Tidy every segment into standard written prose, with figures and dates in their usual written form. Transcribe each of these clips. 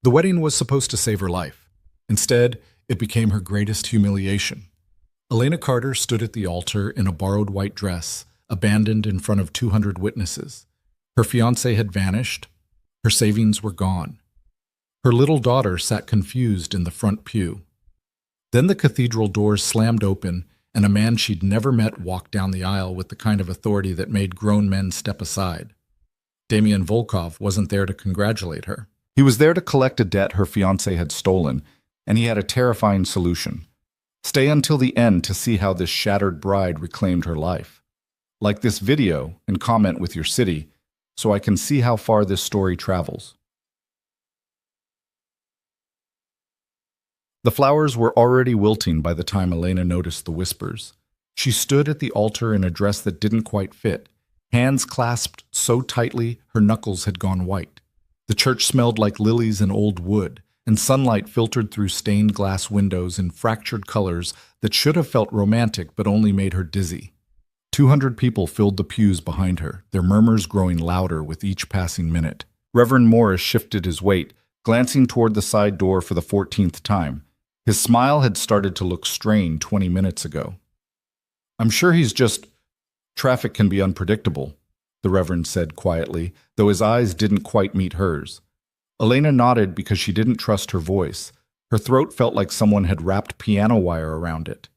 The wedding was supposed to save her life. Instead, it became her greatest humiliation. Elena Carter stood at the altar in a borrowed white dress, abandoned in front of 200 witnesses. Her fiancé had vanished. Her savings were gone. Her little daughter sat confused in the front pew. Then the cathedral doors slammed open, and a man she'd never met walked down the aisle with the kind of authority that made grown men step aside. Damian Volkov wasn't there to congratulate her. He was there to collect a debt her fiancé had stolen, and he had a terrifying solution. Stay until the end to see how this shattered bride reclaimed her life. Like this video and comment with your city, so I can see how far this story travels. The flowers were already wilting by the time Elena noticed the whispers. She stood at the altar in a dress that didn't quite fit, hands clasped so tightly her knuckles had gone white. The church smelled like lilies and old wood, and sunlight filtered through stained glass windows in fractured colors that should have felt romantic but only made her dizzy. 200 people filled the pews behind her, their murmurs growing louder with each passing minute. Reverend Morris shifted his weight, glancing toward the side door for the 14th time. His smile had started to look strained 20 minutes ago. "I'm sure he's just... Traffic can be unpredictable," the Reverend said quietly, though his eyes didn't quite meet hers. Elena nodded because she didn't trust her voice. Her throat felt like someone had wrapped piano wire around it.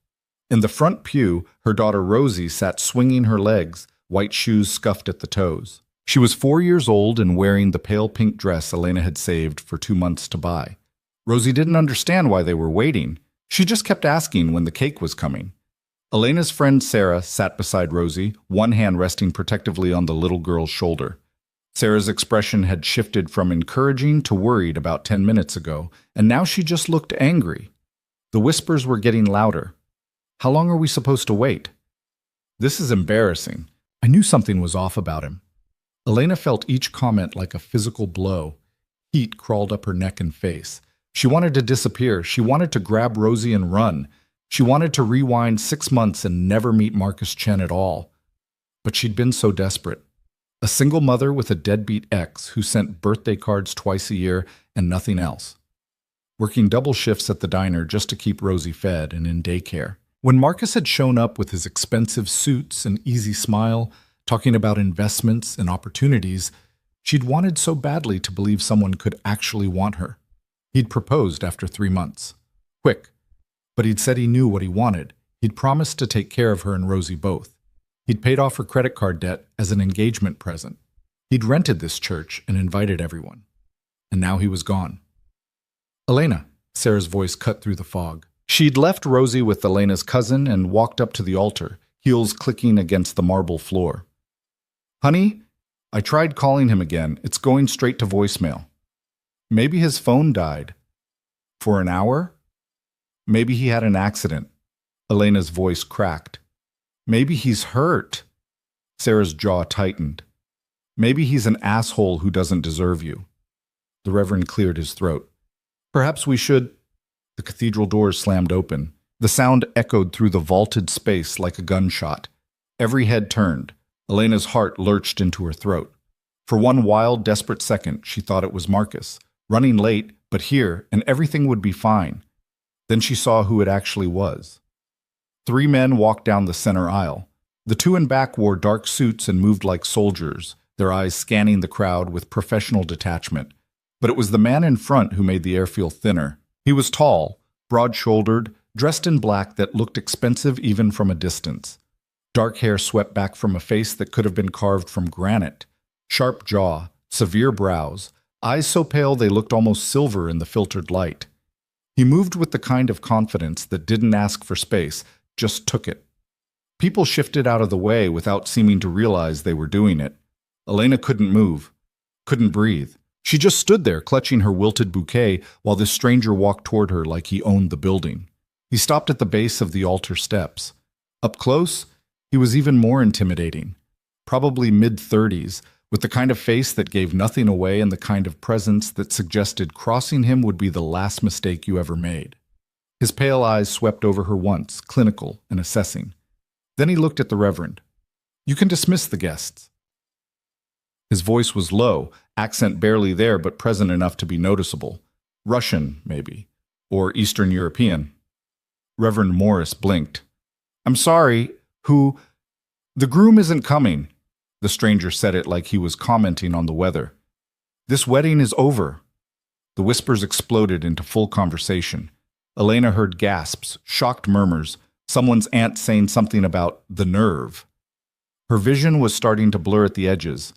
In the front pew, her daughter Rosie sat swinging her legs, white shoes scuffed at the toes. She was 4 years old and wearing the pale pink dress Elena had saved for 2 months to buy. Rosie didn't understand why they were waiting. She just kept asking when the cake was coming. Elena's friend Sarah sat beside Rosie, one hand resting protectively on the little girl's shoulder. Sarah's expression had shifted from encouraging to worried about 10 minutes ago, and now she just looked angry. The whispers were getting louder. "How long are we supposed to wait?" "This is embarrassing." I knew something was off about him. Elena felt each comment like a physical blow. Heat crawled up her neck and face. She wanted to disappear. She wanted to grab Rosie and run. She wanted to rewind 6 months and never meet Marcus Chen at all. But she'd been so desperate. A single mother with a deadbeat ex who sent birthday cards twice a year and nothing else. Working double shifts at the diner just to keep Rosie fed and in daycare. When Marcus had shown up with his expensive suits and easy smile, talking about investments and opportunities, she'd wanted so badly to believe someone could actually want her. He'd proposed after 3 months. Quick. But he'd said he knew what he wanted. He'd promised to take care of her and Rosie both. He'd paid off her credit card debt as an engagement present. He'd rented this church and invited everyone. And now he was gone. "Elena," Sarah's voice cut through the fog. She'd left Rosie with Elena's cousin and walked up to the altar, heels clicking against the marble floor. "Honey, I tried calling him again. It's going straight to voicemail. Maybe his phone died. For an hour? Maybe he had an accident." Elena's voice cracked. "Maybe he's hurt." Sarah's jaw tightened. "Maybe he's an asshole who doesn't deserve you." The Reverend cleared his throat. "Perhaps we should..." The cathedral doors slammed open. The sound echoed through the vaulted space like a gunshot. Every head turned. Elena's heart lurched into her throat. For one wild, desperate second, she thought it was Marcus, running late, but here, and everything would be fine. Then she saw who it actually was. 3 men walked down the center aisle. The 2 in back wore dark suits and moved like soldiers, their eyes scanning the crowd with professional detachment. But it was the man in front who made the air feel thinner. He was tall, broad-shouldered, dressed in black that looked expensive even from a distance. Dark hair swept back from a face that could have been carved from granite. Sharp jaw, severe brows, eyes so pale they looked almost silver in the filtered light. He moved with the kind of confidence that didn't ask for space, just took it. People shifted out of the way without seeming to realize they were doing it. Elena couldn't move, couldn't breathe. She just stood there, clutching her wilted bouquet, while this stranger walked toward her like he owned the building. He stopped at the base of the altar steps. Up close, he was even more intimidating. Probably mid-30s, with the kind of face that gave nothing away and the kind of presence that suggested crossing him would be the last mistake you ever made. His pale eyes swept over her once, clinical and assessing. Then he looked at the Reverend. "You can dismiss the guests." His voice was low, accent barely there but present enough to be noticeable. Russian, maybe. Or Eastern European. Reverend Morris blinked. I'm sorry, who? The groom isn't coming. The stranger said it like he was commenting on the weather. This wedding is over. The whispers exploded into full conversation. Elena heard gasps, shocked murmurs, someone's aunt saying something about the nerve. Her vision was starting to blur at the edges.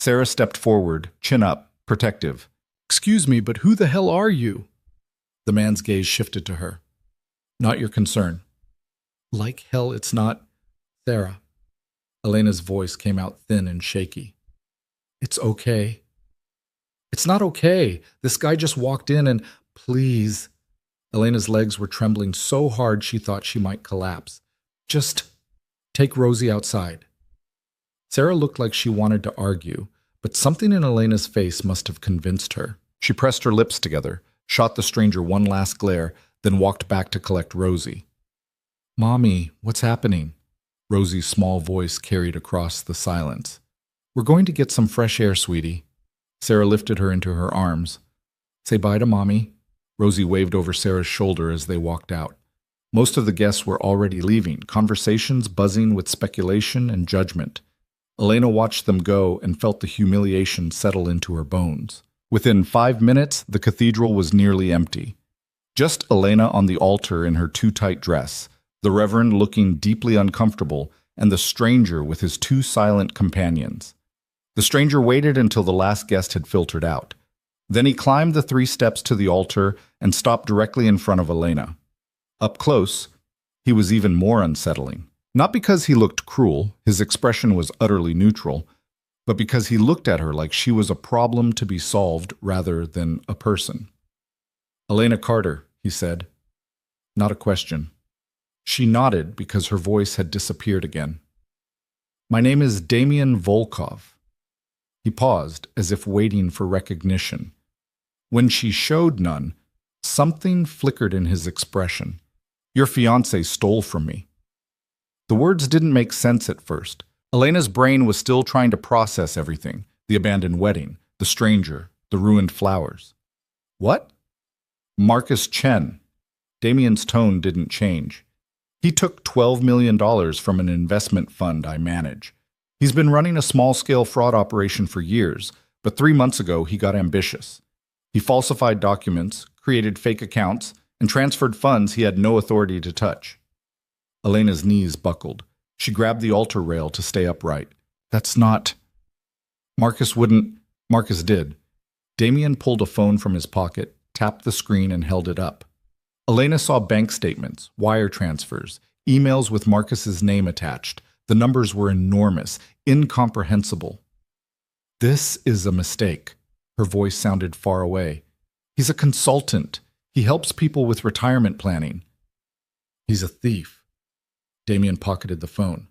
Sarah stepped forward, chin up, protective. Excuse me, but who the hell are you? The man's gaze shifted to her. Not your concern. Like hell it's not. Sarah. Elena's voice came out thin and shaky. It's okay. It's not okay. This guy just walked in and, please. Elena's legs were trembling so hard she thought she might collapse. Just take Rosie outside. Sarah looked like she wanted to argue, but something in Elena's face must have convinced her. She pressed her lips together, shot the stranger one last glare, then walked back to collect Rosie. Mommy, what's happening? Rosie's small voice carried across the silence. We're going to get some fresh air, sweetie. Sarah lifted her into her arms. Say bye to Mommy. Rosie waved over Sarah's shoulder as they walked out. Most of the guests were already leaving, conversations buzzing with speculation and judgment. Elena watched them go and felt the humiliation settle into her bones. Within 5 minutes, the cathedral was nearly empty. Just Elena on the altar in her too-tight dress, the Reverend looking deeply uncomfortable, and the stranger with his 2 silent companions. The stranger waited until the last guest had filtered out. Then he climbed the 3 steps to the altar and stopped directly in front of Elena. Up close, he was even more unsettling. Not because he looked cruel, his expression was utterly neutral, but because he looked at her like she was a problem to be solved rather than a person. Elena Carter, he said. Not a question. She nodded because her voice had disappeared again. My name is Damian Volkov. He paused, as if waiting for recognition. When she showed none, something flickered in his expression. Your fiancé stole from me. The words didn't make sense at first. Elena's brain was still trying to process everything. The abandoned wedding, the stranger, the ruined flowers. What? Marcus Chen. Damian's tone didn't change. He took $12 million from an investment fund I manage. He's been running a small-scale fraud operation for years, but 3 months ago he got ambitious. He falsified documents, created fake accounts, and transferred funds he had no authority to touch. Elena's knees buckled. She grabbed the altar rail to stay upright. That's not... Marcus did. Damian pulled a phone from his pocket, tapped the screen, and held it up. Elena saw bank statements, wire transfers, emails with Marcus's name attached. The numbers were enormous, incomprehensible. This is a mistake. Her voice sounded far away. He's a consultant. He helps people with retirement planning. He's a thief. Damian pocketed the phone.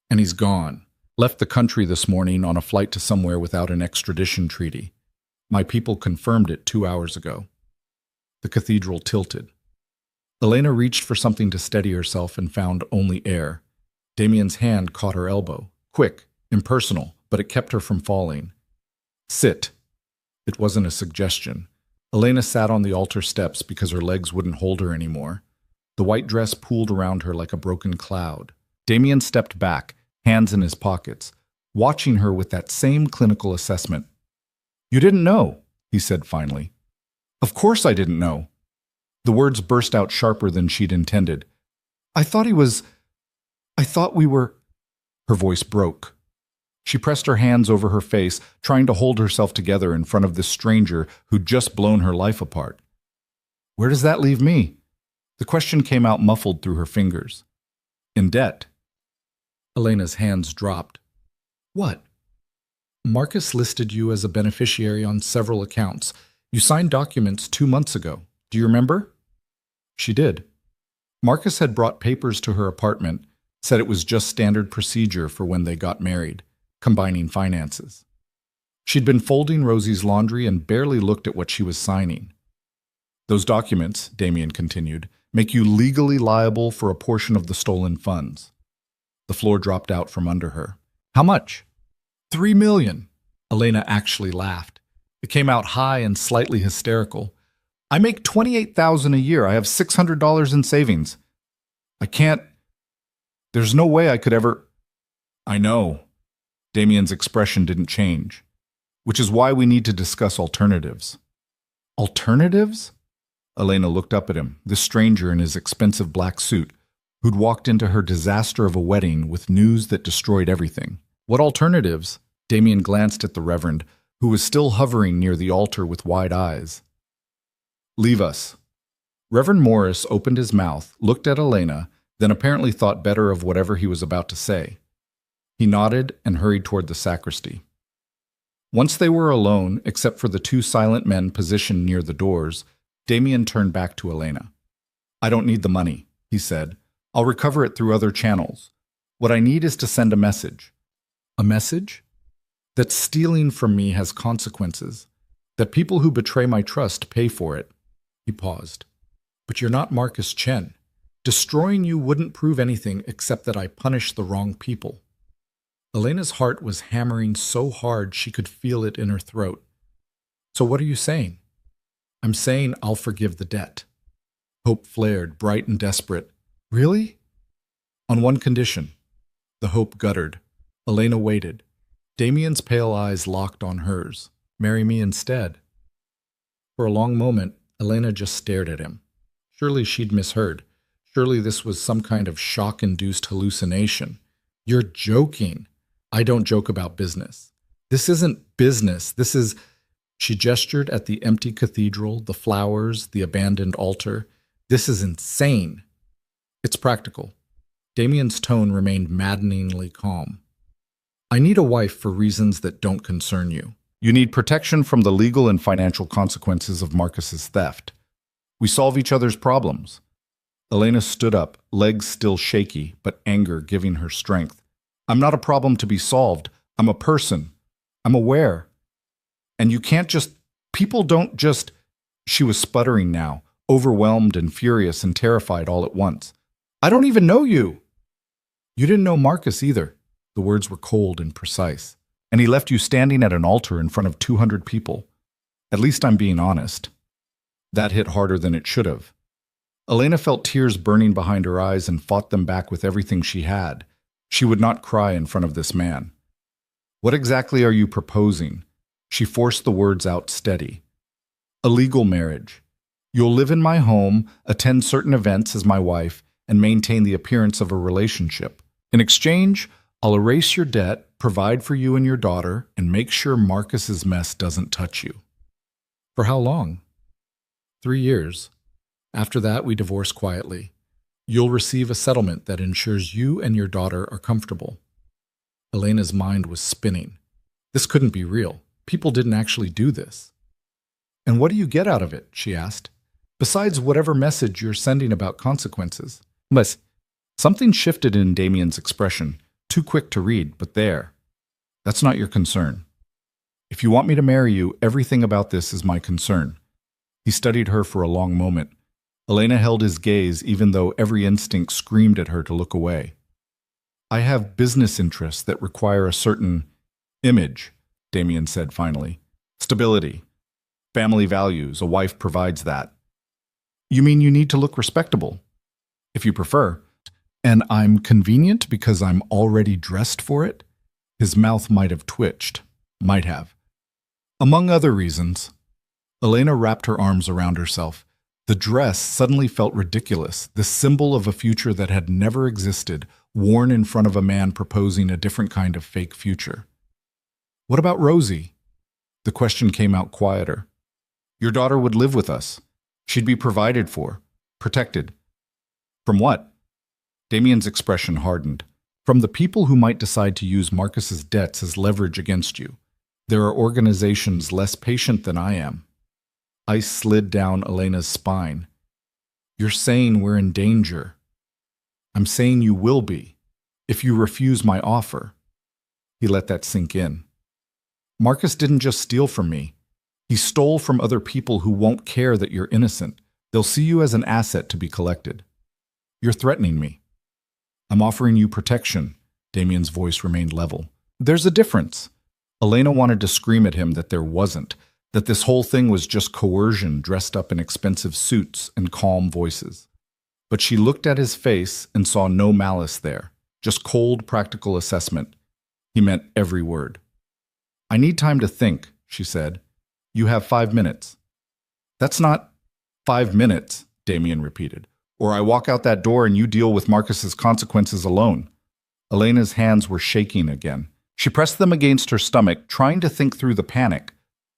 And he's gone. Left the country this morning on a flight to somewhere without an extradition treaty. My people confirmed it 2 hours ago. The cathedral tilted. Elena reached for something to steady herself and found only air. Damian's hand caught her elbow. Quick, impersonal, but it kept her from falling. Sit. It wasn't a suggestion. Elena sat on the altar steps because her legs wouldn't hold her anymore. The white dress pooled around her like a broken cloud. Damian stepped back, hands in his pockets, watching her with that same clinical assessment. You didn't know, he said finally. Of course I didn't know. The words burst out sharper than she'd intended. I thought we were... Her voice broke. She pressed her hands over her face, trying to hold herself together in front of this stranger who'd just blown her life apart. Where does that leave me? The question came out muffled through her fingers. In debt. Elena's hands dropped. What? Marcus listed you as a beneficiary on several accounts. You signed documents 2 months ago. Do you remember? She did. Marcus had brought papers to her apartment, said it was just standard procedure for when they got married, combining finances. She'd been folding Rosie's laundry and barely looked at what she was signing. Those documents, Damian continued, make you legally liable for a portion of the stolen funds. The floor dropped out from under her. How much? $3 million. Elena actually laughed. It came out high and slightly hysterical. I make $28,000 a year. I have $600 in savings. I can't. There's no way I could ever. I know. Damien's expression didn't change, which is why we need to discuss alternatives. Alternatives? Elena looked up at him, this stranger in his expensive black suit, who'd walked into her disaster of a wedding with news that destroyed everything. What alternatives? Damien glanced at the Reverend, who was still hovering near the altar with wide eyes. Leave us. Reverend Morris opened his mouth, looked at Elena, then apparently thought better of whatever he was about to say. He nodded and hurried toward the sacristy. Once they were alone, except for the two silent men positioned near the doors, Damien turned back to Elena. I don't need the money, he said. I'll recover it through other channels. What I need is to send a message. A message? That stealing from me has consequences. That people who betray my trust pay for it. He paused. But you're not Marcus Chen. Destroying you wouldn't prove anything except that I punished the wrong people. Elena's heart was hammering so hard she could feel it in her throat. So what are you saying? I'm saying I'll forgive the debt. Hope flared, bright and desperate. Really? On one condition. The hope guttered. Elena waited. Damien's pale eyes locked on hers. Marry me instead. For a long moment, Elena just stared at him. Surely she'd misheard. Surely this was some kind of shock-induced hallucination. You're joking. I don't joke about business. This isn't business. This is... She gestured at the empty cathedral, the flowers, the abandoned altar. This is insane. It's practical. Damien's tone remained maddeningly calm. I need a wife for reasons that don't concern you. You need protection from the legal and financial consequences of Marcus's theft. We solve each other's problems. Elena stood up, legs still shaky, but anger giving her strength. I'm not a problem to be solved. I'm a person. I'm aware. And you can't just... People don't just... She was sputtering now, overwhelmed and furious and terrified all at once. I don't even know you. You didn't know Marcus either. The words were cold and precise. And he left you standing at an altar in front of 200 people. At least I'm being honest. That hit harder than it should have. Elena felt tears burning behind her eyes and fought them back with everything she had. She would not cry in front of this man. What exactly are you proposing? She forced the words out steady. A legal marriage. You'll live in my home, attend certain events as my wife, and maintain the appearance of a relationship. In exchange, I'll erase your debt, provide for you and your daughter, and make sure Marcus's mess doesn't touch you. For how long? 3 years. After that, we divorce quietly. You'll receive a settlement that ensures you and your daughter are comfortable. Elena's mind was spinning. This couldn't be real. People didn't actually do this. And what do you get out of it? She asked. Besides whatever message you're sending about consequences. But something shifted in Damien's expression. Too quick to read, but there. That's not your concern. If you want me to marry you, everything about this is my concern. He studied her for a long moment. Elena held his gaze even though every instinct screamed at her to look away. I have business interests that require a certain image, Damien said finally. Stability. Family values. A wife provides that. You mean you need to look respectable? If you prefer. And I'm convenient because I'm already dressed for it? His mouth might have twitched. Might have. Among other reasons. Elena wrapped her arms around herself. The dress suddenly felt ridiculous, the symbol of a future that had never existed, worn in front of a man proposing a different kind of fake future. What about Rosie? The question came out quieter. Your daughter would live with us. She'd be provided for, protected. From what? Damien's expression hardened. From the people who might decide to use Marcus's debts as leverage against you. There are organizations less patient than I am. Ice slid down Elena's spine. You're saying we're in danger. I'm saying you will be, if you refuse my offer. He let that sink in. Marcus didn't just steal from me. He stole from other people who won't care that you're innocent. They'll see you as an asset to be collected. You're threatening me. I'm offering you protection. Damien's voice remained level. There's a difference. Elena wanted to scream at him that there wasn't, that this whole thing was just coercion dressed up in expensive suits and calm voices. But she looked at his face and saw no malice there, just cold, practical assessment. He meant every word. "I need time to think," she said. "You have 5 minutes." "That's not 5 minutes," Damien repeated. "Or I walk out that door and you deal with Marcus's consequences alone." Elena's hands were shaking again. She pressed them against her stomach, trying to think through the panic.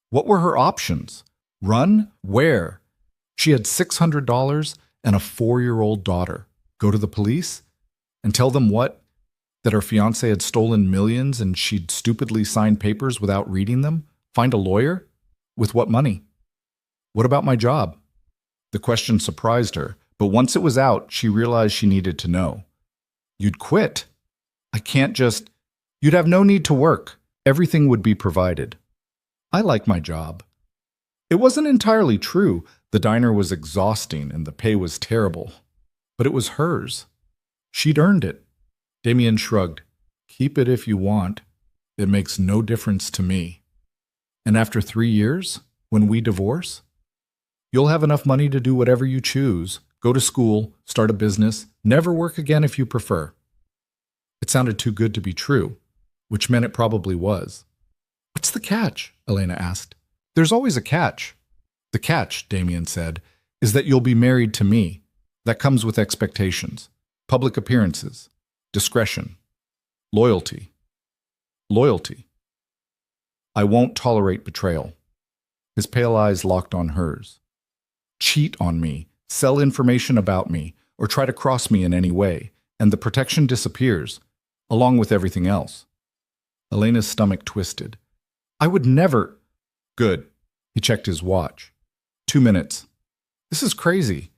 What were her options? Run? Where? She had $600 and a 4-year-old daughter. Go to the police? And tell them what? That her fiancé had stolen millions and she'd stupidly signed papers without reading them? Find a lawyer? With what money? What about my job? The question surprised her, but once it was out, she realized she needed to know. "You'd quit? I can't just... You'd have no need to work. Everything would be provided." "I like my job." It wasn't entirely true. The diner was exhausting and the pay was terrible. But it was hers. She'd earned it. Damien shrugged. "Keep it if you want. It makes no difference to me. And after 3 years, when we divorce, you'll have enough money to do whatever you choose. Go to school, start a business, never work again if you prefer." It sounded too good to be true, which meant it probably was. "What's the catch?" Elena asked. "There's always a catch." "The catch," Damien said, "is that you'll be married to me. That comes with expectations, public appearances, discretion, loyalty. Loyalty. I won't tolerate betrayal." His pale eyes locked on hers. "Cheat on me, sell information about me, or try to cross me in any way, and the protection disappears, along with everything else." Elena's stomach twisted. "I would never—" "Good." He checked his watch. 2 minutes. This is crazy.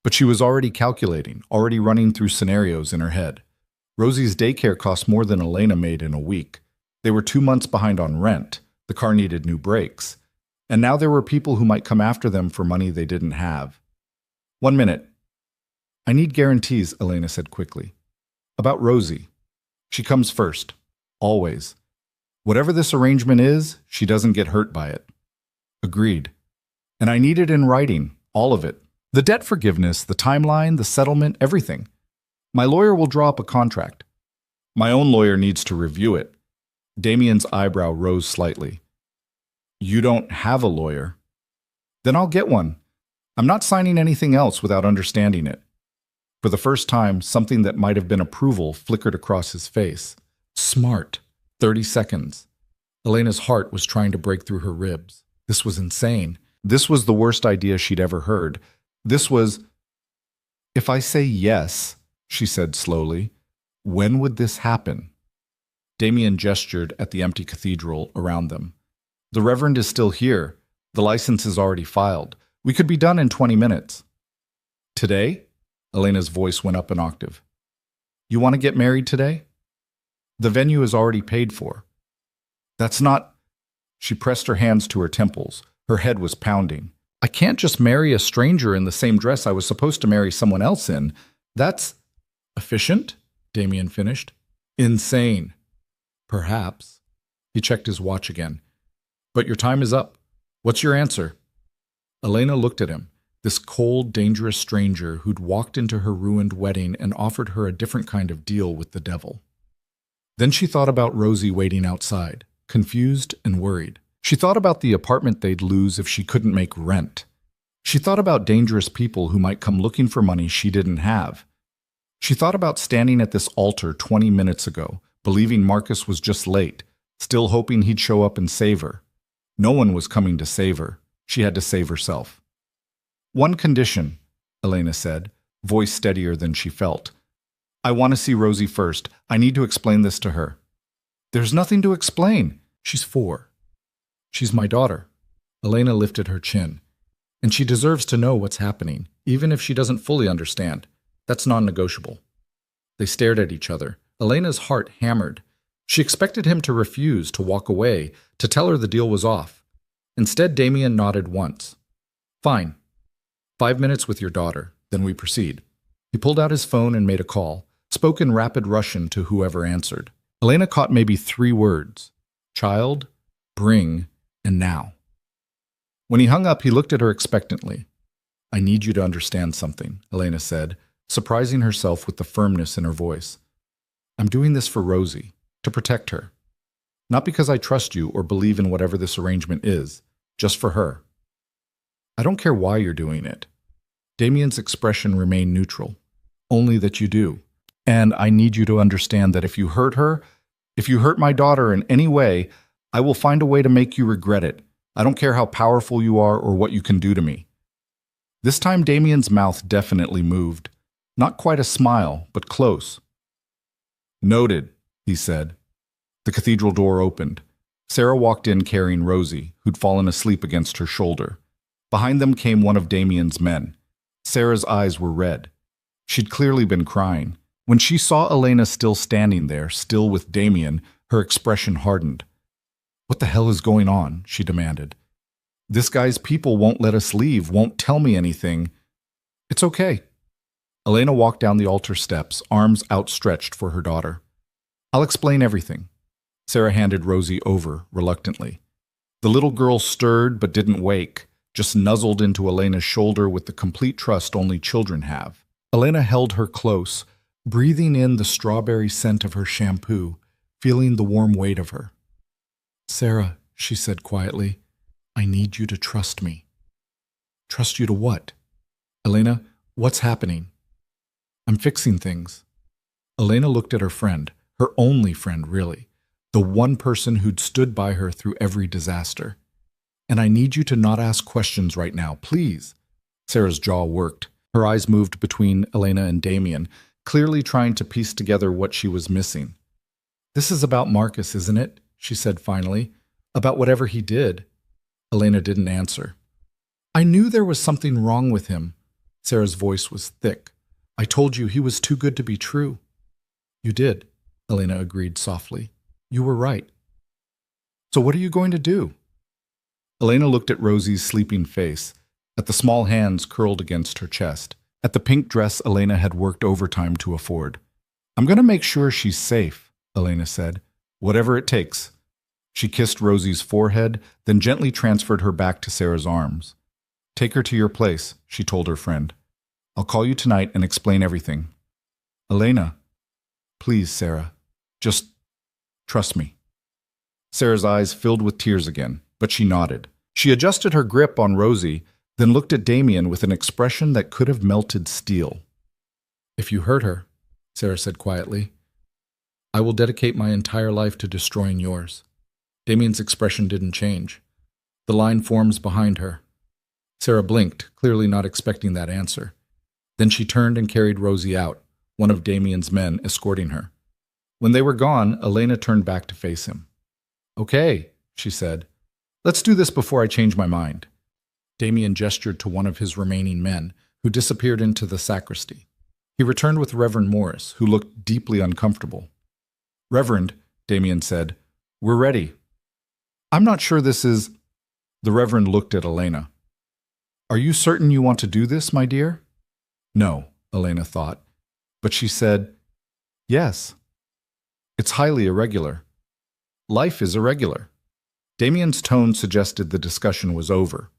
But she was already calculating, already running through scenarios in her head. Rosie's daycare cost more than Elena made in a week. They were 2 months behind on rent. The car needed new brakes. And now there were people who might come after them for money they didn't have. 1 minute. "I need guarantees," Elena said quickly. "About Rosie. She comes first. Always. Whatever this arrangement is, she doesn't get hurt by it." "Agreed. And I need it in writing, all of it. The debt forgiveness, the timeline, the settlement, everything. My lawyer will draw up a contract. My own lawyer needs to review it." Damien's eyebrow rose slightly. "You don't have a lawyer." "Then I'll get one. I'm not signing anything else without understanding it." For the first time, something that might have been approval flickered across his face. Smart. 30 seconds. Elena's heart was trying to break through her ribs. This was insane. This was the worst idea she'd ever heard. This was... "If I say yes," she said slowly, "when would this happen?" Damien gestured at the empty cathedral around them. "The Reverend is still here. The license is already filed. We could be done in 20 minutes. "Today?" Elena's voice went up an octave. "You want to get married today?" "The venue is already paid for." "That's not—" She pressed her hands to her temples. Her head was pounding. "I can't just marry a stranger in the same dress I was supposed to marry someone else in. That's—" "Efficient?" Damien finished. "Insane." "Perhaps." He checked his watch again. "But your time is up. What's your answer?" Elena looked at him, this cold, dangerous stranger who'd walked into her ruined wedding and offered her a different kind of deal with the devil. Then she thought about Rosie waiting outside, confused and worried. She thought about the apartment they'd lose if she couldn't make rent. She thought about dangerous people who might come looking for money she didn't have. She thought about standing at this altar 20 minutes ago, believing Marcus was just late, still hoping he'd show up and save her. No one was coming to save her. She had to save herself. "One condition," Elena said, voice steadier than she felt. "I want to see Rosie first. I need to explain this to her." "There's nothing to explain. She's 4. She's my daughter." Elena lifted her chin. "And she deserves to know what's happening, even if she doesn't fully understand. That's non-negotiable." They stared at each other. Elena's heart hammered. She expected him to refuse, to walk away, to tell her the deal was off. Instead, Damien nodded once. "Fine. 5 minutes with your daughter, then we proceed." He pulled out his phone and made a call, spoke in rapid Russian to whoever answered. Elena caught maybe 3 words: child, bring, and now. When he hung up, he looked at her expectantly. I need you to understand something, Elena said, surprising herself with the firmness in her voice. I'm doing this for Rosie, to protect her. Not because I trust you or believe in whatever this arrangement is, just for her. I don't care why you're doing it. Damien's expression remained neutral. Only that you do. And I need you to understand that if you hurt her, if you hurt my daughter in any way, I will find a way to make you regret it. I don't care how powerful you are or what you can do to me. This time Damien's mouth definitely moved. Not quite a smile, but close. Noted, he said. The cathedral door opened. Sarah walked in carrying Rosie, who'd fallen asleep against her shoulder. Behind them came one of Damien's men. Sarah's eyes were red. She'd clearly been crying. When she saw Elena still standing there, still with Damien, her expression hardened. What the hell is going on? She demanded. This guy's people won't let us leave, won't tell me anything. It's okay. Elena walked down the altar steps, arms outstretched for her daughter. I'll explain everything. Sarah handed Rosie over, reluctantly. The little girl stirred but didn't wake, just nuzzled into Elena's shoulder with the complete trust only children have. Elena held her close, breathing in the strawberry scent of her shampoo, feeling the warm weight of her. Sarah, she said quietly, I need you to trust me. Trust you to what? Elena, what's happening? I'm fixing things. Elena looked at her friend, her only friend really, the one person who'd stood by her through every disaster. And I need you to not ask questions right now, please. Sarah's jaw worked. Her eyes moved between Elena and Damien, clearly trying to piece together what she was missing. This is about Marcus, isn't it? She said finally. About whatever he did. Elena didn't answer. I knew there was something wrong with him. Sarah's voice was thick. I told you he was too good to be true. You did, Elena agreed softly. You were right. So what are you going to do? Elena looked at Rosie's sleeping face, at the small hands curled against her chest, at the pink dress Elena had worked overtime to afford. I'm going to make sure she's safe, Elena said. Whatever it takes. She kissed Rosie's forehead, then gently transferred her back to Sarah's arms. Take her to your place, she told her friend. I'll call you tonight and explain everything. Elena. Please, Sarah. Just trust me. Sarah's eyes filled with tears again, but she nodded. She adjusted her grip on Rosie, then looked at Damien with an expression that could have melted steel. If you hurt her, Sarah said quietly, I will dedicate my entire life to destroying yours. Damien's expression didn't change. The line forms behind her. Sarah blinked, clearly not expecting that answer. Then she turned and carried Rosie out, one of Damien's men escorting her. When they were gone, Elena turned back to face him. Okay, she said. Let's do this before I change my mind. Damien gestured to one of his remaining men, who disappeared into the sacristy. He returned with Reverend Morris, who looked deeply uncomfortable. Reverend, Damien said, we're ready. I'm not sure this is... The Reverend looked at Elena. Are you certain you want to do this, my dear? No, Elena thought. But she said, yes. It's highly irregular. Life is irregular. Damien's tone suggested the discussion was over.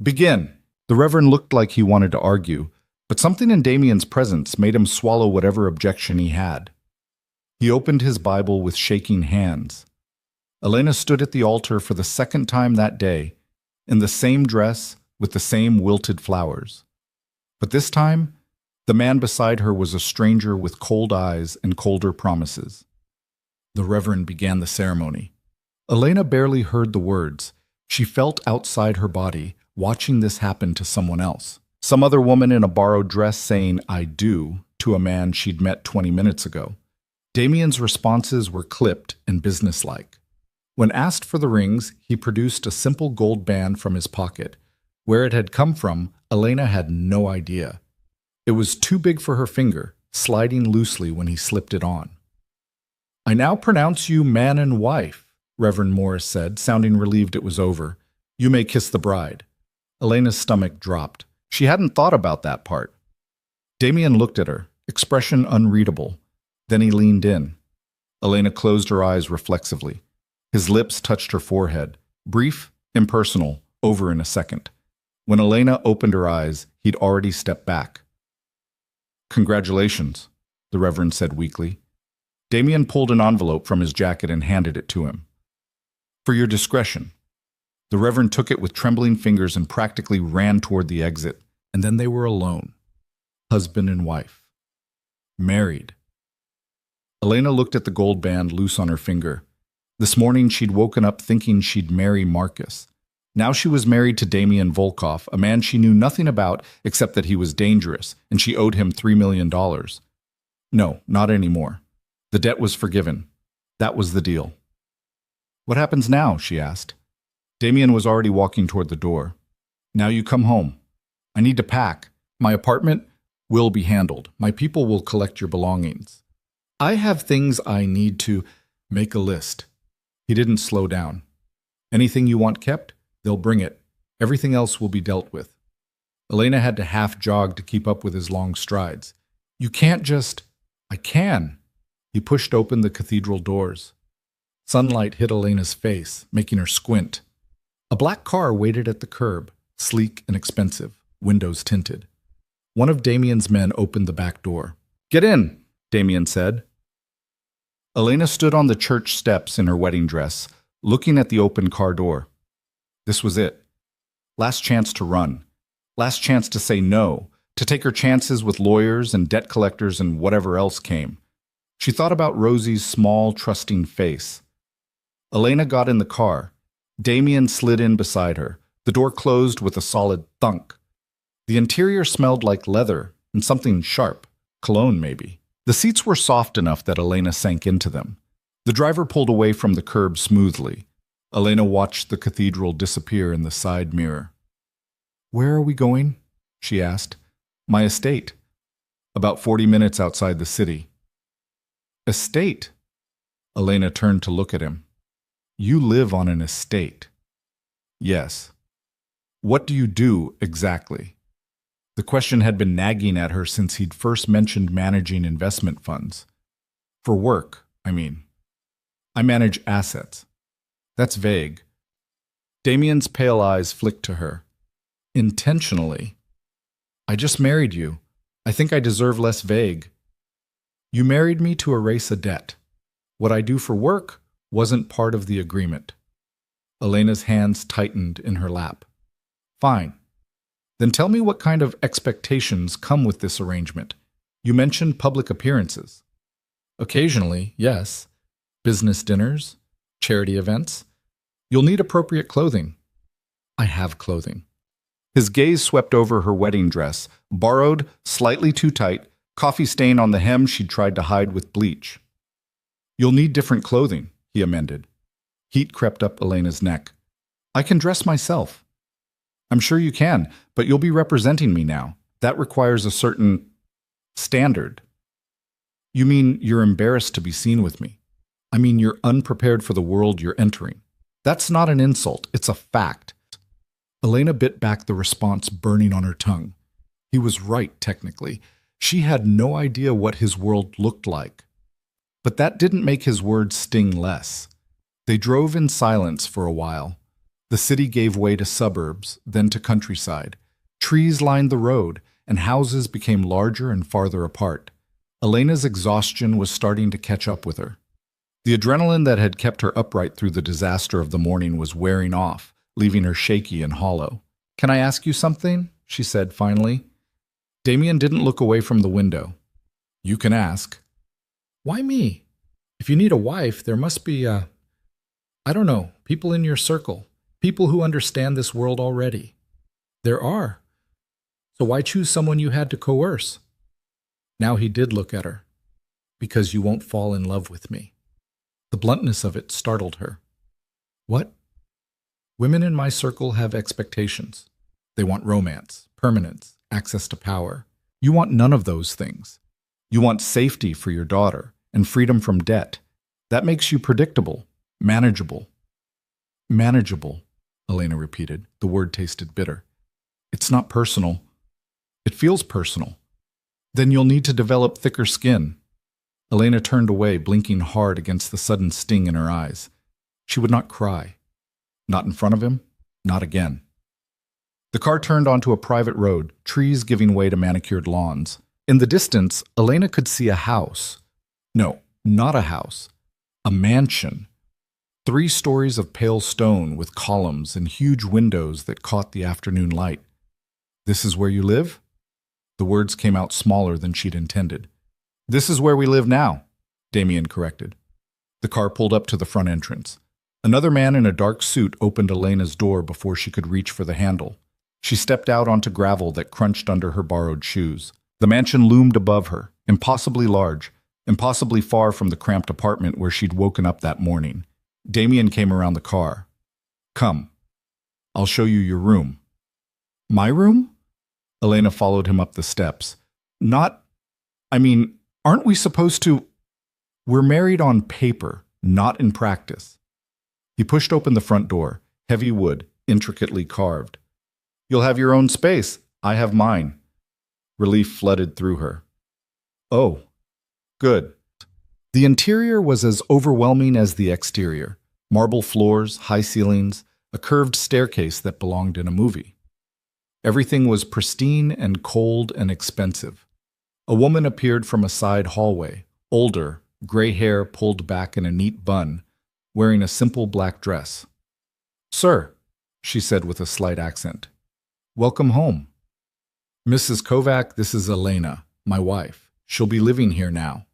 Begin. The Reverend looked like he wanted to argue, but something in Damien's presence made him swallow whatever objection he had. He opened his Bible with shaking hands. Elena stood at the altar for the second time that day, in the same dress with the same wilted flowers. But this time, the man beside her was a stranger with cold eyes and colder promises. The Reverend began the ceremony. Elena barely heard the words. She felt outside her body, watching this happen to someone else. Some other woman in a borrowed dress saying, I do, to a man she'd met 20 minutes ago. Damien's responses were clipped and businesslike. When asked for the rings, he produced a simple gold band from his pocket. Where it had come from, Elena had no idea. It was too big for her finger, sliding loosely when he slipped it on. I now pronounce you man and wife, Reverend Morris said, sounding relieved it was over. You may kiss the bride. Elena's stomach dropped. She hadn't thought about that part. Damien looked at her, expression unreadable. Then he leaned in. Elena closed her eyes reflexively. His lips touched her forehead, brief, impersonal, over in a second. When Elena opened her eyes, he'd already stepped back. "Congratulations," the Reverend said weakly. Damien pulled an envelope from his jacket and handed it to him. "For your discretion." The Reverend took it with trembling fingers and practically ran toward the exit, and then they were alone. Husband and wife. Married. Elena looked at the gold band loose on her finger. This morning she'd woken up thinking she'd marry Marcus. Now she was married to Damien Volkov, a man she knew nothing about except that he was dangerous, and she owed him $3 million. No, not anymore. The debt was forgiven. That was the deal. "What happens now?" she asked. Damien was already walking toward the door. "Now you come home. I need to pack. My apartment will be handled. My people will collect your belongings. I have things I need to make a list." He didn't slow down. "Anything you want kept, they'll bring it. Everything else will be dealt with." Elena had to half jog to keep up with his long strides. "You can't just—" "I can." He pushed open the cathedral doors. Sunlight hit Elena's face, making her squint. A black car waited at the curb, sleek and expensive, windows tinted. One of Damien's men opened the back door. "Get in," Damien said. Elena stood on the church steps in her wedding dress, looking at the open car door. This was it. Last chance to run. Last chance to say no, to take her chances with lawyers and debt collectors and whatever else came. She thought about Rosie's small, trusting face. Elena got in the car. Damien slid in beside her. The door closed with a solid thunk. The interior smelled like leather and something sharp, cologne maybe. The seats were soft enough that Elena sank into them. The driver pulled away from the curb smoothly. Elena watched the cathedral disappear in the side mirror. "Where are we going?" she asked. "My estate. About 40 minutes outside the city." "Estate?" Elena turned to look at him. "You live on an estate." "Yes." "What do you do exactly?" The question had been nagging at her since he'd first mentioned managing investment funds. "For work, I mean. I manage assets." "That's vague." Damien's pale eyes flicked to her. "Intentionally. I just married you. I think I deserve less vague. You married me to erase a debt. What I do for work wasn't part of the agreement." Elena's hands tightened in her lap. "Fine. Then tell me what kind of expectations come with this arrangement. You mentioned public appearances." "Occasionally, yes. Business dinners, charity events. You'll need appropriate clothing." "I have clothing." His gaze swept over her wedding dress, borrowed, slightly too tight, coffee stain on the hem she'd tried to hide with bleach. "You'll need different clothing," he amended. Heat crept up Elena's neck. "I can dress myself." "I'm sure you can, but you'll be representing me now. That requires a certain standard." "You mean you're embarrassed to be seen with me? I mean you're unprepared for the world you're entering." "That's not an insult, it's a fact." Elena bit back the response burning on her tongue. He was right, technically. She had no idea what his world looked like. But that didn't make his words sting less. They drove in silence for a while. The city gave way to suburbs, then to countryside. Trees lined the road, and houses became larger and farther apart. Elena's exhaustion was starting to catch up with her. The adrenaline that had kept her upright through the disaster of the morning was wearing off, leaving her shaky and hollow. "Can I ask you something?" she said finally. Damien didn't look away from the window. "You can ask." "Why me? If you need a wife, there must be I don't know, people in your circle. People who understand this world already." "There are. So why choose someone you had to coerce?" Now he did look at her. "Because you won't fall in love with me." The bluntness of it startled her. "What?" "Women in my circle have expectations. They want romance, permanence, access to power. You want none of those things. You want safety for your daughter and freedom from debt. That makes you predictable, manageable." "Manageable," Elena repeated. The word tasted bitter. "It's not personal." "It feels personal." "Then you'll need to develop thicker skin." Elena turned away, blinking hard against the sudden sting in her eyes. She would not cry. Not in front of him, not again. The car turned onto a private road, trees giving way to manicured lawns. In the distance, Elena could see a house. No, not a house. A mansion. 3 stories of pale stone with columns and huge windows that caught the afternoon light. "This is where you live?" The words came out smaller than she'd intended. "This is where we live now," Damien corrected. The car pulled up to the front entrance. Another man in a dark suit opened Elena's door before she could reach for the handle. She stepped out onto gravel that crunched under her borrowed shoes. The mansion loomed above her, impossibly large, impossibly far from the cramped apartment where she'd woken up that morning. Damien came around the car. "Come. I'll show you your room." "My room?" Elena followed him up the steps. Aren't we supposed to—" "We're married on paper, not in practice." He pushed open the front door, heavy wood, intricately carved. "You'll have your own space. I have mine." Relief flooded through her. "Oh, good." The interior was as overwhelming as the exterior. Marble floors, high ceilings, a curved staircase that belonged in a movie. Everything was pristine and cold and expensive. A woman appeared from a side hallway, older, gray hair pulled back in a neat bun, wearing a simple black dress. "Sir," she said with a slight accent, "welcome home." "Mrs. Kovac, this is Elena, my wife. She'll be living here now."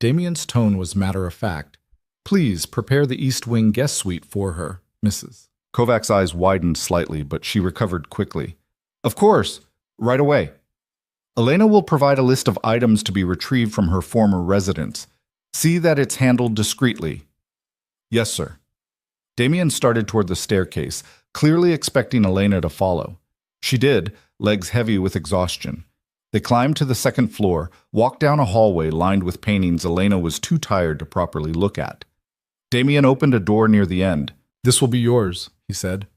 Damien's tone was matter-of-fact. "Please prepare the East Wing guest suite for her, Mrs." Kovac's eyes widened slightly, but she recovered quickly. "Of course, right away." Elena will provide a list of items to be retrieved from her former residence. See that it's handled discreetly. "Yes, sir." Damien started toward the staircase, clearly expecting Elena to follow. She did, legs heavy with exhaustion. They climbed to the second floor, walked down a hallway lined with paintings Elena was too tired to properly look at. Damien opened a door near the end. "This will be yours," he said.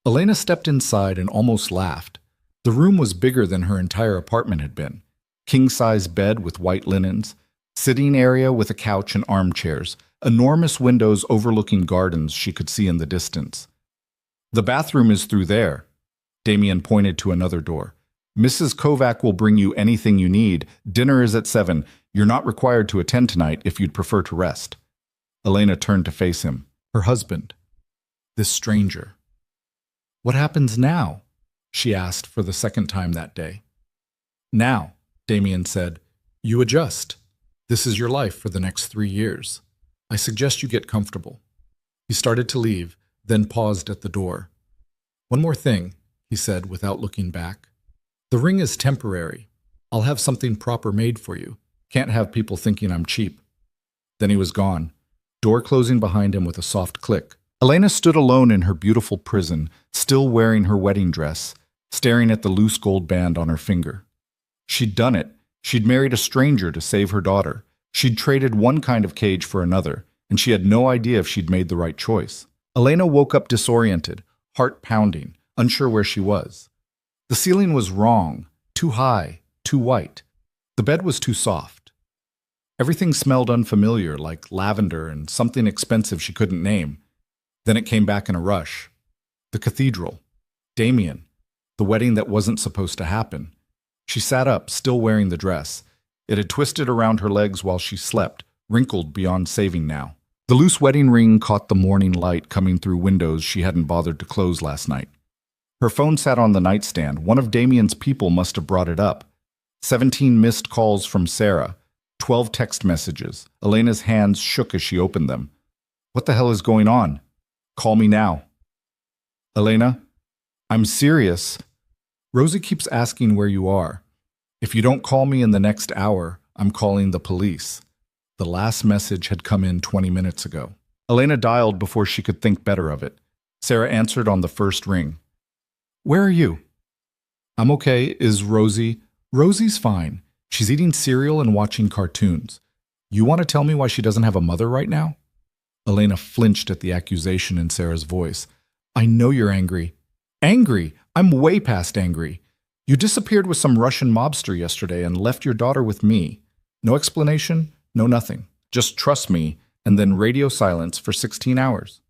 Elena stepped inside and almost laughed. The room was bigger than her entire apartment had been. King-size bed with white linens, sitting area with a couch and armchairs, enormous windows overlooking gardens she could see in the distance. "The bathroom is through there." Damien pointed to another door. "Mrs. Kovac will bring you anything you need. Dinner is at 7. You're not required to attend tonight if you'd prefer to rest." Elena turned to face him. Her husband. This stranger. "What happens now?" she asked for the second time that day. "Now," Damien said, "you adjust. This is your life for the next 3 years. I suggest you get comfortable." He started to leave, then paused at the door. "One more thing," he said without looking back. "The ring is temporary. I'll have something proper made for you. Can't have people thinking I'm cheap." Then he was gone, door closing behind him with a soft click. Elena stood alone in her beautiful prison, still wearing her wedding dress, staring at the loose gold band on her finger. She'd done it. She'd married a stranger to save her daughter. She'd traded one kind of cage for another, and she had no idea if she'd made the right choice. Elena woke up disoriented, heart pounding, unsure where she was. The ceiling was wrong, too high, too white. The bed was too soft. Everything smelled unfamiliar, like lavender and something expensive she couldn't name. Then it came back in a rush. The cathedral. Damien. The wedding that wasn't supposed to happen. She sat up, still wearing the dress. It had twisted around her legs while she slept, wrinkled beyond saving now. The loose wedding ring caught the morning light coming through windows she hadn't bothered to close last night. Her phone sat on the nightstand. One of Damien's people must have brought it up. 17 missed calls from Sarah. 12 text messages. Elena's hands shook as she opened them. What the hell is going on? Call me now. Elena, I'm serious. Rosie keeps asking where you are. If you don't call me in the next hour, I'm calling the police. The last message had come in 20 minutes ago. Elena dialed before she could think better of it. Sarah answered on the first ring. Where are you? I'm okay. Is Rosie? Rosie's fine. She's eating cereal and watching cartoons. You want to tell me why she doesn't have a mother right now? Elena flinched at the accusation in Sarah's voice. I know you're angry. Angry? I'm way past angry. You disappeared with some Russian mobster yesterday and left your daughter with me. No explanation, no nothing. Just trust me, and then radio silence for 16 hours.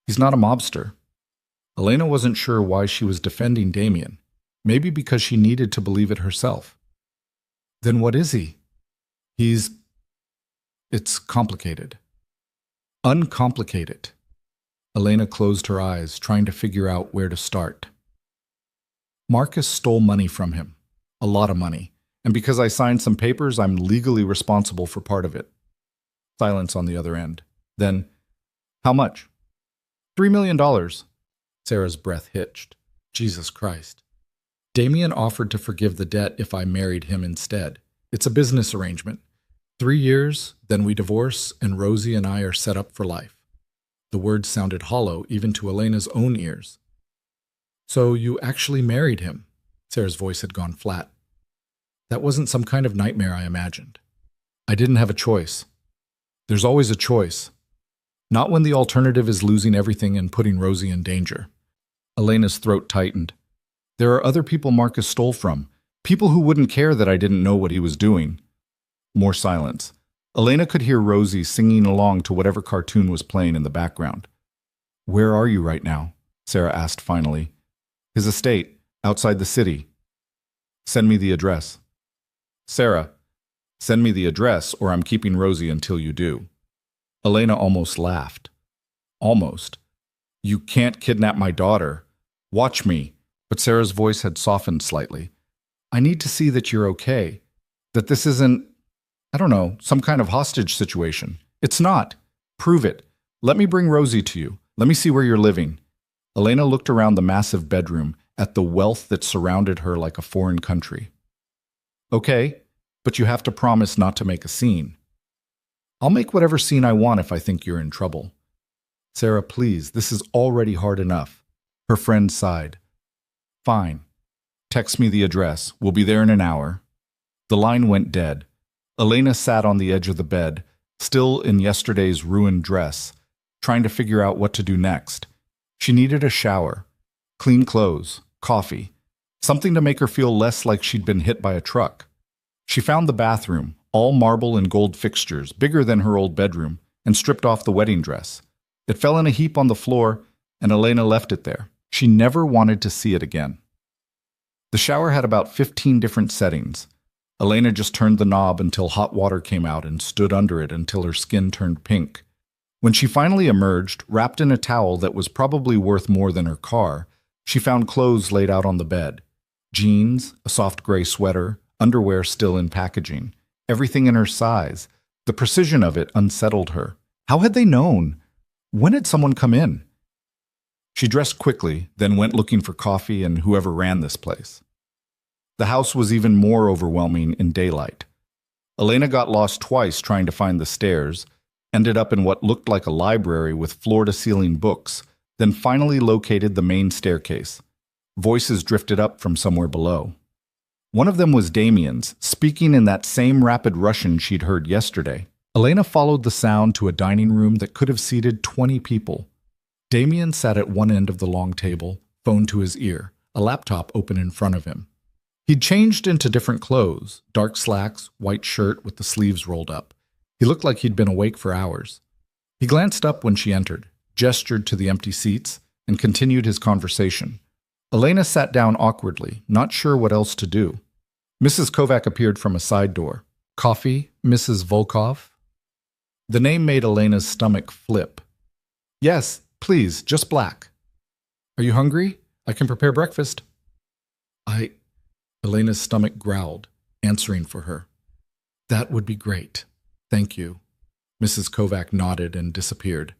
He's not a mobster. Elena wasn't sure why she was defending Damien. Maybe because she needed to believe it herself. Then what is he? It's complicated. Uncomplicate it. Elena closed her eyes, trying to figure out where to start. Marcus stole money from him. A lot of money. And because I signed some papers, I'm legally responsible for part of it. Silence on the other end. Then, how much? $3 million. Sarah's breath hitched. Jesus Christ. Damien offered to forgive the debt if I married him instead. It's a business arrangement. 3 years, then we divorce, and Rosie and I are set up for life. The words sounded hollow, even to Elena's own ears. So you actually married him? Sarah's voice had gone flat. That wasn't some kind of nightmare I imagined. I didn't have a choice. There's always a choice. Not when the alternative is losing everything and putting Rosie in danger. Elena's throat tightened. There are other people Marcus stole from. People who wouldn't care that I didn't know what he was doing. More silence. Elena could hear Rosie singing along to whatever cartoon was playing in the background. Where are you right now? Sarah asked finally. His estate, outside the city. Send me the address. Sarah, send me the address or I'm keeping Rosie until you do. Elena almost laughed. Almost. You can't kidnap my daughter. Watch me. But Sarah's voice had softened slightly. I need to see that you're okay. That this isn't, I don't know, some kind of hostage situation. It's not. Prove it. Let me bring Rosie to you. Let me see where you're living. Elena looked around the massive bedroom at the wealth that surrounded her like a foreign country. Okay, but you have to promise not to make a scene. I'll make whatever scene I want if I think you're in trouble. Sarah, please, this is already hard enough. Her friend sighed. Fine. Text me the address. We'll be there in an hour. The line went dead. Elena sat on the edge of the bed, still in yesterday's ruined dress, trying to figure out what to do next. She needed a shower, clean clothes, coffee, something to make her feel less like she'd been hit by a truck. She found the bathroom, all marble and gold fixtures, bigger than her old bedroom, and stripped off the wedding dress. It fell in a heap on the floor, and Elena left it there. She never wanted to see it again. The shower had about 15 different settings. Elena just turned the knob until hot water came out and stood under it until her skin turned pink. When she finally emerged, wrapped in a towel that was probably worth more than her car, she found clothes laid out on the bed. Jeans, a soft gray sweater, underwear still in packaging. Everything in her size. The precision of it unsettled her. How had they known? When had someone come in? She dressed quickly, then went looking for coffee and whoever ran this place. The house was even more overwhelming in daylight. Elena got lost twice trying to find the stairs, ended up in what looked like a library with floor-to-ceiling books, then finally located the main staircase. Voices drifted up from somewhere below. One of them was Damien's, speaking in that same rapid Russian she'd heard yesterday. Elena followed the sound to a dining room that could have seated 20 people. Damien sat at one end of the long table, phone to his ear, a laptop open in front of him. He'd changed into different clothes, dark slacks, white shirt with the sleeves rolled up. He looked like he'd been awake for hours. He glanced up when she entered, gestured to the empty seats, and continued his conversation. Elena sat down awkwardly, not sure what else to do. Mrs. Kovac appeared from a side door. Coffee, Mrs. Volkov? The name made Elena's stomach flip. Yes, please, just black. Are you hungry? I can prepare breakfast. Elena's stomach growled, answering for her. That would be great. Thank you. Mrs. Kovac nodded and disappeared.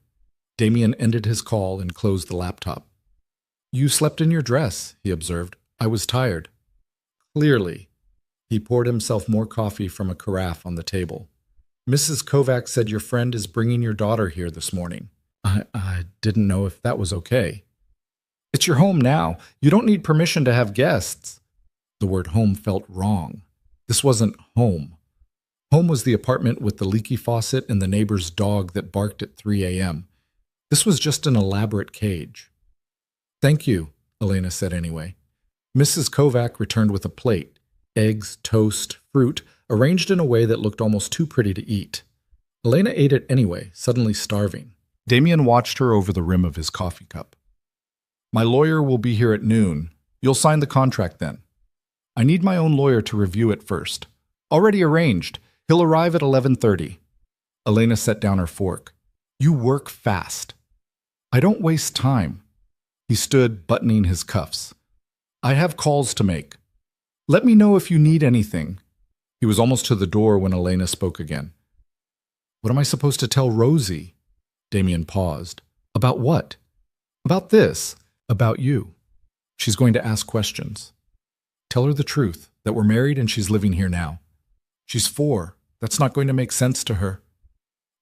Damien ended his call and closed the laptop. You slept in your dress, he observed. I was tired. Clearly. He poured himself more coffee from a carafe on the table. Mrs. Kovac said your friend is bringing your daughter here this morning. I didn't know if that was okay. It's your home now. You don't need permission to have guests. The word home felt wrong. This wasn't home. Home was the apartment with the leaky faucet and the neighbor's dog that barked at 3 a.m. This was just an elaborate cage. Thank you, Elena said anyway. Mrs. Kovac returned with a plate, eggs, toast, fruit, arranged in a way that looked almost too pretty to eat. Elena ate it anyway, suddenly starving. Damien watched her over the rim of his coffee cup. My lawyer will be here at noon. You'll sign the contract then. I need my own lawyer to review it first. Already arranged. He'll arrive at 11:30. Elena set down her fork. You work fast. I don't waste time. He stood, buttoning his cuffs. I have calls to make. Let me know if you need anything. He was almost to the door when Elena spoke again. What am I supposed to tell Rosie? Damien paused. About what? About this. About you. She's going to ask questions. Tell her the truth, that we're married and she's living here now. She's 4. That's not going to make sense to her.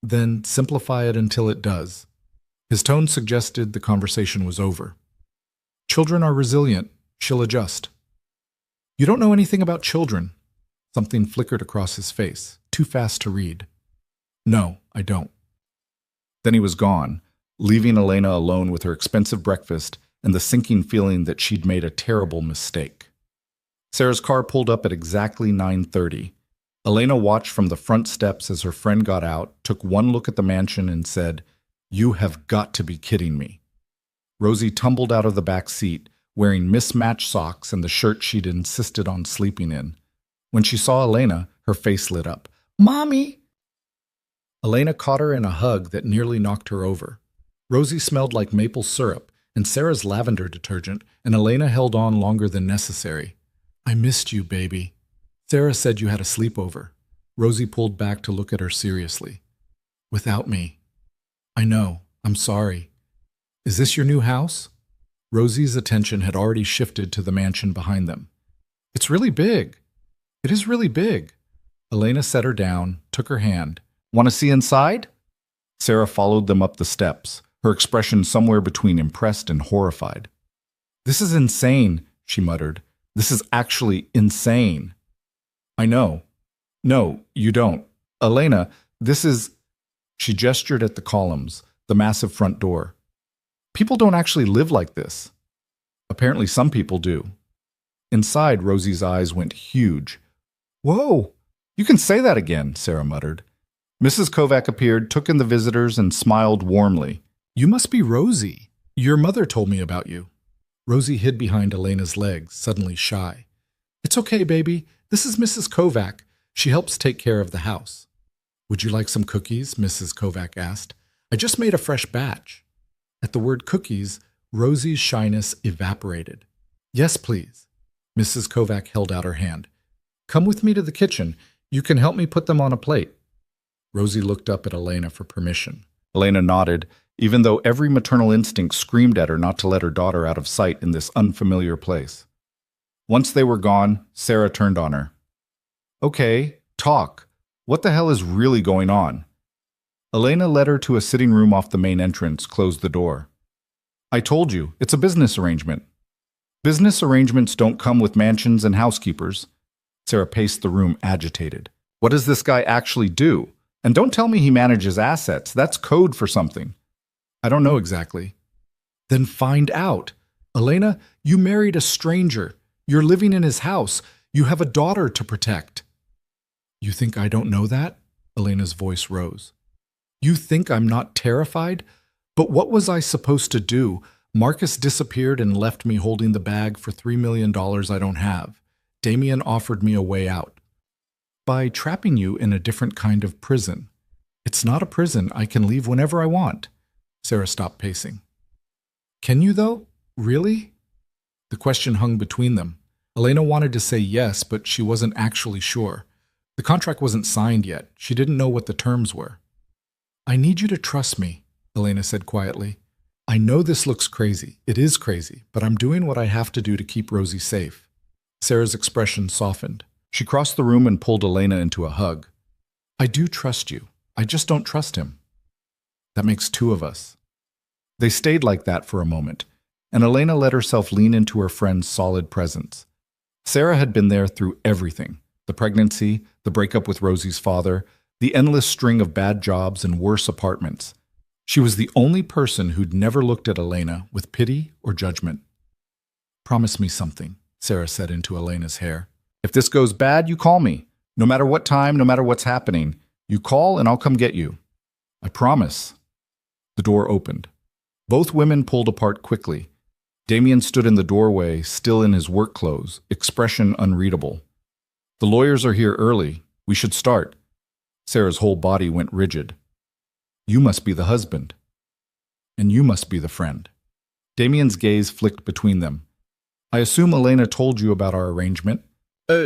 Then simplify it until it does. His tone suggested the conversation was over. Children are resilient. She'll adjust. You don't know anything about children. Something flickered across his face, too fast to read. No, I don't. Then he was gone, leaving Elena alone with her expensive breakfast and the sinking feeling that she'd made a terrible mistake. Sarah's car pulled up at exactly 9:30. Elena watched from the front steps as her friend got out, took one look at the mansion and said, You have got to be kidding me. Rosie tumbled out of the back seat, wearing mismatched socks and the shirt she'd insisted on sleeping in. When she saw Elena, her face lit up. Mommy! Elena caught her in a hug that nearly knocked her over. Rosie smelled like maple syrup and Sarah's lavender detergent, and Elena held on longer than necessary. I missed you, baby. Sarah said you had a sleepover. Rosie pulled back to look at her seriously. Without me. I know. I'm sorry. Is this your new house? Rosie's attention had already shifted to the mansion behind them. It's really big. It is really big. Elena set her down, took her hand. Want to see inside? Sarah followed them up the steps, her expression somewhere between impressed and horrified. This is insane, she muttered. This is actually insane. I know. No, you don't. Elena, this is... She gestured at the columns, the massive front door. People don't actually live like this. Apparently some people do. Inside, Rosie's eyes went huge. Whoa! You can say that again, Sarah muttered. Mrs. Kovac appeared, took in the visitors, and smiled warmly. You must be Rosie. Your mother told me about you. Rosie hid behind Elena's legs, suddenly shy. It's okay, baby. This is Mrs. Kovac. She helps take care of the house. Would you like some cookies? Mrs. Kovac asked. I just made a fresh batch. At the word cookies, Rosie's shyness evaporated. Yes, please. Mrs. Kovac held out her hand. Come with me to the kitchen. You can help me put them on a plate. Rosie looked up at Elena for permission. Elena nodded, even though every maternal instinct screamed at her not to let her daughter out of sight in this unfamiliar place. Once they were gone, Sarah turned on her. Okay, talk. What the hell is really going on? Elena led her to a sitting room off the main entrance, closed the door. I told you, it's a business arrangement. Business arrangements don't come with mansions and housekeepers. Sarah paced the room, agitated. What does this guy actually do? And don't tell me he manages assets. That's code for something. I don't know exactly. Then find out. Elena, you married a stranger. You're living in his house. You have a daughter to protect. You think I don't know that? Elena's voice rose. You think I'm not terrified? But what was I supposed to do? Marcus disappeared and left me holding the bag for $3 million I don't have. Damien offered me a way out. By trapping you in a different kind of prison. It's not a prison. I can leave whenever I want. Sarah stopped pacing. Can you, though? Really? The question hung between them. Elena wanted to say yes, but she wasn't actually sure. The contract wasn't signed yet. She didn't know what the terms were. I need you to trust me, Elena said quietly. I know this looks crazy. It is crazy, but I'm doing what I have to do to keep Rosie safe. Sarah's expression softened. She crossed the room and pulled Elena into a hug. I do trust you. I just don't trust him. That makes 2 of us. They stayed like that for a moment, and Elena let herself lean into her friend's solid presence. Sarah had been there through everything. The pregnancy, the breakup with Rosie's father, the endless string of bad jobs and worse apartments. She was the only person who'd never looked at Elena with pity or judgment. Promise me something, Sarah said into Elena's hair. If this goes bad, you call me. No matter what time, no matter what's happening. You call and I'll come get you. I promise. The door opened. Both women pulled apart quickly. Damien stood in the doorway, still in his work clothes, expression unreadable. The lawyers are here early. We should start. Sarah's whole body went rigid. You must be the husband. And you must be the friend. Damien's gaze flicked between them. I assume Elena told you about our arrangement.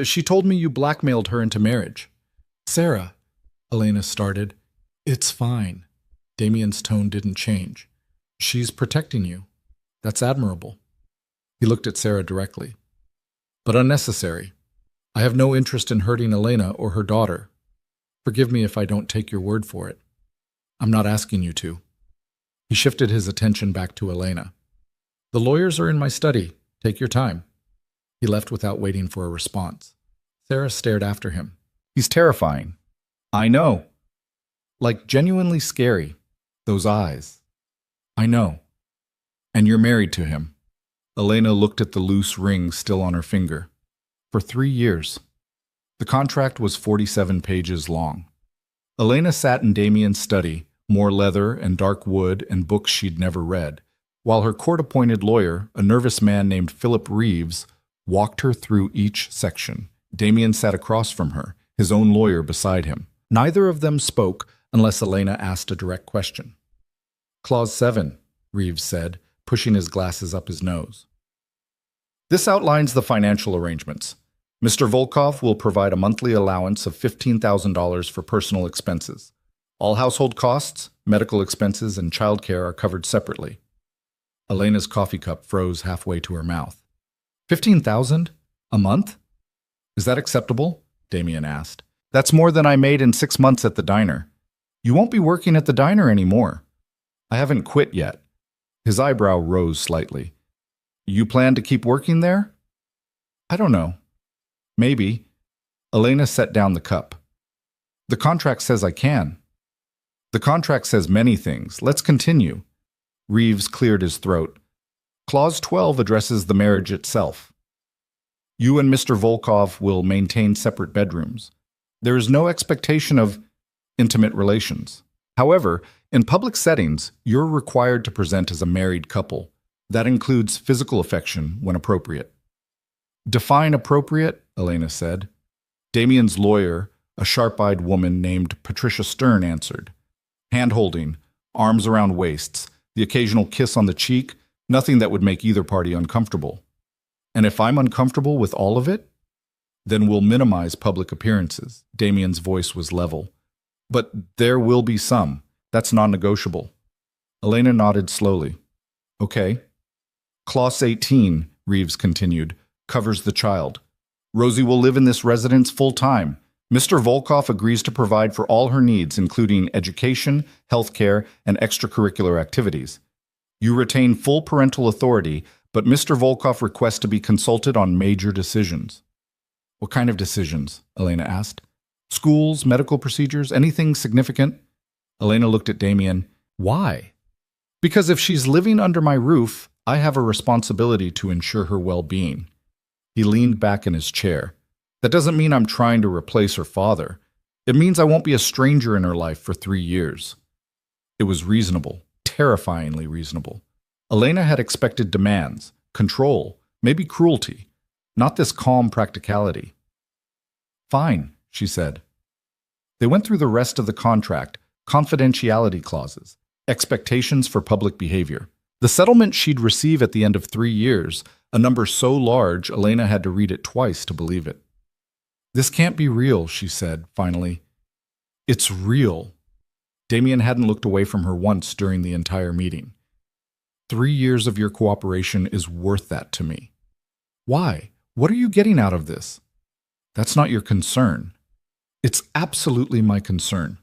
She told me you blackmailed her into marriage. Sarah, Elena started. It's fine. Damien's tone didn't change. She's protecting you. That's admirable. He looked at Sarah directly. But unnecessary. I have no interest in hurting Elena or her daughter. Forgive me if I don't take your word for it. I'm not asking you to. He shifted his attention back to Elena. The lawyers are in my study. Take your time. He left without waiting for a response. Sarah stared after him. He's terrifying. I know. Like genuinely scary. Those eyes. I know. And you're married to him. Elena looked at the loose ring still on her finger. For 3 years. The contract was 47 pages long. Elena sat in Damien's study, more leather and dark wood and books she'd never read, while her court-appointed lawyer, a nervous man named Philip Reeves, walked her through each section. Damien sat across from her, his own lawyer beside him. Neither of them spoke unless Elena asked a direct question. Clause 7, Reeves said, pushing his glasses up his nose. This outlines the financial arrangements. Mr. Volkov will provide a monthly allowance of $15,000 for personal expenses. All household costs, medical expenses, and childcare are covered separately. Elena's coffee cup froze halfway to her mouth. $15,000? A month? Is that acceptable? Damien asked. That's more than I made in 6 months at the diner. You won't be working at the diner anymore. I haven't quit yet. His eyebrow rose slightly. You plan to keep working there? I don't know. Maybe. Elena set down the cup. The contract says I can. The contract says many things. Let's continue. Reeves cleared his throat. Clause 12 addresses the marriage itself. You and Mr. Volkov will maintain separate bedrooms. There is no expectation of intimate relations. However, in public settings, you're required to present as a married couple. That includes physical affection when appropriate. Define appropriate, Elena said. Damien's lawyer, a sharp-eyed woman named Patricia Stern, answered. Hand-holding, arms around waists, the occasional kiss on the cheek, nothing that would make either party uncomfortable. And if I'm uncomfortable with all of it, then we'll minimize public appearances. Damien's voice was level. But there will be some. That's non-negotiable. Elena nodded slowly. Okay. Clause 18, Reeves continued, covers the child. Rosie will live in this residence full-time. Mr. Volkov agrees to provide for all her needs, including education, healthcare, and extracurricular activities. You retain full parental authority, but Mr. Volkov requests to be consulted on major decisions. What kind of decisions? Elena asked. Schools, medical procedures, anything significant? Elena looked at Damien. Why? Because if she's living under my roof, I have a responsibility to ensure her well-being. He leaned back in his chair. That doesn't mean I'm trying to replace her father. It means I won't be a stranger in her life for 3 years. It was reasonable, terrifyingly reasonable. Elena had expected demands, control, maybe cruelty, not this calm practicality. Fine, she said. They went through the rest of the contract, confidentiality clauses, expectations for public behavior. The settlement she'd receive at the end of 3 years, a number so large Elena had to read it twice to believe it. This can't be real, she said, finally. It's real. Damien hadn't looked away from her once during the entire meeting. 3 years of your cooperation is worth that to me. Why? What are you getting out of this? That's not your concern. It's absolutely my concern.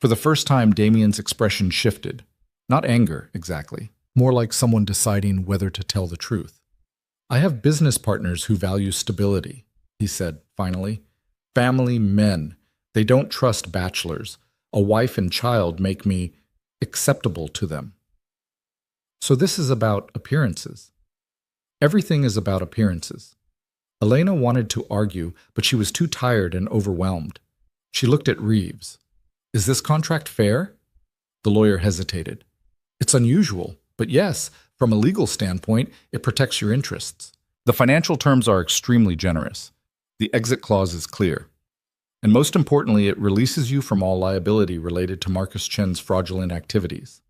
For the first time, Damien's expression shifted. Not anger, exactly. More like someone deciding whether to tell the truth. I have business partners who value stability, he said, finally. Family men. They don't trust bachelors. A wife and child make me acceptable to them. So this is about appearances. Everything is about appearances. Elena wanted to argue, but she was too tired and overwhelmed. She looked at Reeves. Is this contract fair? The lawyer hesitated. It's unusual, but yes, From a legal standpoint, it protects your interests. The financial terms are extremely generous. The exit clause is clear. And most importantly, it releases you from all liability related to Marcus Chen's fraudulent activities.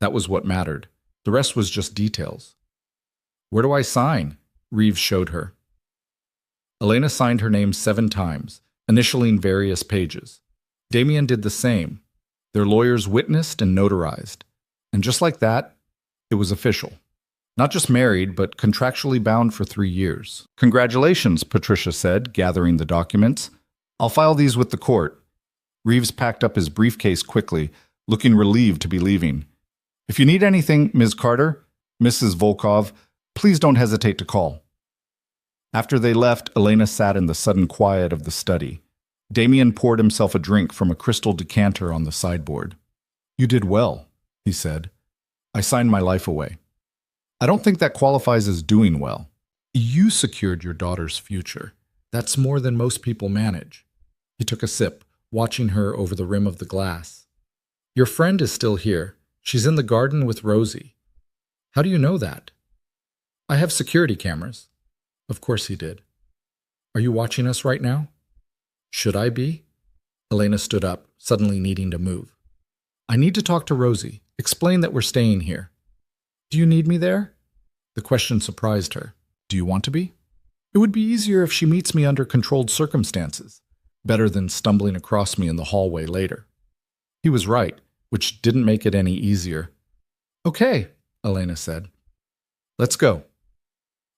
That was what mattered. The rest was just details. Where do I sign? Reeves showed her. Elena signed her name 7 times, initialing various pages. Damien did the same. Their lawyers witnessed and notarized. And just like that, it was official. Not just married, but contractually bound for 3 years. Congratulations, Patricia said, gathering the documents. I'll file these with the court. Reeves packed up his briefcase quickly, looking relieved to be leaving. If you need anything, Ms. Carter, Mrs. Volkov, please don't hesitate to call. After they left, Elena sat in the sudden quiet of the study. Damien poured himself a drink from a crystal decanter on the sideboard. You did well, he said. I signed my life away. I don't think that qualifies as doing well. You secured your daughter's future. That's more than most people manage. He took a sip, watching her over the rim of the glass. Your friend is still here. She's in the garden with Rosie. How do you know that? I have security cameras. Of course he did. Are you watching us right now? Should I be? Elena stood up, suddenly needing to move. I need to talk to Rosie. Explain that we're staying here. Do you need me there? The question surprised her. Do you want to be? It would be easier if she meets me under controlled circumstances. Better than stumbling across me in the hallway later. He was right, which didn't make it any easier. Okay, Elena said. Let's go.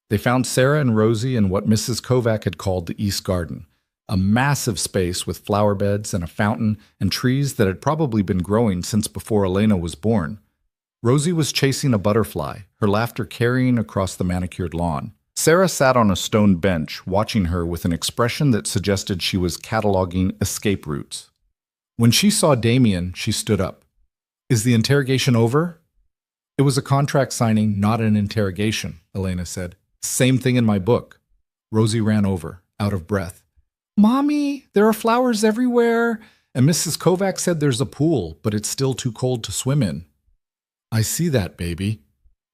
They found Sarah and Rosie in what Mrs. Kovac had called the East Garden, a massive space with flower beds and a fountain and trees that had probably been growing since before Elena was born. Rosie was chasing a butterfly, her laughter carrying across the manicured lawn. Sarah sat on a stone bench, watching her with an expression that suggested she was cataloging escape routes. When she saw Damien, she stood up. Is the interrogation over? It was a contract signing, not an interrogation, Elena said. Same thing in my book. Rosie ran over, out of breath. Mommy, there are flowers everywhere. And Mrs. Kovac said there's a pool, but it's still too cold to swim in. I see that, baby.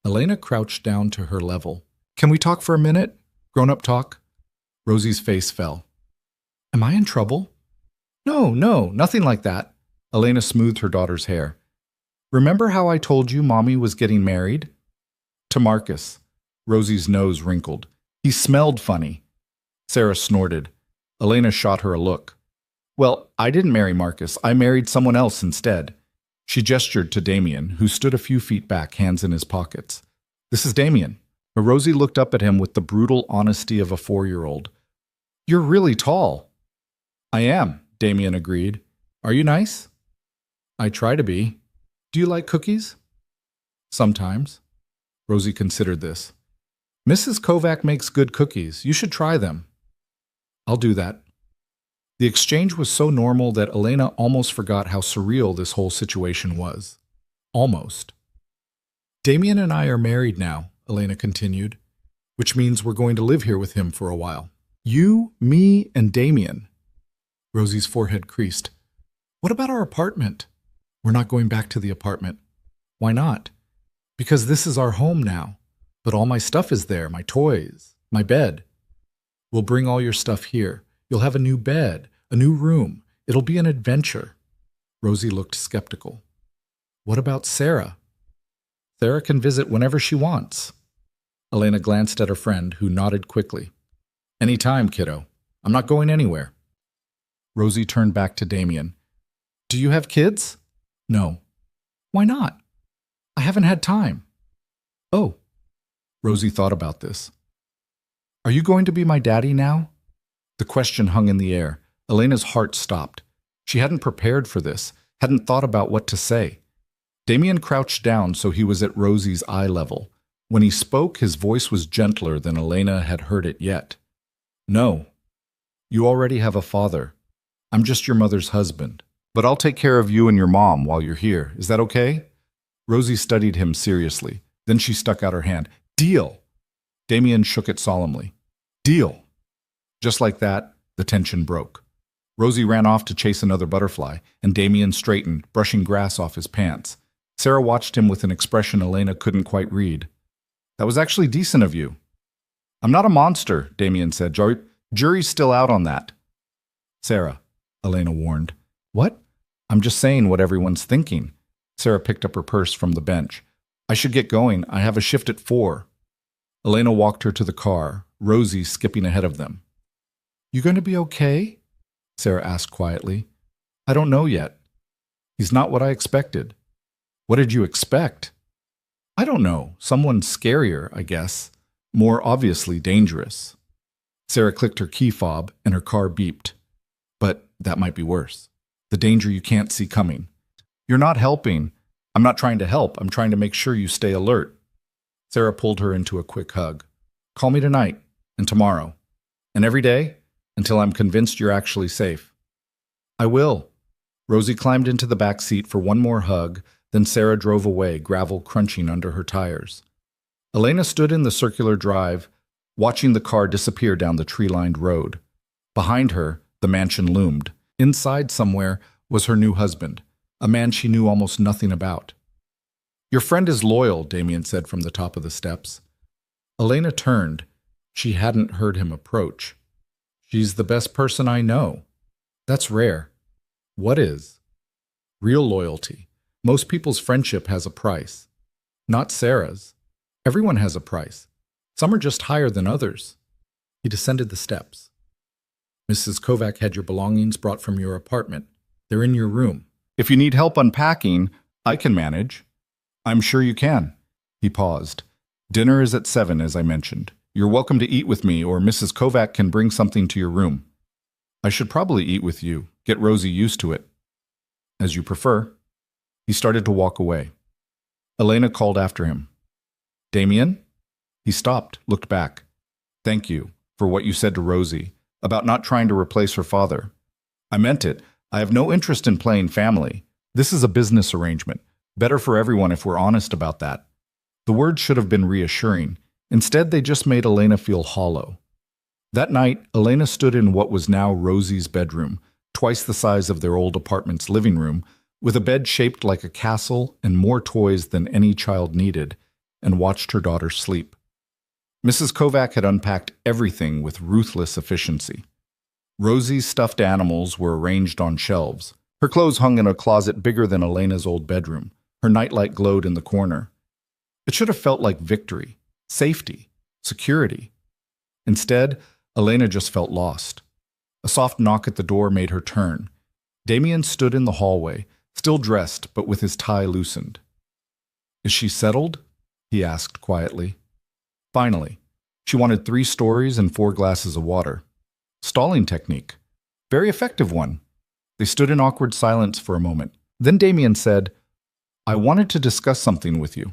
Elena crouched down to her level. Can we talk for a minute? Grown-up talk? Rosie's face fell. Am I in trouble? No, nothing like that. Elena smoothed her daughter's hair. Remember how I told you Mommy was getting married? To Marcus. Rosie's nose wrinkled. He smelled funny. Sarah snorted. Elena shot her a look. Well, I didn't marry Marcus. I married someone else instead. She gestured to Damien, who stood a few feet back, hands in his pockets. This is Damien. But Rosie looked up at him with the brutal honesty of a 4-year-old. You're really tall. I am, Damien agreed. Are you nice? I try to be. Do you like cookies? Sometimes. Rosie considered this. Mrs. Kovac makes good cookies. You should try them. I'll do that. The exchange was so normal that Elena almost forgot how surreal this whole situation was. Almost. Damien and I are married now, Elena continued, which means we're going to live here with him for a while. You, me, and Damien. Rosie's forehead creased. What about our apartment? We're not going back to the apartment. Why not? Because this is our home now. But all my stuff is there, my toys, my bed. We'll bring all your stuff here. You'll have a new bed, a new room. It'll be an adventure. Rosie looked skeptical. What about Sarah? Sarah can visit whenever she wants. Elena glanced at her friend, who nodded quickly. Any time, kiddo. I'm not going anywhere. Rosie turned back to Damien. Do you have kids? No. Why not? I haven't had time. Oh. Rosie thought about this. Are you going to be my daddy now? The question hung in the air. Elena's heart stopped. She hadn't prepared for this, hadn't thought about what to say. Damien crouched down so he was at Rosie's eye level. When he spoke, his voice was gentler than Elena had heard it yet. No. You already have a father. I'm just your mother's husband. But I'll take care of you and your mom while you're here. Is that okay? Rosie studied him seriously. Then she stuck out her hand. Deal! Damien shook it solemnly. Deal! Just like that, the tension broke. Rosie ran off to chase another butterfly, and Damien straightened, brushing grass off his pants. Sarah watched him with an expression Elena couldn't quite read. That was actually decent of you. I'm not a monster, Damien said. Jury's still out on that. Sarah, Elena warned. What? I'm just saying what everyone's thinking. Sarah picked up her purse from the bench. I should get going. I have a shift at 4. Elena walked her to the car, Rosie skipping ahead of them. You going to be okay? Sarah asked quietly. I don't know yet. He's not what I expected. What did you expect? I don't know. Someone scarier, I guess. More obviously dangerous. Sarah clicked her key fob and her car beeped. But that might be worse. The danger you can't see coming. You're not helping. I'm not trying to help. I'm trying to make sure you stay alert. Sarah pulled her into a quick hug. Call me tonight and tomorrow. And every day until I'm convinced you're actually safe. I will. Rosie climbed into the back seat for one more hug, then Sarah drove away, gravel crunching under her tires. Elena stood in the circular drive, watching the car disappear down the tree-lined road. Behind her, the mansion loomed. Inside somewhere was her new husband, a man she knew almost nothing about. Your friend is loyal, Damien said from the top of the steps. Elena turned. She hadn't heard him approach. She's the best person I know. That's rare. What is? Real loyalty. Most people's friendship has a price. Not Sarah's. Everyone has a price. Some are just higher than others. He descended the steps. Mrs. Kovac had your belongings brought from your apartment. They're in your room. If you need help unpacking, I can manage. I'm sure you can. He paused. Dinner is at 7, as I mentioned. You're welcome to eat with me, or Mrs. Kovac can bring something to your room. I should probably eat with you. Get Rosie used to it. As you prefer. He started to walk away. Elena called after him. Damien? He stopped, looked back. Thank you for what you said to Rosie about not trying to replace her father. I meant it. I have no interest in playing family. This is a business arrangement. Better for everyone if we're honest about that. The words should have been reassuring. Instead, they just made Elena feel hollow. That night, Elena stood in what was now Rosie's bedroom, twice the size of their old apartment's living room, with a bed shaped like a castle and more toys than any child needed, and watched her daughter sleep. Mrs. Kovac had unpacked everything with ruthless efficiency. Rosie's stuffed animals were arranged on shelves. Her clothes hung in a closet bigger than Elena's old bedroom. Her nightlight glowed in the corner. It should have felt like victory, safety, security. Instead, Elena just felt lost. A soft knock at the door made her turn. Damien stood in the hallway, still dressed but with his tie loosened. Is she settled? He asked quietly. Finally, she wanted 3 stories and 4 glasses of water. Stalling technique. Very effective one. They stood in awkward silence for a moment. Then Damien said, I wanted to discuss something with you.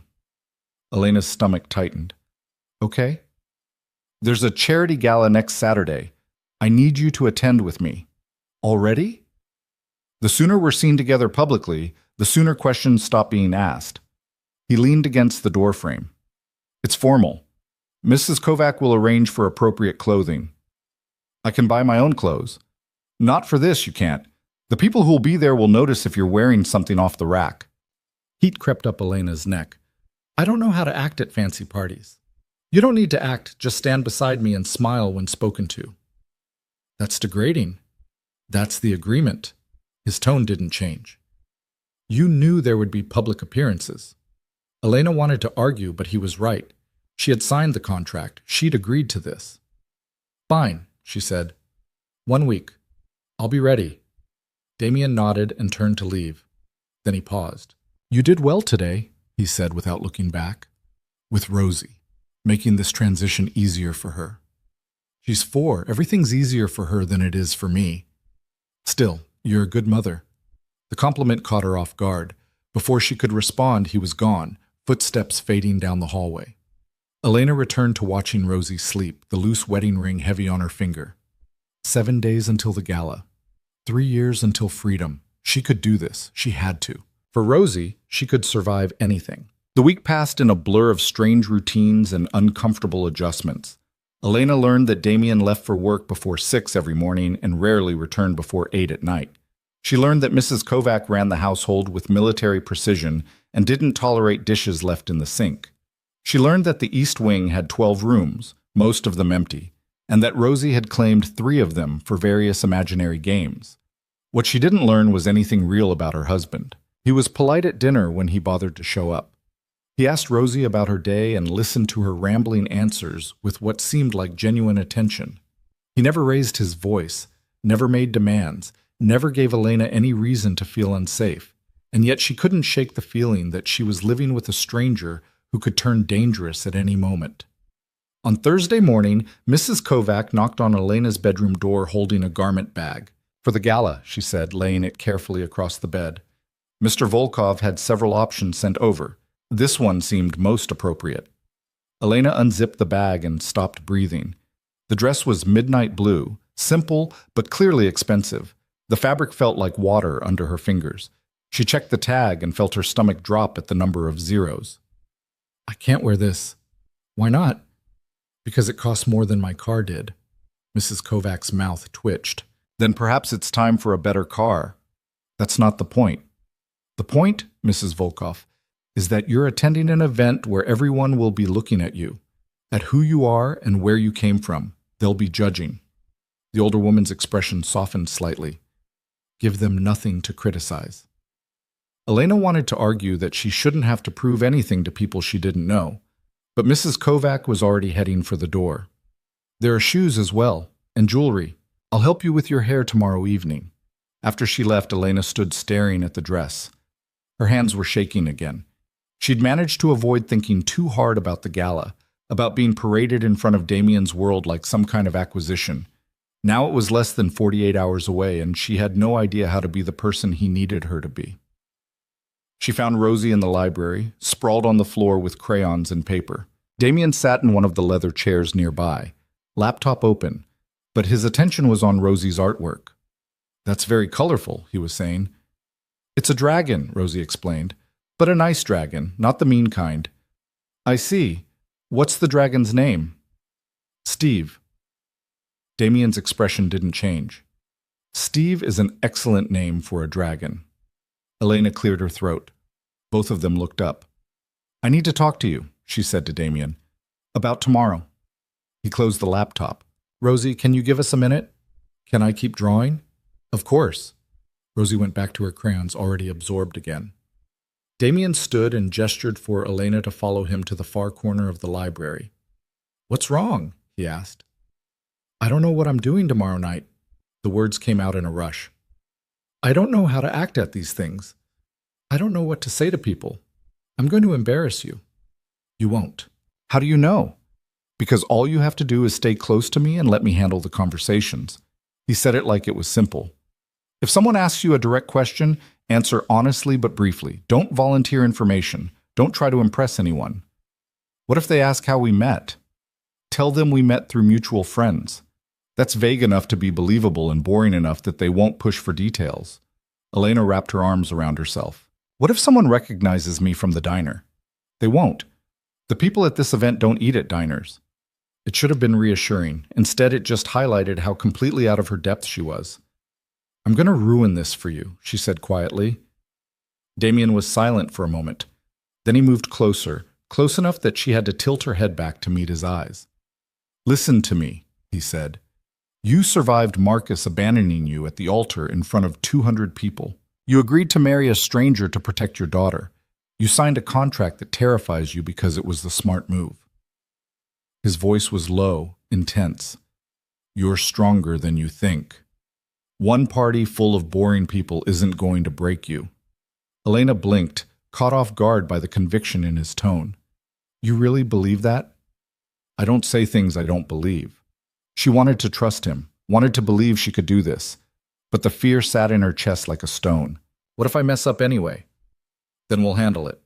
Elena's stomach tightened. Okay. There's a charity gala next Saturday. I need you to attend with me. Already? The sooner we're seen together publicly, the sooner questions stop being asked. He leaned against the doorframe. It's formal. Mrs. Kovac will arrange for appropriate clothing. I can buy my own clothes. Not for this, you can't. The people who'll be there will notice if you're wearing something off the rack. Heat crept up Elena's neck. I don't know how to act at fancy parties. You don't need to act, just stand beside me and smile when spoken to. That's degrading. That's the agreement. His tone didn't change. You knew there would be public appearances. Elena wanted to argue, but he was right. She had signed the contract. She'd agreed to this. Fine, she said. 1 week. I'll be ready. Damien nodded and turned to leave. Then he paused. You did well today, he said without looking back. With Rosie, making this transition easier for her. She's 4. Everything's easier for her than it is for me. Still, you're a good mother. The compliment caught her off guard. Before she could respond, he was gone, footsteps fading down the hallway. Elena returned to watching Rosie sleep, the loose wedding ring heavy on her finger. 7 days until the gala. 3 years until freedom. She could do this. She had to. For Rosie, she could survive anything. The week passed in a blur of strange routines and uncomfortable adjustments. Elena learned that Damien left for work before 6 every morning and rarely returned before 8 at night. She learned that Mrs. Kovac ran the household with military precision and didn't tolerate dishes left in the sink. She learned that the East Wing had 12 rooms, most of them empty, and that Rosie had claimed 3 of them for various imaginary games. What she didn't learn was anything real about her husband. He was polite at dinner when he bothered to show up. He asked Rosie about her day and listened to her rambling answers with what seemed like genuine attention. He never raised his voice, never made demands, never gave Elena any reason to feel unsafe, and yet she couldn't shake the feeling that she was living with a stranger who could turn dangerous at any moment. On Thursday morning, Mrs. Kovac knocked on Elena's bedroom door holding a garment bag. "For the gala," she said, laying it carefully across the bed. Mr. Volkov had several options sent over. This one seemed most appropriate. Elena unzipped the bag and stopped breathing. The dress was midnight blue, simple but clearly expensive. The fabric felt like water under her fingers. She checked the tag and felt her stomach drop at the number of zeros. "I can't wear this." "Why not?" "Because it costs more than my car did." Mrs. Kovac's mouth twitched. "Then perhaps it's time for a better car." "That's not the point." "The point, Mrs. Volkov, is that you're attending an event where everyone will be looking at you, at who you are and where you came from. They'll be judging." The older woman's expression softened slightly. "Give them nothing to criticize." Elena wanted to argue that she shouldn't have to prove anything to people she didn't know, but Mrs. Kovac was already heading for the door. "There are shoes as well, and jewelry. I'll help you with your hair tomorrow evening." After she left, Elena stood staring at the dress. Her hands were shaking again. She'd managed to avoid thinking too hard about the gala, about being paraded in front of Damien's world like some kind of acquisition. Now it was less than 48 hours away, and she had no idea how to be the person he needed her to be. She found Rosie in the library, sprawled on the floor with crayons and paper. Damien sat in one of the leather chairs nearby, laptop open, but his attention was on Rosie's artwork. "That's very colorful," he was saying. "It's a dragon," Rosie explained, "but a nice dragon, not the mean kind." "I see. What's the dragon's name?" "Steve." Damien's expression didn't change. "Steve is an excellent name for a dragon." Elena cleared her throat. Both of them looked up. "I need to talk to you," she said to Damien. "About tomorrow." He closed the laptop. "Rosie, can you give us a minute?" "Can I keep drawing?" "Of course." Rosie went back to her crayons, already absorbed again. Damien stood and gestured for Elena to follow him to the far corner of the library. "What's wrong?" he asked. "I don't know what I'm doing tomorrow night." The words came out in a rush. "I don't know how to act at these things. I don't know what to say to people. I'm going to embarrass you." "You won't." "How do you know?" "Because all you have to do is stay close to me and let me handle the conversations." He said it like it was simple. "If someone asks you a direct question, answer honestly but briefly. Don't volunteer information. Don't try to impress anyone." "What if they ask how we met?" "Tell them we met through mutual friends." That's vague enough to be believable and boring enough that they won't push for details. Elena wrapped her arms around herself. "What if someone recognizes me from the diner?" "They won't. The people at this event don't eat at diners." It should have been reassuring. Instead, it just highlighted how completely out of her depth she was. "I'm going to ruin this for you," she said quietly. Damien was silent for a moment. Then he moved closer, close enough that she had to tilt her head back to meet his eyes. "Listen to me," he said. "You survived Marcus abandoning you at the altar in front of 200 people. You agreed to marry a stranger to protect your daughter. You signed a contract that terrifies you because it was the smart move." His voice was low, intense. "You're stronger than you think. One party full of boring people isn't going to break you." Elena blinked, caught off guard by the conviction in his tone. "You really believe that?" "I don't say things I don't believe." She wanted to trust him, wanted to believe she could do this, but the fear sat in her chest like a stone. "What if I mess up anyway?" "Then we'll handle it."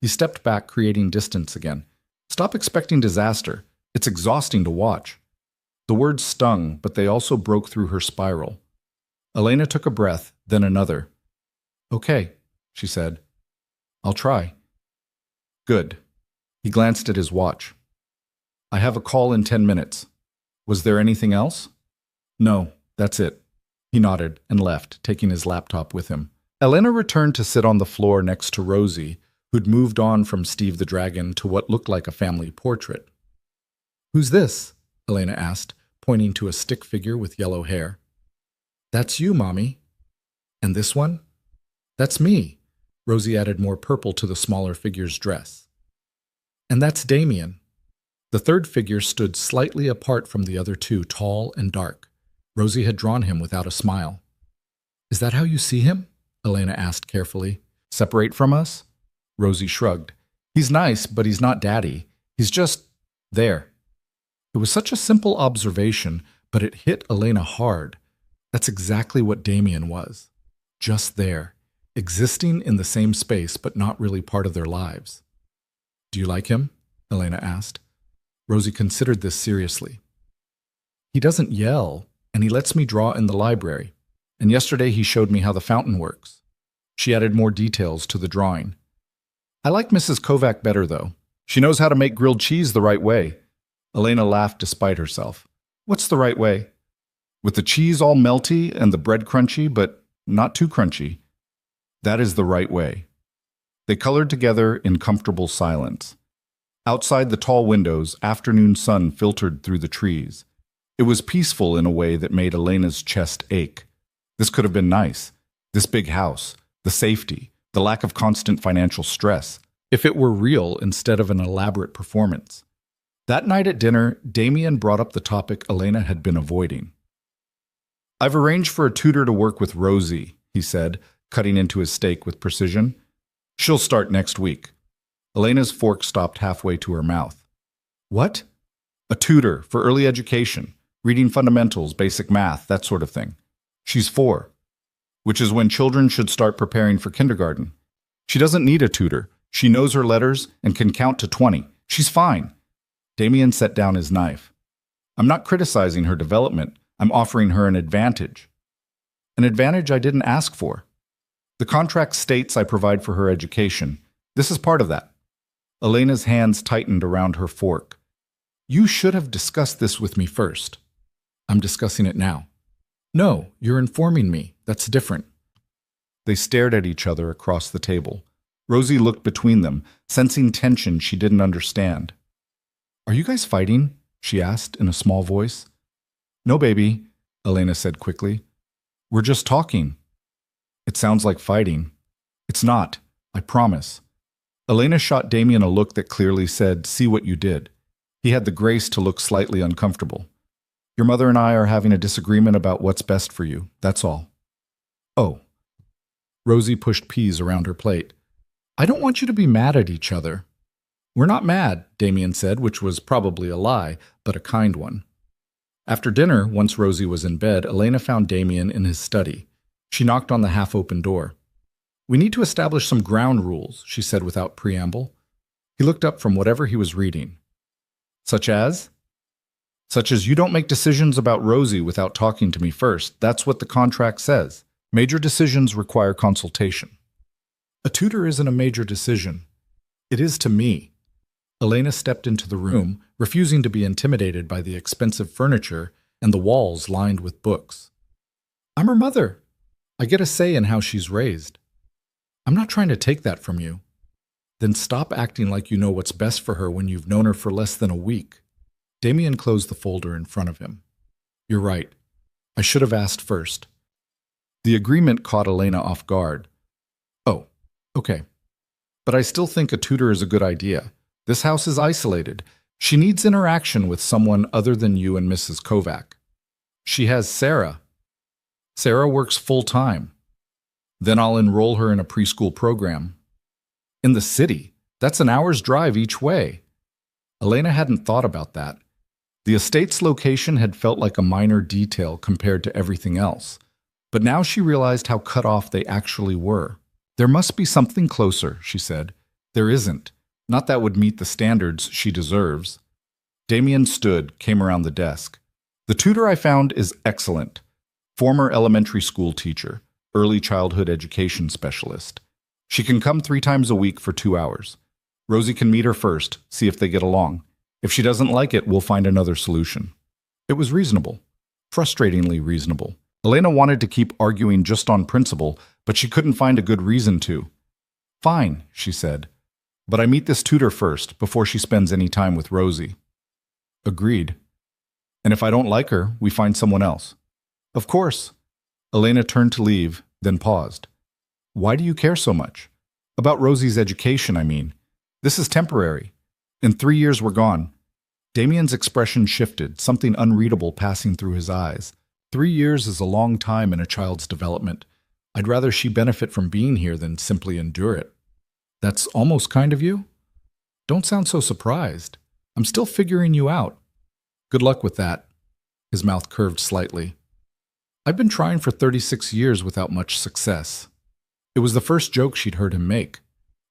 He stepped back, creating distance again. "Stop expecting disaster. It's exhausting to watch." The words stung, but they also broke through her spiral. Elena took a breath, then another. "Okay," she said. "I'll try." "Good." He glanced at his watch. "I have a call in 10 minutes. Was there anything else?" "No, that's it." He nodded and left, taking his laptop with him. Elena returned to sit on the floor next to Rosie, who'd moved on from Steve the Dragon to what looked like a family portrait. "Who's this?" Elena asked, pointing to a stick figure with yellow hair. "That's you, Mommy." "And this one?" "That's me." Rosie added more purple to the smaller figure's dress. "And that's Damien." The third figure stood slightly apart from the other two, tall and dark. Rosie had drawn him without a smile. "Is that how you see him?" Elena asked carefully. "Separate from us?" Rosie shrugged. "He's nice, but he's not Daddy. He's just there." It was such a simple observation, but it hit Elena hard. That's exactly what Damien was. Just there, existing in the same space, but not really part of their lives. "Do you like him?" Elena asked. Rosie considered this seriously. "He doesn't yell, and he lets me draw in the library. And yesterday he showed me how the fountain works." She added more details to the drawing. "I like Mrs. Kovac better, though. She knows how to make grilled cheese the right way." Elena laughed despite herself. "What's the right way?" "With the cheese all melty and the bread crunchy, but not too crunchy. That is the right way." They colored together in comfortable silence. Outside the tall windows, afternoon sun filtered through the trees. It was peaceful in a way that made Elena's chest ache. This could have been nice. This big house, the safety, the lack of constant financial stress, if it were real instead of an elaborate performance. That night at dinner, Damien brought up the topic Elena had been avoiding. "I've arranged for a tutor to work with Rosie," he said, cutting into his steak with precision. "She'll start next week." Elena's fork stopped halfway to her mouth. "What?" "A tutor for early education, reading fundamentals, basic math, that sort of thing. She's 4, which is when children should start preparing for kindergarten. She doesn't need a tutor. She knows her letters and can count to 20. She's fine." Damien set down his knife. "I'm not criticizing her development. I'm offering her an advantage." "An advantage I didn't ask for." "The contract states I provide for her education. This is part of that." Elena's hands tightened around her fork. "You should have discussed this with me first." "I'm discussing it now." "No, you're informing me. That's different." They stared at each other across the table. Rosie looked between them, sensing tension she didn't understand. "Are you guys fighting?" she asked in a small voice. "No, baby," Elena said quickly. "We're just talking." "It sounds like fighting." "It's not. I promise." Elena shot Damien a look that clearly said, "See what you did." He had the grace to look slightly uncomfortable. "Your mother and I are having a disagreement about what's best for you, that's all." "Oh." Rosie pushed peas around her plate. "I don't want you to be mad at each other." "We're not mad," Damien said, which was probably a lie, but a kind one. After dinner, once Rosie was in bed, Elena found Damien in his study. She knocked on the half-open door. "We need to establish some ground rules," she said without preamble. He looked up from whatever he was reading. "Such as?" "Such as you don't make decisions about Rosie without talking to me first. That's what the contract says. Major decisions require consultation." "A tutor isn't a major decision. It is to me." Elena stepped into the room, refusing to be intimidated by the expensive furniture and the walls lined with books. "I'm her mother. I get a say in how she's raised." "I'm not trying to take that from you." "Then stop acting like you know what's best for her when you've known her for less than a week." Damien closed the folder in front of him. "You're right. I should have asked first." The agreement caught Elena off guard. "Oh, okay. But I still think a tutor is a good idea. This house is isolated. She needs interaction with someone other than you and Mrs. Kovac. She has Sarah. Sarah works full-time. Then I'll enroll her in a preschool program. In the city, that's an hour's drive each way." Elena hadn't thought about that. The estate's location had felt like a minor detail compared to everything else. But now she realized how cut off they actually were. "There must be something closer," she said. "There isn't. Not that would meet the standards she deserves." Damien stood, came around the desk. "The tutor I found is excellent. Former elementary school teacher. Early childhood education specialist. She can come 3 times a week for 2 hours. Rosie can meet her first, see if they get along. If she doesn't like it, we'll find another solution." It was reasonable. Frustratingly reasonable. Elena wanted to keep arguing just on principle, but she couldn't find a good reason to. "Fine," she said. But I meet this tutor first, before she spends any time with Rosie. Agreed. And if I don't like her, we find someone else. Of course. Elena turned to leave, then paused. Why do you care so much? About Rosie's education, I mean. This is temporary. In 3 years, we're gone. Damien's expression shifted, something unreadable passing through his eyes. 3 years is a long time in a child's development. I'd rather she benefit from being here than simply endure it. That's almost kind of you? Don't sound so surprised. I'm still figuring you out. Good luck with that. His mouth curved slightly. I've been trying for 36 years without much success. It was the first joke she'd heard him make.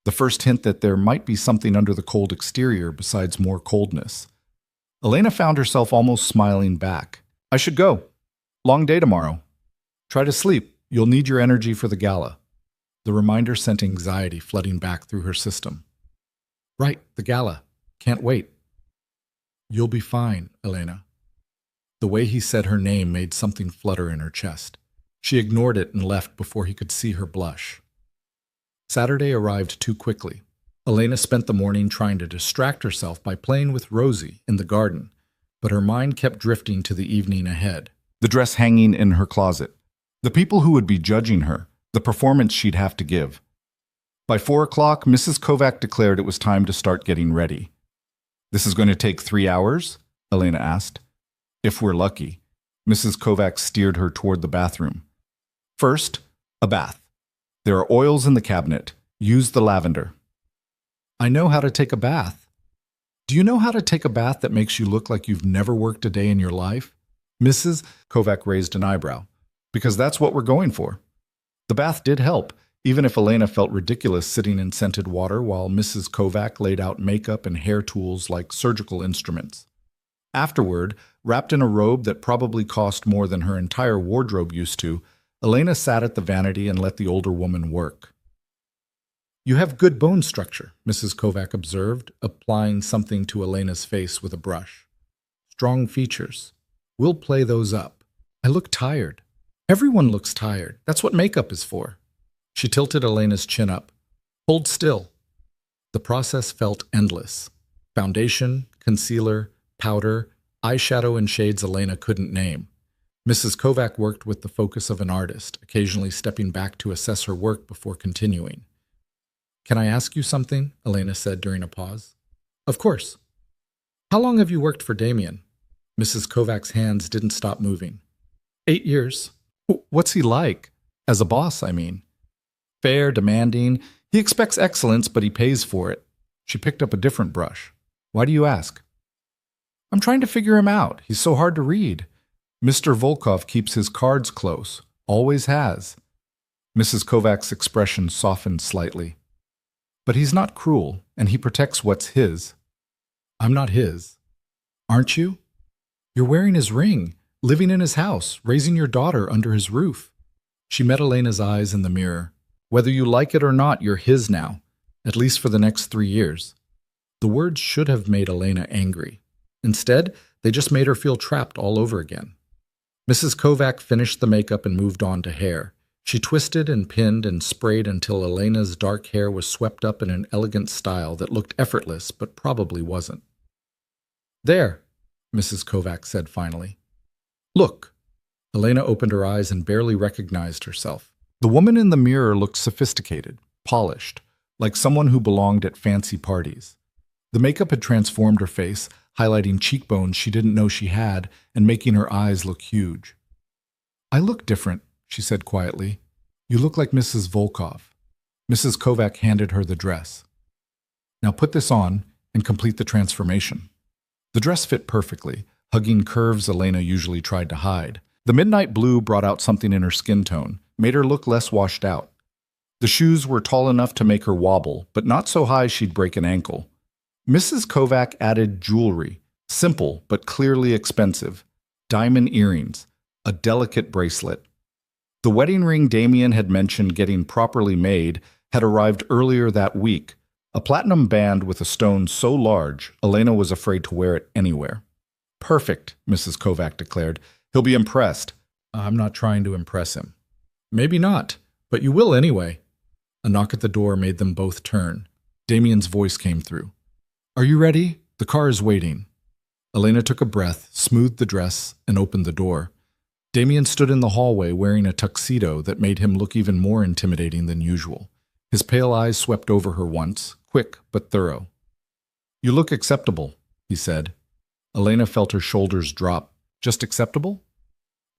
The first hint that there might be something under the cold exterior besides more coldness. Elena found herself almost smiling back. I should go. Long day tomorrow. Try to sleep. You'll need your energy for the gala. The reminder sent anxiety flooding back through her system. Right, the gala. Can't wait. You'll be fine, Elena. The way he said her name made something flutter in her chest. She ignored it and left before he could see her blush. Saturday arrived too quickly. Elena spent the morning trying to distract herself by playing with Rosie in the garden, but her mind kept drifting to the evening ahead. The dress hanging in her closet. The people who would be judging her. The performance she'd have to give. By 4 o'clock, Mrs. Kovac declared it was time to start getting ready. This is going to take 3 hours? Elena asked. If we're lucky. Mrs. Kovac steered her toward the bathroom. First, a bath. There are oils in the cabinet. Use the lavender. I know how to take a bath. Do you know how to take a bath that makes you look like you've never worked a day in your life? Mrs. Kovac raised an eyebrow. Because that's what we're going for. The bath did help, even if Elena felt ridiculous sitting in scented water while Mrs. Kovac laid out makeup and hair tools like surgical instruments. Afterward, wrapped in a robe that probably cost more than her entire wardrobe used to, Elena sat at the vanity and let the older woman work. You have good bone structure, Mrs. Kovac observed, applying something to Elena's face with a brush. Strong features. We'll play those up. I look tired. Everyone looks tired. That's what makeup is for. She tilted Elena's chin up. Hold still. The process felt endless. Foundation, concealer, powder, eyeshadow in shades Elena couldn't name. Mrs. Kovac worked with the focus of an artist, occasionally stepping back to assess her work before continuing. Can I ask you something? Elena said during a pause. Of course. How long have you worked for Damien? Mrs. Kovac's hands didn't stop moving. 8 years. What's he like? As a boss, I mean. Fair, demanding. He expects excellence, but he pays for it. She picked up a different brush. Why do you ask? I'm trying to figure him out. He's so hard to read. Mr. Volkov keeps his cards close. Always has. Mrs. Kovac's expression softened slightly. But he's not cruel, and he protects what's his. I'm not his. Aren't you? You're wearing his ring, living in his house, raising your daughter under his roof. She met Elena's eyes in the mirror. Whether you like it or not, you're his now, at least for the next 3 years. The words should have made Elena angry. Instead, they just made her feel trapped all over again. Mrs. Kovac finished the makeup and moved on to hair. She twisted and pinned and sprayed until Elena's dark hair was swept up in an elegant style that looked effortless but probably wasn't. There, Mrs. Kovac said finally. Look. Elena opened her eyes and barely recognized herself. The woman in the mirror looked sophisticated, polished, like someone who belonged at fancy parties. The makeup had transformed her face, highlighting cheekbones she didn't know she had and making her eyes look huge. I look different, she said quietly. You look like Mrs. Volkov. Mrs. Kovac handed her the dress. Now put this on and complete the transformation. The dress fit perfectly, hugging curves Elena usually tried to hide. The midnight blue brought out something in her skin tone, made her look less washed out. The shoes were tall enough to make her wobble, but not so high she'd break an ankle. Mrs. Kovac added jewelry, simple but clearly expensive, diamond earrings, a delicate bracelet. The wedding ring Damien had mentioned getting properly made had arrived earlier that week, a platinum band with a stone so large Elena was afraid to wear it anywhere. Perfect, Mrs. Kovac declared. He'll be impressed. I'm not trying to impress him. Maybe not, but you will anyway. A knock at the door made them both turn. Damien's voice came through. Are you ready? The car is waiting. Elena took a breath, smoothed the dress, and opened the door. Damien stood in the hallway wearing a tuxedo that made him look even more intimidating than usual. His pale eyes swept over her once, quick but thorough. You look acceptable, he said. Elena felt her shoulders drop. Just acceptable?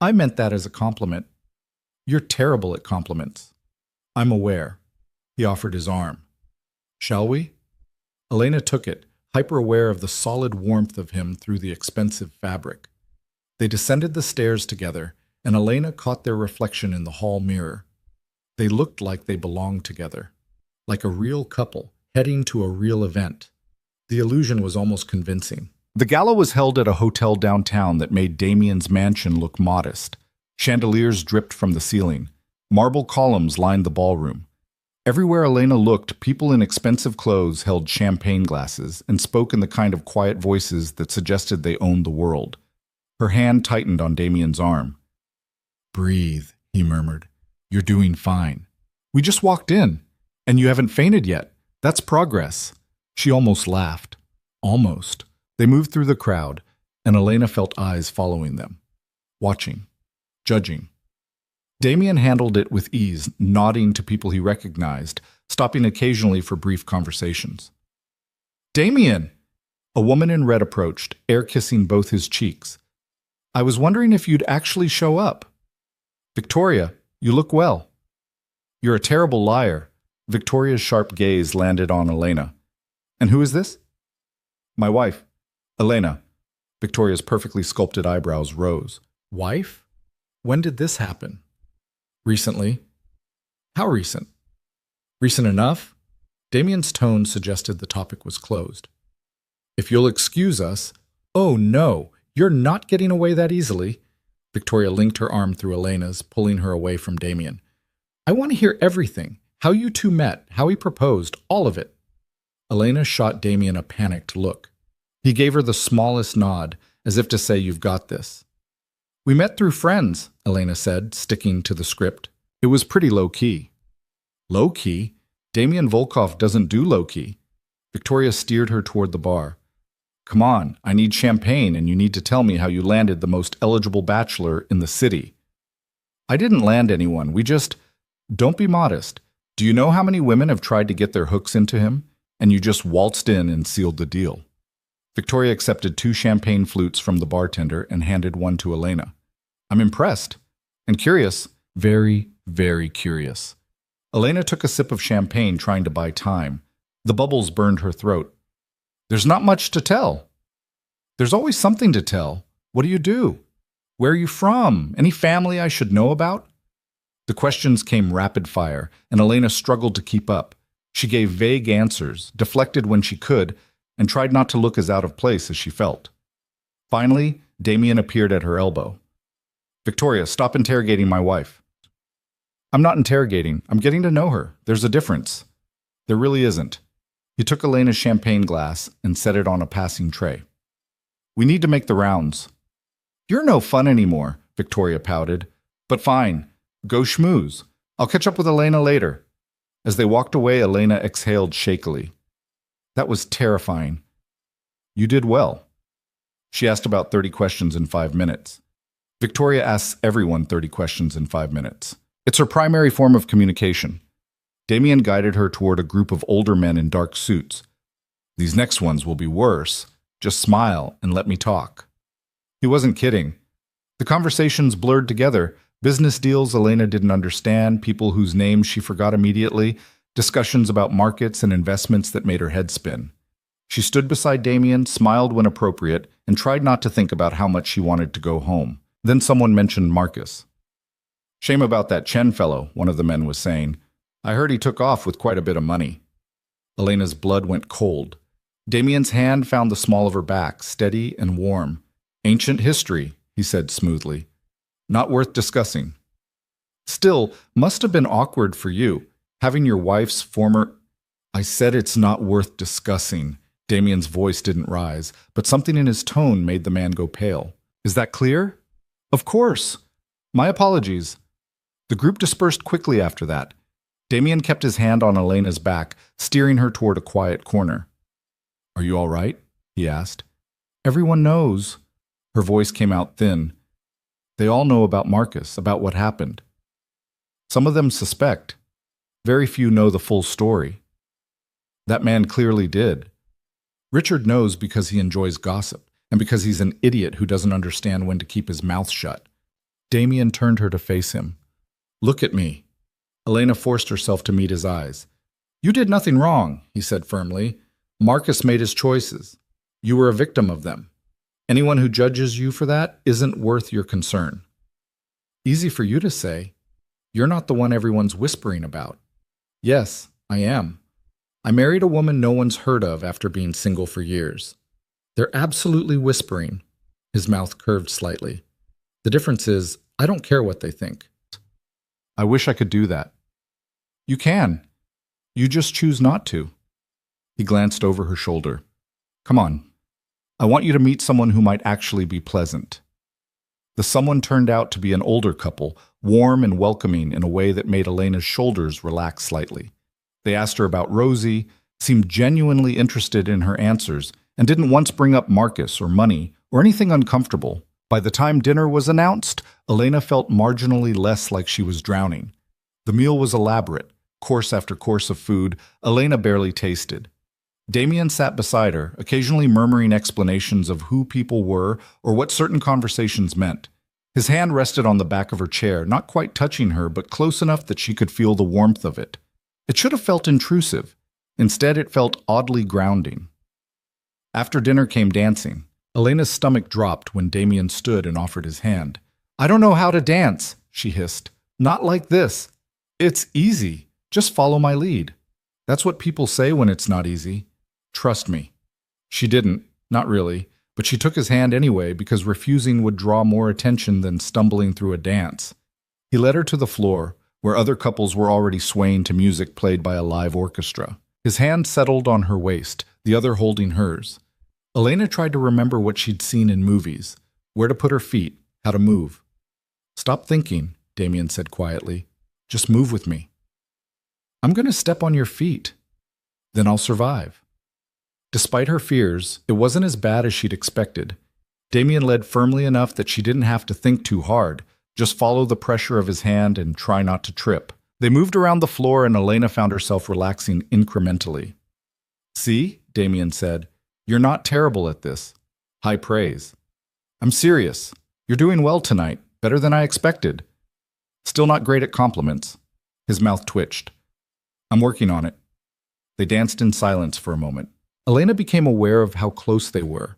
I meant that as a compliment. You're terrible at compliments. I'm aware. He offered his arm. Shall we? Elena took it, hyper-aware of the solid warmth of him through the expensive fabric. They descended the stairs together, and Elena caught their reflection in the hall mirror. They looked like they belonged together, like a real couple heading to a real event. The illusion was almost convincing. The gala was held at a hotel downtown that made Damien's mansion look modest. Chandeliers dripped from the ceiling. Marble columns lined the ballroom. Everywhere Elena looked, people in expensive clothes held champagne glasses and spoke in the kind of quiet voices that suggested they owned the world. Her hand tightened on Damien's arm. Breathe, he murmured. You're doing fine. We just walked in, and you haven't fainted yet. That's progress. She almost laughed. Almost. They moved through the crowd, and Elena felt eyes following them. Watching. Judging. Damien handled it with ease, nodding to people he recognized, stopping occasionally for brief conversations. Damien! A woman in red approached, air-kissing both his cheeks. I was wondering if you'd actually show up. Victoria, you look well. You're a terrible liar. Victoria's sharp gaze landed on Elena. And who is this? My wife, Elena. Victoria's perfectly sculpted eyebrows rose. Wife? When did this happen? Recently. How recent? Recent enough? Damien's tone suggested the topic was closed. If you'll excuse us. Oh no, you're not getting away that easily. Victoria linked her arm through Elena's, pulling her away from Damien. I want to hear everything. How you two met, how he proposed, all of it. Elena shot Damien a panicked look. He gave her the smallest nod, as if to say, you've got this. We met through friends, Elena said, sticking to the script. It was pretty low-key. Low-key? Damien Volkov doesn't do low-key. Victoria steered her toward the bar. Come on, I need champagne, and you need to tell me how you landed the most eligible bachelor in the city. I didn't land anyone, we just... Don't be modest. Do you know how many women have tried to get their hooks into him? And you just waltzed in and sealed the deal. Victoria accepted 2 champagne flutes from the bartender and handed one to Elena. I'm impressed. And curious. Very, very curious. Elena took a sip of champagne, trying to buy time. The bubbles burned her throat. There's not much to tell. There's always something to tell. What do you do? Where are you from? Any family I should know about? The questions came rapid fire, and Elena struggled to keep up. She gave vague answers, deflected when she could, and tried not to look as out of place as she felt. Finally, Damien appeared at her elbow. Victoria, stop interrogating my wife. I'm not interrogating. I'm getting to know her. There's a difference. There really isn't. He took Elena's champagne glass and set it on a passing tray. We need to make the rounds. You're no fun anymore, Victoria pouted. But fine. Go schmooze. I'll catch up with Elena later. As they walked away, Elena exhaled shakily. That was terrifying. You did well. She asked about 30 questions in 5 minutes. Victoria asks everyone 30 questions in 5 minutes. It's her primary form of communication. Damien guided her toward a group of older men in dark suits. These next ones will be worse. Just smile and let me talk. He wasn't kidding. The conversations blurred together. Business deals Elena didn't understand, people whose names she forgot immediately, discussions about markets and investments that made her head spin. She stood beside Damien, smiled when appropriate, and tried not to think about how much she wanted to go home. Then someone mentioned Marcus. Shame about that Chen fellow, one of the men was saying. I heard he took off with quite a bit of money. Elena's blood went cold. Damien's hand found the small of her back, steady and warm. Ancient history, he said smoothly. Not worth discussing. Still, must have been awkward for you, having your wife's former... I said it's not worth discussing. Damien's voice didn't rise, but something in his tone made the man go pale. Is that clear? Of course. My apologies. The group dispersed quickly after that. Damien kept his hand on Elena's back, steering her toward a quiet corner. "Are you all right?" he asked. "Everyone knows." Her voice came out thin. "They all know about Marcus, about what happened. Some of them suspect. Very few know the full story. That man clearly did. Richard knows because he enjoys gossip, and because he's an idiot who doesn't understand when to keep his mouth shut." Damien turned her to face him. "Look at me." Elena forced herself to meet his eyes. "You did nothing wrong," he said firmly. "Marcus made his choices. You were a victim of them. Anyone who judges you for that isn't worth your concern." "Easy for you to say. You're not the one everyone's whispering about." "Yes, I am. I married a woman no one's heard of after being single for years. They're absolutely whispering." His mouth curved slightly. "The difference is, I don't care what they think." "I wish I could do that." "You can. You just choose not to." He glanced over her shoulder. "Come on. I want you to meet someone who might actually be pleasant." The someone turned out to be an older couple, warm and welcoming in a way that made Elena's shoulders relax slightly. They asked her about Rosie, seemed genuinely interested in her answers, and didn't once bring up Marcus or money or anything uncomfortable. By the time dinner was announced, Elena felt marginally less like she was drowning. The meal was elaborate, course after course of food Elena barely tasted. Damien sat beside her, occasionally murmuring explanations of who people were or what certain conversations meant. His hand rested on the back of her chair, not quite touching her, but close enough that she could feel the warmth of it. It should have felt intrusive. Instead, it felt oddly grounding. After dinner came dancing. Elena's stomach dropped when Damien stood and offered his hand. "I don't know how to dance," she hissed. "Not like this. It's easy. Just follow my lead." "That's what people say when it's not easy. Trust me." She didn't, not really, but she took his hand anyway because refusing would draw more attention than stumbling through a dance. He led her to the floor, where other couples were already swaying to music played by a live orchestra. His hand settled on her waist, the other holding hers. Elena tried to remember what she'd seen in movies, where to put her feet, how to move. "Stop thinking," Damien said quietly. "Just move with me." "I'm going to step on your feet. Then I'll survive." Despite her fears, it wasn't as bad as she'd expected. Damien led firmly enough that she didn't have to think too hard, just follow the pressure of his hand and try not to trip. They moved around the floor and Elena found herself relaxing incrementally. "See," Damien said, "you're not terrible at this." High praise. "I'm serious. You're doing well tonight, better than I expected." "Still not great at compliments." His mouth twitched. "I'm working on it." They danced in silence for a moment. Elena became aware of how close they were,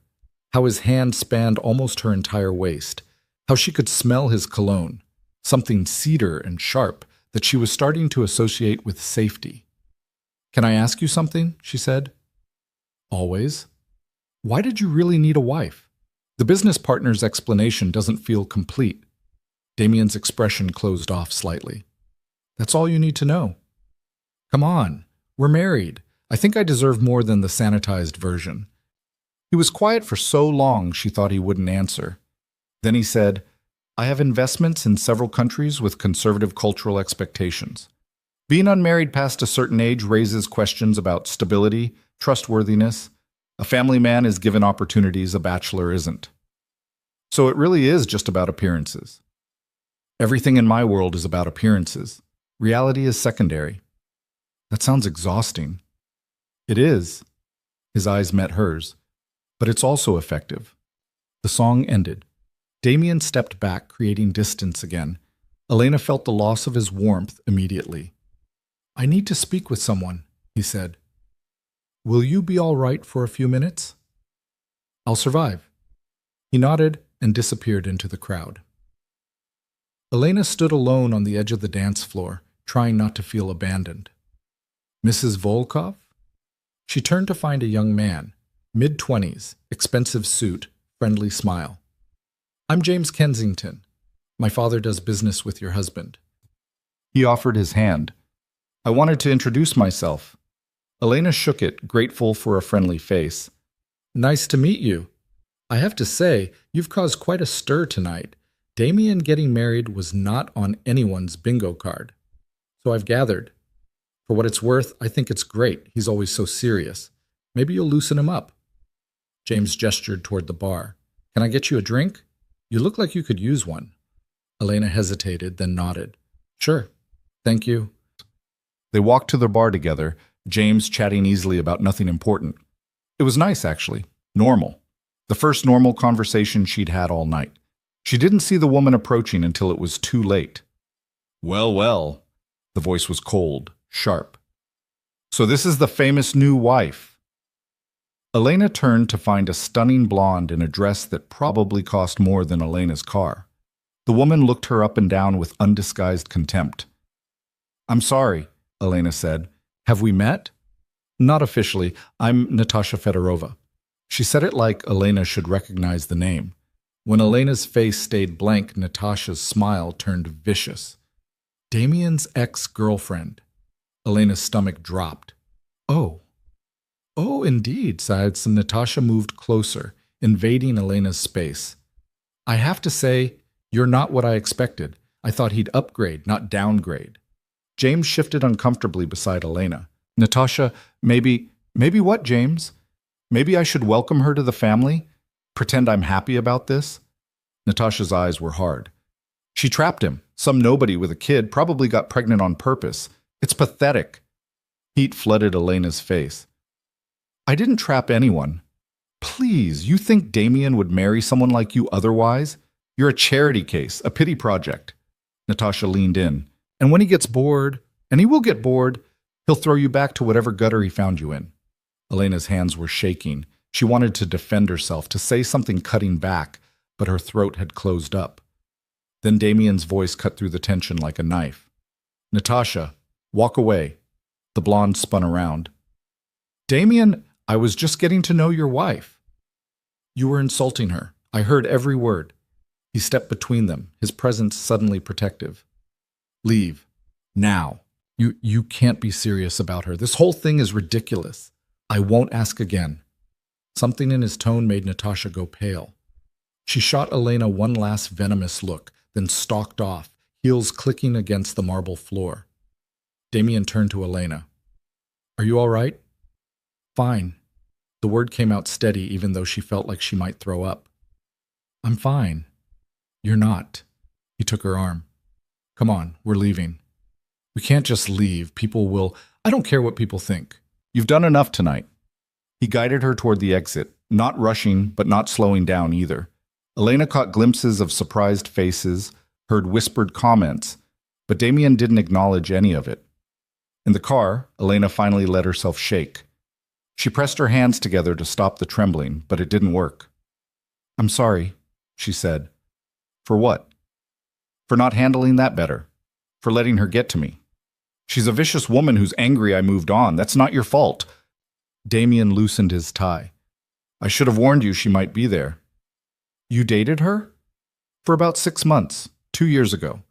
how his hand spanned almost her entire waist, how she could smell his cologne, something cedar and sharp that she was starting to associate with safety. "Can I ask you something?" she said. "Always." "Why did you really need a wife?" The business partner's explanation doesn't feel complete. Damien's expression closed off slightly. "That's all you need to know." "Come on, we're married. I think I deserve more than the sanitized version." He was quiet for so long she thought he wouldn't answer. Then he said, "I have investments in several countries with conservative cultural expectations. Being unmarried past a certain age raises questions about stability, trustworthiness. A family man is given opportunities a bachelor isn't. So it really is just about appearances. Everything in my world is about appearances. Reality is secondary." "That sounds exhausting." "It is." His eyes met hers. "But it's also effective." The song ended. Damien stepped back, creating distance again. Elena felt the loss of his warmth immediately. "I need to speak with someone," he said. "Will you be all right for a few minutes?" "I'll survive." He nodded and disappeared into the crowd. Elena stood alone on the edge of the dance floor, trying not to feel abandoned. "Mrs. Volkov?" She turned to find a young man, mid-20s, expensive suit, friendly smile. "I'm James Kensington. My father does business with your husband." He offered his hand. "I wanted to introduce myself." Elena shook it, grateful for a friendly face. "Nice to meet you. I have to say, you've caused quite a stir tonight. Damien getting married was not on anyone's bingo card." "So I've gathered." For what it's worth, I think it's great. He's always so serious. Maybe you'll loosen him up. James gestured toward the bar. Can I get you a drink? You look like you could use one. Elena hesitated, then nodded. Sure. Thank you. They walked to the bar together, James chatting easily about nothing important. It was nice, actually. Normal. The first normal conversation she'd had all night. She didn't see the woman approaching until it was too late. Well, well. The voice was cold, sharp. So this is the famous new wife. Elena turned to find a stunning blonde in a dress that probably cost more than Elena's car. The woman looked her up and down with undisguised contempt. I'm sorry, Elena said. Have we met? Not officially. I'm Natasha Fedorova. She said it like Elena should recognize the name. When Elena's face stayed blank, Natasha's smile turned vicious. Damien's ex-girlfriend. Elena's stomach dropped. Oh. Oh, indeed, sighed some. Natasha moved closer, invading Elena's space. I have to say, you're not what I expected. I thought he'd upgrade, not downgrade. James shifted uncomfortably beside Elena. Natasha, maybe what, James? Maybe I should welcome her to the family? Pretend I'm happy about this? Natasha's eyes were hard. She trapped him. Some nobody with a kid probably got pregnant on purpose. It's pathetic. Heat flooded Elena's face. I didn't trap anyone. Please, you think Damien would marry someone like you otherwise? You're a charity case, a pity project. Natasha leaned in. And when he gets bored, and he will get bored, he'll throw you back to whatever gutter he found you in. Elena's hands were shaking. She wanted to defend herself, to say something cutting back, but her throat had closed up. Then Damien's voice cut through the tension like a knife. Natasha, walk away. The blonde spun around. Damien, I was just getting to know your wife. You were insulting her. I heard every word. He stepped between them, his presence suddenly protective. Leave. Now. You can't be serious about her. This whole thing is ridiculous. I won't ask again. Something in his tone made Natasha go pale. She shot Elena one last venomous look, then stalked off, heels clicking against the marble floor. Damien turned to Elena. Are you all right? Fine. The word came out steady, even though she felt like she might throw up. I'm fine. You're not. He took her arm. Come on, we're leaving. We can't just leave. People will... I don't care what people think. You've done enough tonight. He guided her toward the exit, not rushing, but not slowing down either. Elena caught glimpses of surprised faces, heard whispered comments, but Damien didn't acknowledge any of it. In the car, Elena finally let herself shake. She pressed her hands together to stop the trembling, but it didn't work. I'm sorry, she said. For what? For not handling that better. For letting her get to me. She's a vicious woman who's angry I moved on. That's not your fault. Damien loosened his tie. I should have warned you she might be there. You dated her? For about 6 months, 2 years ago.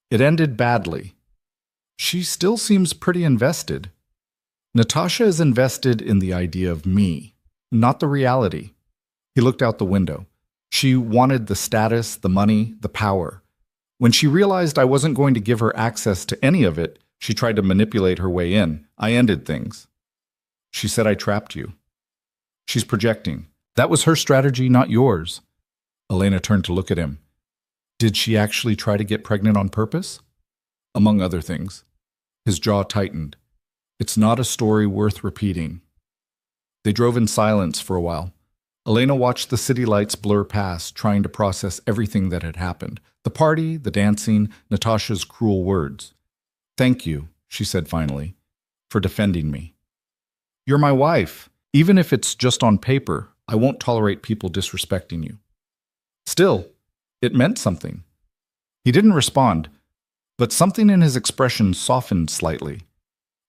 It ended badly. She still seems pretty invested. Natasha is invested in the idea of me, not the reality. He looked out the window. She wanted the status, the money, the power. When she realized I wasn't going to give her access to any of it, she tried to manipulate her way in. I ended things. She said I trapped you. She's projecting. That was her strategy, not yours. Elena turned to look at him. Did she actually try to get pregnant on purpose? Among other things. His jaw tightened. It's not a story worth repeating. They drove in silence for a while. Elena watched the city lights blur past, trying to process everything that had happened. The party, the dancing, Natasha's cruel words. Thank you, she said finally, for defending me. You're my wife. Even if it's just on paper, I won't tolerate people disrespecting you. Still, it meant something. He didn't respond, but something in his expression softened slightly.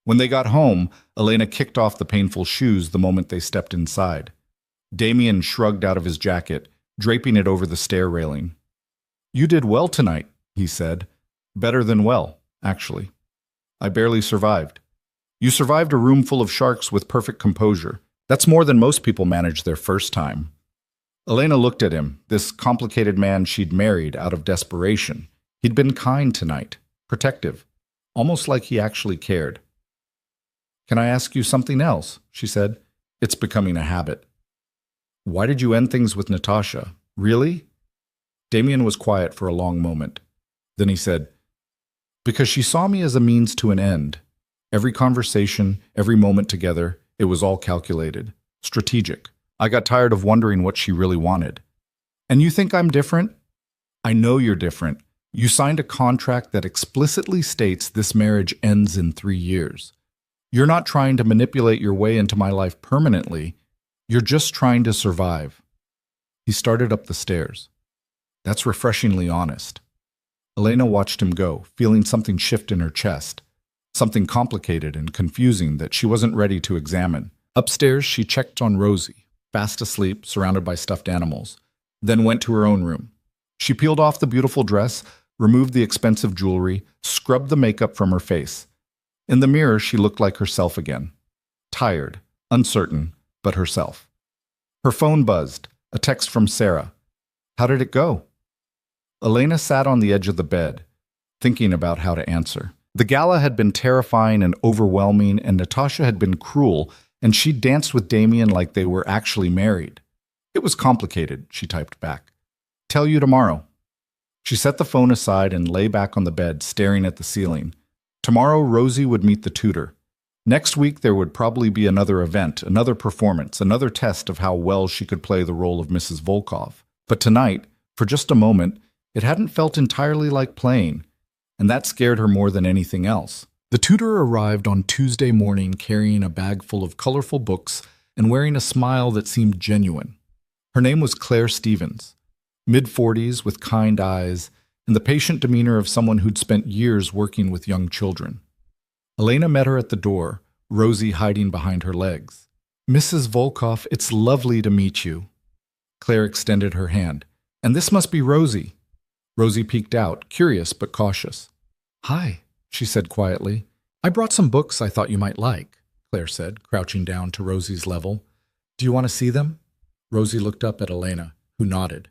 When they got home, Elena kicked off the painful shoes the moment they stepped inside. Damien shrugged out of his jacket, draping it over the stair railing. You did well tonight, he said. Better than well, actually. I barely survived. You survived a room full of sharks with perfect composure. That's more than most people manage their first time. Elena looked at him, this complicated man she'd married out of desperation. He'd been kind tonight, protective, almost like he actually cared. Can I ask you something else? She said. It's becoming a habit. Why did you end things with Natasha? Really? Damien was quiet for a long moment. Then he said, because she saw me as a means to an end. Every conversation, every moment together, it was all calculated, strategic. I got tired of wondering what she really wanted. And you think I'm different? I know you're different. You signed a contract that explicitly states this marriage ends in 3 years. You're not trying to manipulate your way into my life permanently. You're just trying to survive. He started up the stairs. That's refreshingly honest. Elena watched him go, feeling something shift in her chest, something complicated and confusing that she wasn't ready to examine. Upstairs, she checked on Rosie, fast asleep, surrounded by stuffed animals, then went to her own room. She peeled off the beautiful dress, removed the expensive jewelry, scrubbed the makeup from her face. In the mirror, she looked like herself again. Tired, uncertain, but herself. Her phone buzzed, a text from Sarah. How did it go? Elena sat on the edge of the bed, thinking about how to answer. The gala had been terrifying and overwhelming, and Natasha had been cruel, and she danced with Damien like they were actually married. It was complicated, she typed back. Tell you tomorrow. She set the phone aside and lay back on the bed, staring at the ceiling. Tomorrow, Rosie would meet the tutor. Next week, there would probably be another event, another performance, another test of how well she could play the role of Mrs. Volkov. But tonight, for just a moment, it hadn't felt entirely like playing, and that scared her more than anything else. The tutor arrived on Tuesday morning carrying a bag full of colorful books and wearing a smile that seemed genuine. Her name was Claire Stevens, mid-40s with kind eyes and the patient demeanor of someone who'd spent years working with young children. Elena met her at the door, Rosie hiding behind her legs. Mrs. Volkov, it's lovely to meet you. Claire extended her hand. And this must be Rosie. Rosie peeked out, curious but cautious. Hi, she said quietly. I brought some books I thought you might like, Claire said, crouching down to Rosie's level. Do you want to see them? Rosie looked up at Elena, who nodded.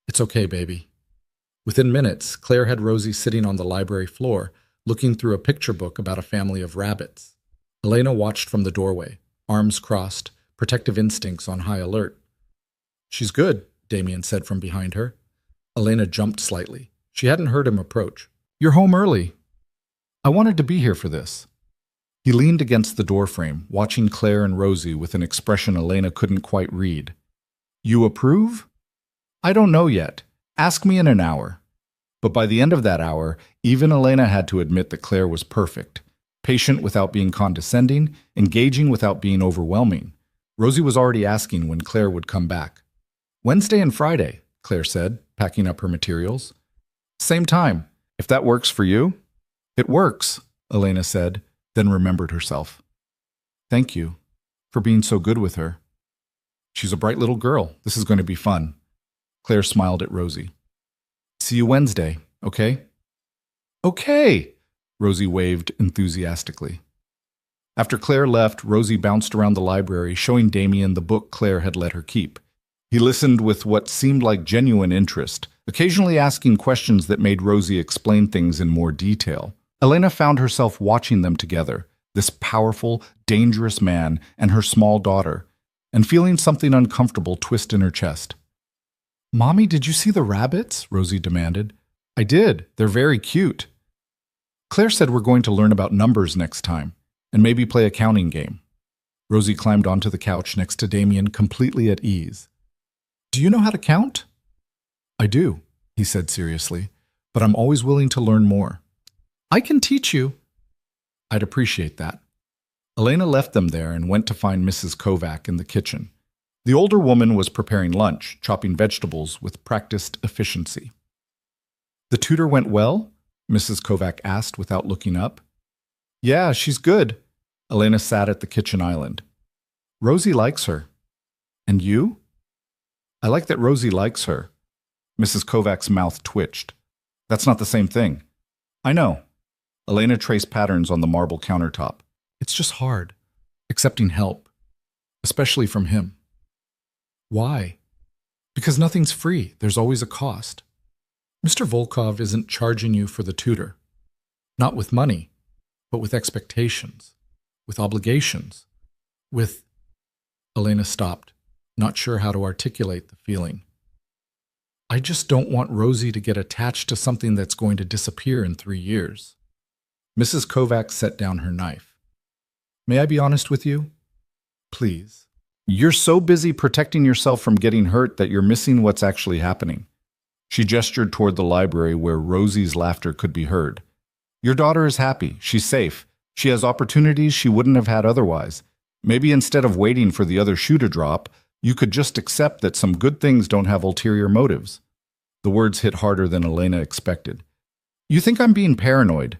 It's okay, baby. Within minutes, Claire had Rosie sitting on the library floor, looking through a picture book about a family of rabbits. Elena watched from the doorway, arms crossed, protective instincts on high alert. She's good, Damien said from behind her. Elena jumped slightly. She hadn't heard him approach. You're home early. I wanted to be here for this. He leaned against the doorframe, watching Claire and Rosie with an expression Elena couldn't quite read. You approve? I don't know yet. Ask me in an hour. But by the end of that hour, even Elena had to admit that Claire was perfect. Patient without being condescending, engaging without being overwhelming. Rosie was already asking when Claire would come back. Wednesday and Friday, Claire said, packing up her materials. Same time, if that works for you. It works, Elena said, then remembered herself. Thank you for being so good with her. She's a bright little girl. This is going to be fun. Claire smiled at Rosie. See you Wednesday, okay? Okay, Rosie waved enthusiastically. After Claire left, Rosie bounced around the library, showing Damien the book Claire had let her keep. He listened with what seemed like genuine interest, occasionally asking questions that made Rosie explain things in more detail. Elena found herself watching them together, this powerful, dangerous man and her small daughter, and feeling something uncomfortable twist in her chest. Mommy, did you see the rabbits? Rosie demanded. I did. They're very cute. Claire said we're going to learn about numbers next time, and maybe play a counting game. Rosie climbed onto the couch next to Damien, completely at ease. Do you know how to count? I do, he said seriously, but I'm always willing to learn more. I can teach you. I'd appreciate that. Elena left them there and went to find Mrs. Kovac in the kitchen. The older woman was preparing lunch, chopping vegetables with practiced efficiency. The tutor went well? Mrs. Kovac asked without looking up. Yeah, she's good. Elena sat at the kitchen island. Rosie likes her. And you? I like that Rosie likes her. Mrs. Kovac's mouth twitched. That's not the same thing. I know. Elena traced patterns on the marble countertop. It's just hard, accepting help, especially from him. Why? Because nothing's free. There's always a cost. Mr. Volkov isn't charging you for the tutor. Not with money, but with expectations. with obligations, with... Elena stopped, not sure how to articulate the feeling. I just don't want Rosie to get attached to something that's going to disappear in 3 years. Mrs. Kovac set down her knife. May I be honest with you? Please. You're so busy protecting yourself from getting hurt that you're missing what's actually happening. She gestured toward the library where Rosie's laughter could be heard. Your daughter is happy. She's safe. She has opportunities she wouldn't have had otherwise. Maybe instead of waiting for the other shoe to drop, you could just accept that some good things don't have ulterior motives. The words hit harder than Elena expected. You think I'm being paranoid.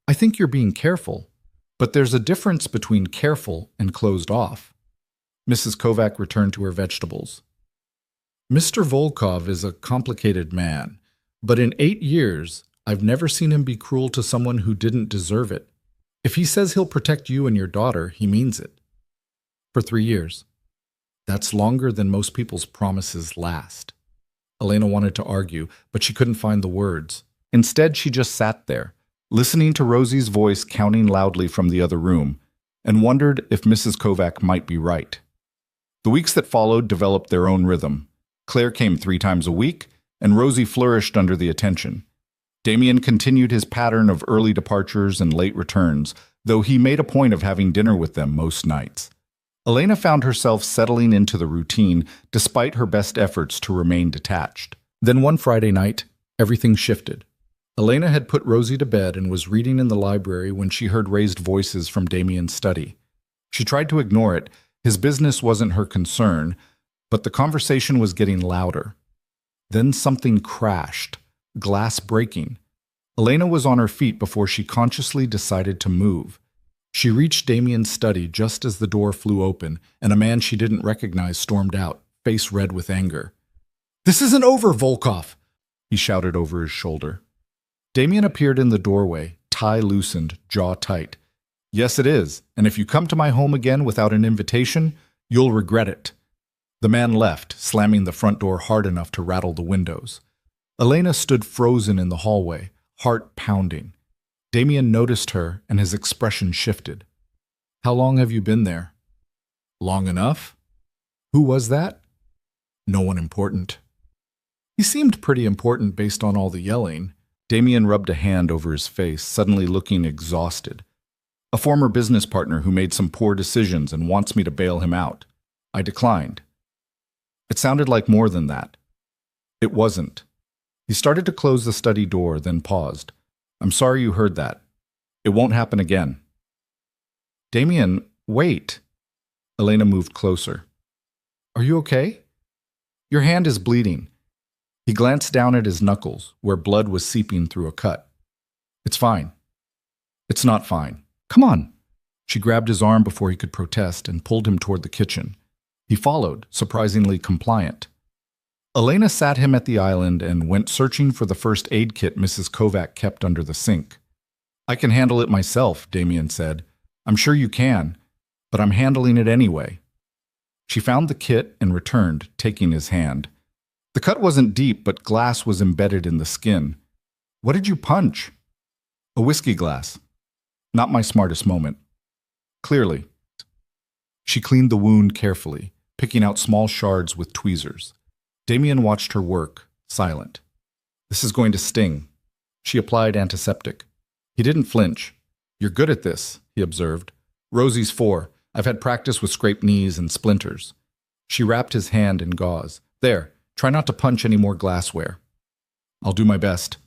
I think you're being careful. But there's a difference between careful and closed off. Mrs. Kovac returned to her vegetables. Mr. Volkov is a complicated man, but in 8 years, I've never seen him be cruel to someone who didn't deserve it. If he says he'll protect you and your daughter, he means it. For 3 years. That's longer than most people's promises last. Elena wanted to argue, but she couldn't find the words. Instead, she just sat there, listening to Rosie's voice counting loudly from the other room, and wondered if Mrs. Kovac might be right. The weeks that followed developed their own rhythm. Claire came 3 times a week, and Rosie flourished under the attention. Damien continued his pattern of early departures and late returns, though he made a point of having dinner with them most nights. Elena found herself settling into the routine despite her best efforts to remain detached. Then one Friday night, everything shifted. Elena had put Rosie to bed and was reading in the library when she heard raised voices from Damien's study. She tried to ignore it. His business wasn't her concern, but the conversation was getting louder. Then something crashed, glass breaking. Elena was on her feet before she consciously decided to move. She reached Damien's study just as the door flew open, and a man she didn't recognize stormed out, face red with anger. This isn't over, Volkov! He shouted over his shoulder. Damien appeared in the doorway, tie loosened, jaw tight. Yes, it is, and if you come to my home again without an invitation, you'll regret it. The man left, slamming the front door hard enough to rattle the windows. Elena stood frozen in the hallway, heart pounding. Damien noticed her, and his expression shifted. How long have you been there? Long enough? Who was that? No one important. He seemed pretty important based on all the yelling. Damien rubbed a hand over his face, suddenly looking exhausted. A former business partner who made some poor decisions and wants me to bail him out. I declined. It sounded like more than that. It wasn't. He started to close the study door, then paused. I'm sorry you heard that. It won't happen again. Damien, wait. Elena moved closer. Are you okay? Your hand is bleeding. He glanced down at his knuckles, where blood was seeping through a cut. It's fine. It's not fine. Come on. She grabbed his arm before he could protest and pulled him toward the kitchen. He followed, surprisingly compliant. Elena sat him at the island and went searching for the first aid kit Mrs. Kovac kept under the sink. I can handle it myself, Damien said. I'm sure you can, but I'm handling it anyway. She found the kit and returned, taking his hand. The cut wasn't deep, but glass was embedded in the skin. What did you punch? A whiskey glass. Not my smartest moment. Clearly. She cleaned the wound carefully, picking out small shards with tweezers. Damien watched her work, silent. This is going to sting. She applied antiseptic. He didn't flinch. You're good at this, he observed. Rosie's 4. I've had practice with scraped knees and splinters. She wrapped his hand in gauze. There, try not to punch any more glassware. I'll do my best.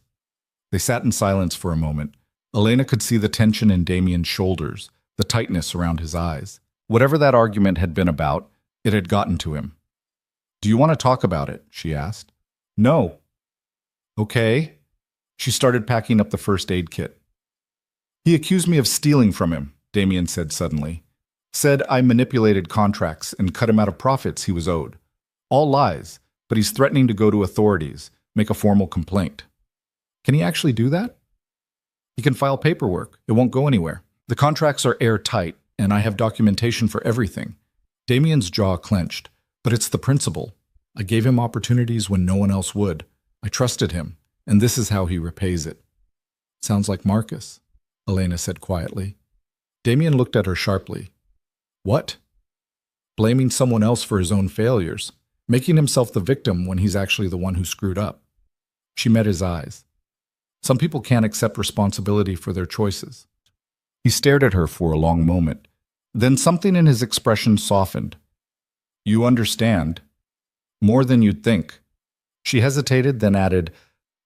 They sat in silence for a moment. Elena could see the tension in Damien's shoulders, the tightness around his eyes. Whatever that argument had been about, it had gotten to him. Do you want to talk about it? She asked. No. Okay. She started packing up the first aid kit. He accused me of stealing from him, Damien said suddenly. Said I manipulated contracts and cut him out of profits he was owed. All lies, but he's threatening to go to authorities, make a formal complaint. Can he actually do that? He can file paperwork. It won't go anywhere. The contracts are airtight, and I have documentation for everything. Damien's jaw clenched. But it's the principle. I gave him opportunities when no one else would. I trusted him, and this is how he repays it. Sounds like Marcus, Elena said quietly. Damien looked at her sharply. What? Blaming someone else for his own failures, making himself the victim when he's actually the one who screwed up. She met his eyes. Some people can't accept responsibility for their choices. He stared at her for a long moment. Then something in his expression softened. You understand. More than you'd think. She hesitated, then added,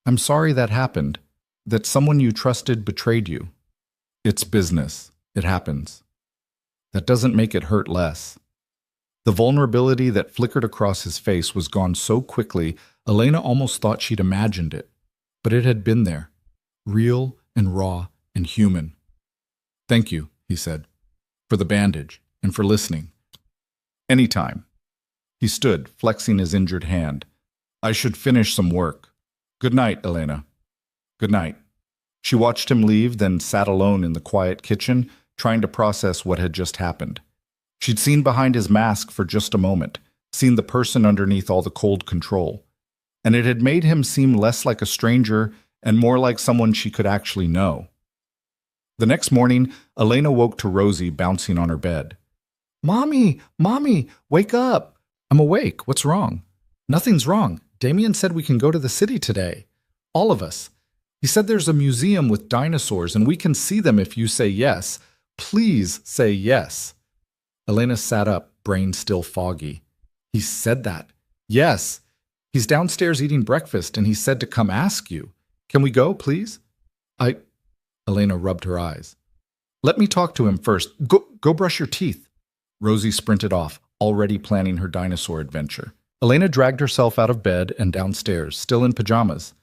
I'm sorry that happened, that someone you trusted betrayed you. It's business. It happens. That doesn't make it hurt less. The vulnerability that flickered across his face was gone so quickly, Elena almost thought she'd imagined it. But it had been there, real and raw and human. Thank you, he said, for the bandage and for listening. Anytime. He stood, flexing his injured hand. I should finish some work. Good night, Elena. Good night. She watched him leave, then sat alone in the quiet kitchen, trying to process what had just happened. She'd seen behind his mask for just a moment, seen the person underneath all the cold control, and it had made him seem less like a stranger and more like someone she could actually know. The next morning, Elena woke to Rosie bouncing on her bed. Mommy, wake up! I'm awake. What's wrong? Nothing's wrong. Damien said we can go to the city today. All of us. He said there's a museum with dinosaurs and we can see them if you say yes. Please say yes. Elena sat up, brain still foggy. He said that. Yes. He's downstairs eating breakfast and he said to come ask you. Can we go, please? Elena rubbed her eyes. Let me talk to him first. Go brush your teeth. Rosie sprinted off, already planning her dinosaur adventure. Elena dragged herself out of bed and downstairs, still in pajamas.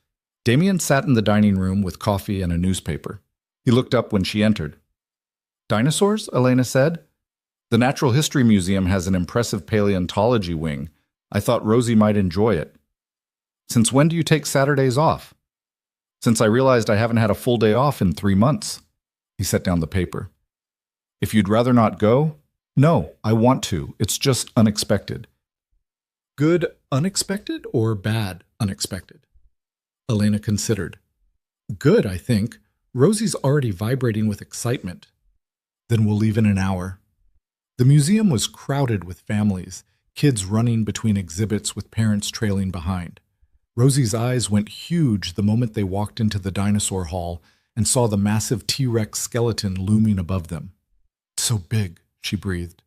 Damien sat in the dining room with coffee and a newspaper. He looked up when she entered. Dinosaurs? Elena said. The Natural History Museum has an impressive paleontology wing. I thought Rosie might enjoy it. Since when do you take Saturdays off? Since I realized I haven't had a full day off in 3 months. He set down the paper. If you'd rather not go? No, I want to. It's just unexpected. Good unexpected or bad unexpected? Elena considered. Good, I think. Rosie's already vibrating with excitement. Then we'll leave in an hour. The museum was crowded with families, kids running between exhibits with parents trailing behind. Rosie's eyes went huge the moment they walked into the dinosaur hall and saw the massive T-Rex skeleton looming above them. So big, she breathed.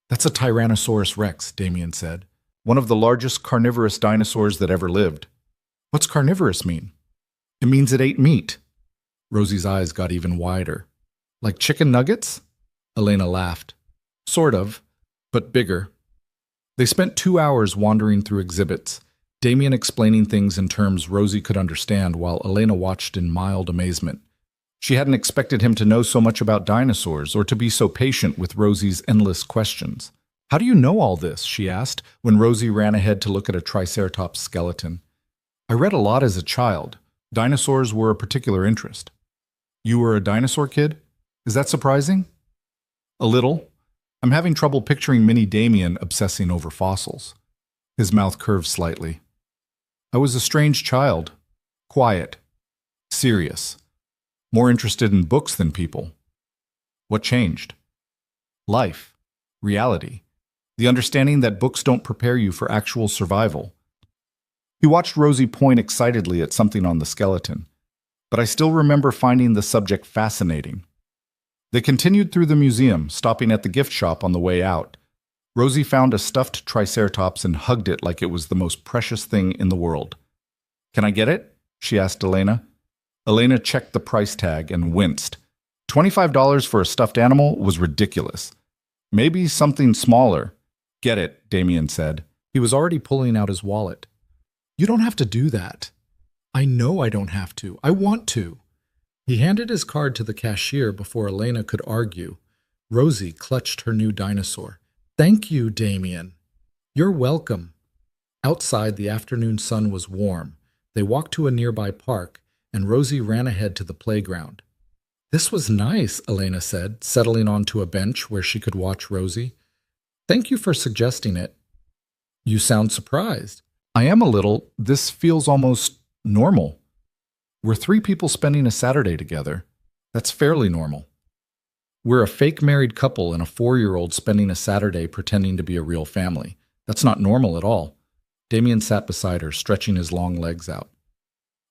That's a Tyrannosaurus Rex, Damien said. One of the largest carnivorous dinosaurs that ever lived. What's carnivorous mean? It means it ate meat. Rosie's eyes got even wider. Like chicken nuggets? Elena laughed. Sort of, but bigger. They spent 2 hours wandering through exhibits, Damien explaining things in terms Rosie could understand while Elena watched in mild amazement. She hadn't expected him to know so much about dinosaurs or to be so patient with Rosie's endless questions. How do you know all this? She asked when Rosie ran ahead to look at a Triceratops skeleton. I read a lot as a child. Dinosaurs were a particular interest. You were a dinosaur kid? Is that surprising? A little. I'm having trouble picturing mini Damien obsessing over fossils. His mouth curved slightly. I was a strange child. Quiet. Serious. More interested in books than people. What changed? Life. Reality. The understanding that books don't prepare you for actual survival. He watched Rosie point excitedly at something on the skeleton, but I still remember finding the subject fascinating. They continued through the museum, stopping at the gift shop on the way out. Rosie found a stuffed Triceratops and hugged it like it was the most precious thing in the world. Can I get it? She asked Elena. Elena checked the price tag and winced. $25 for a stuffed animal was ridiculous. Maybe something smaller. Get it, Damien said. He was already pulling out his wallet. You don't have to do that. I know I don't have to. I want to. He handed his card to the cashier before Elena could argue. Rosie clutched her new dinosaur. Thank you, Damien. You're welcome. Outside, the afternoon sun was warm. They walked to a nearby park, and Rosie ran ahead to the playground. This was nice, Elena said, settling onto a bench where she could watch Rosie. Thank you for suggesting it. You sound surprised. I am a little. This feels almost normal. We're 3 people spending a Saturday together. That's fairly normal. We're a fake married couple and a 4-year-old spending a Saturday pretending to be a real family. That's not normal at all. Damien sat beside her, stretching his long legs out.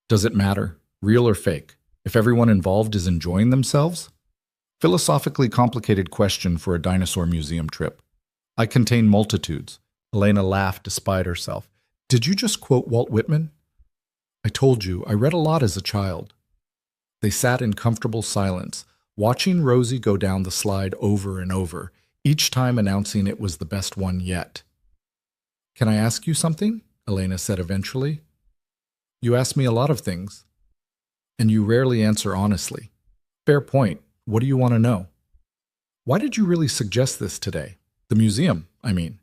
Does it matter, real or fake, if everyone involved is enjoying themselves? Philosophically complicated question for a dinosaur museum trip. I contain multitudes. Elena laughed despite herself. Did you just quote Walt Whitman? I told you, I read a lot as a child. They sat in comfortable silence, watching Rosie go down the slide over and over, each time announcing it was the best one yet. Can I ask you something? Elena said eventually. You ask me a lot of things, and you rarely answer honestly. Fair point. What do you want to know? Why did you really suggest this today? The museum, I mean.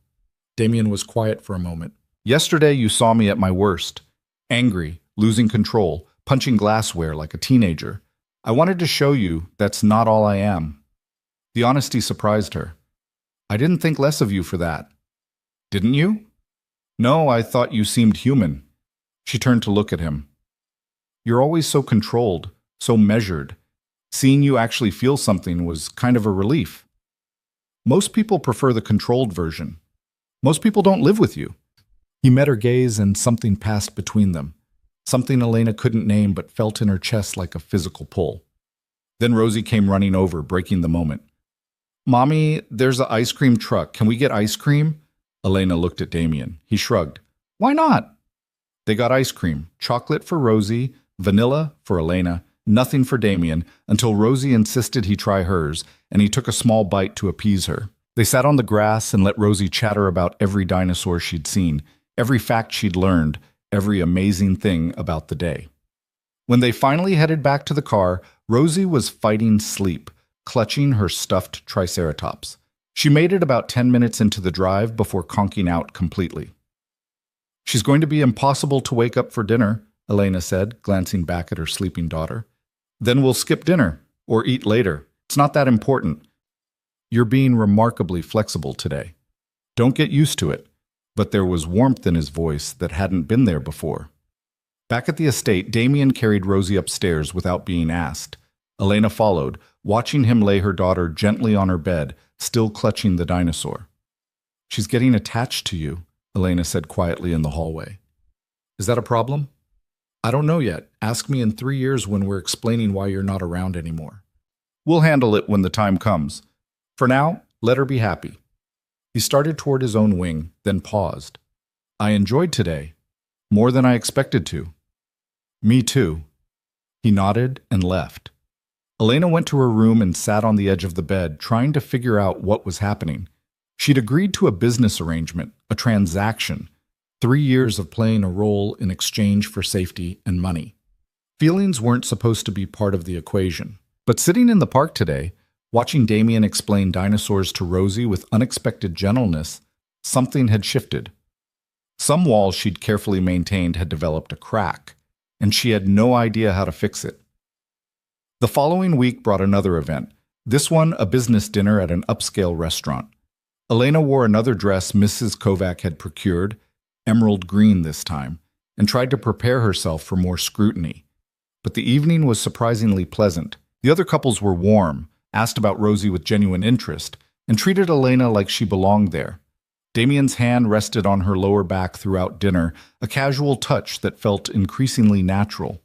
Damien was quiet for a moment. Yesterday you saw me at my worst. Angry, losing control, punching glassware like a teenager. I wanted to show you that's not all I am. The honesty surprised her. I didn't think less of you for that. Didn't you? No, I thought you seemed human. She turned to look at him. You're always so controlled, so measured. Seeing you actually feel something was kind of a relief. Most people prefer the controlled version. Most people don't live with you. He met her gaze and something passed between them. Something Elena couldn't name but felt in her chest like a physical pull. Then Rosie came running over, breaking the moment. Mommy, there's an ice cream truck. Can we get ice cream? Elena looked at Damien. He shrugged. Why not? They got ice cream. Chocolate for Rosie, vanilla for Elena, nothing for Damien, until Rosie insisted he try hers, and he took a small bite to appease her. They sat on the grass and let Rosie chatter about every dinosaur she'd seen, every fact she'd learned, every amazing thing about the day. When they finally headed back to the car, Rosie was fighting sleep, clutching her stuffed triceratops. She made it about 10 minutes into the drive before conking out completely. She's going to be impossible to wake up for dinner, Elena said, glancing back at her sleeping daughter. Then we'll skip dinner, or eat later. It's not that important. You're being remarkably flexible today. Don't get used to it. But there was warmth in his voice that hadn't been there before. Back at the estate, Damien carried Rosie upstairs without being asked. Elena followed, watching him lay her daughter gently on her bed, still clutching the dinosaur. She's getting attached to you, Elena said quietly in the hallway. Is that a problem? I don't know yet. Ask me in 3 years when we're explaining why you're not around anymore. We'll handle it when the time comes. For now, let her be happy. He started toward his own wing, then paused. I enjoyed today, more than I expected to. Me too. He nodded and left. Elena went to her room and sat on the edge of the bed, trying to figure out what was happening. She'd agreed to a business arrangement, a transaction, 3 years of playing a role in exchange for safety and money. Feelings weren't supposed to be part of the equation. But sitting in the park today, watching Damien explain dinosaurs to Rosie with unexpected gentleness, something had shifted. Some wall she'd carefully maintained had developed a crack, and she had no idea how to fix it. The following week brought another event, this one a business dinner at an upscale restaurant. Elena wore another dress Mrs. Kovac had procured, emerald green this time, and tried to prepare herself for more scrutiny. But the evening was surprisingly pleasant. The other couples were warm, asked about Rosie with genuine interest, and treated Elena like she belonged there. Damien's hand rested on her lower back throughout dinner, a casual touch that felt increasingly natural.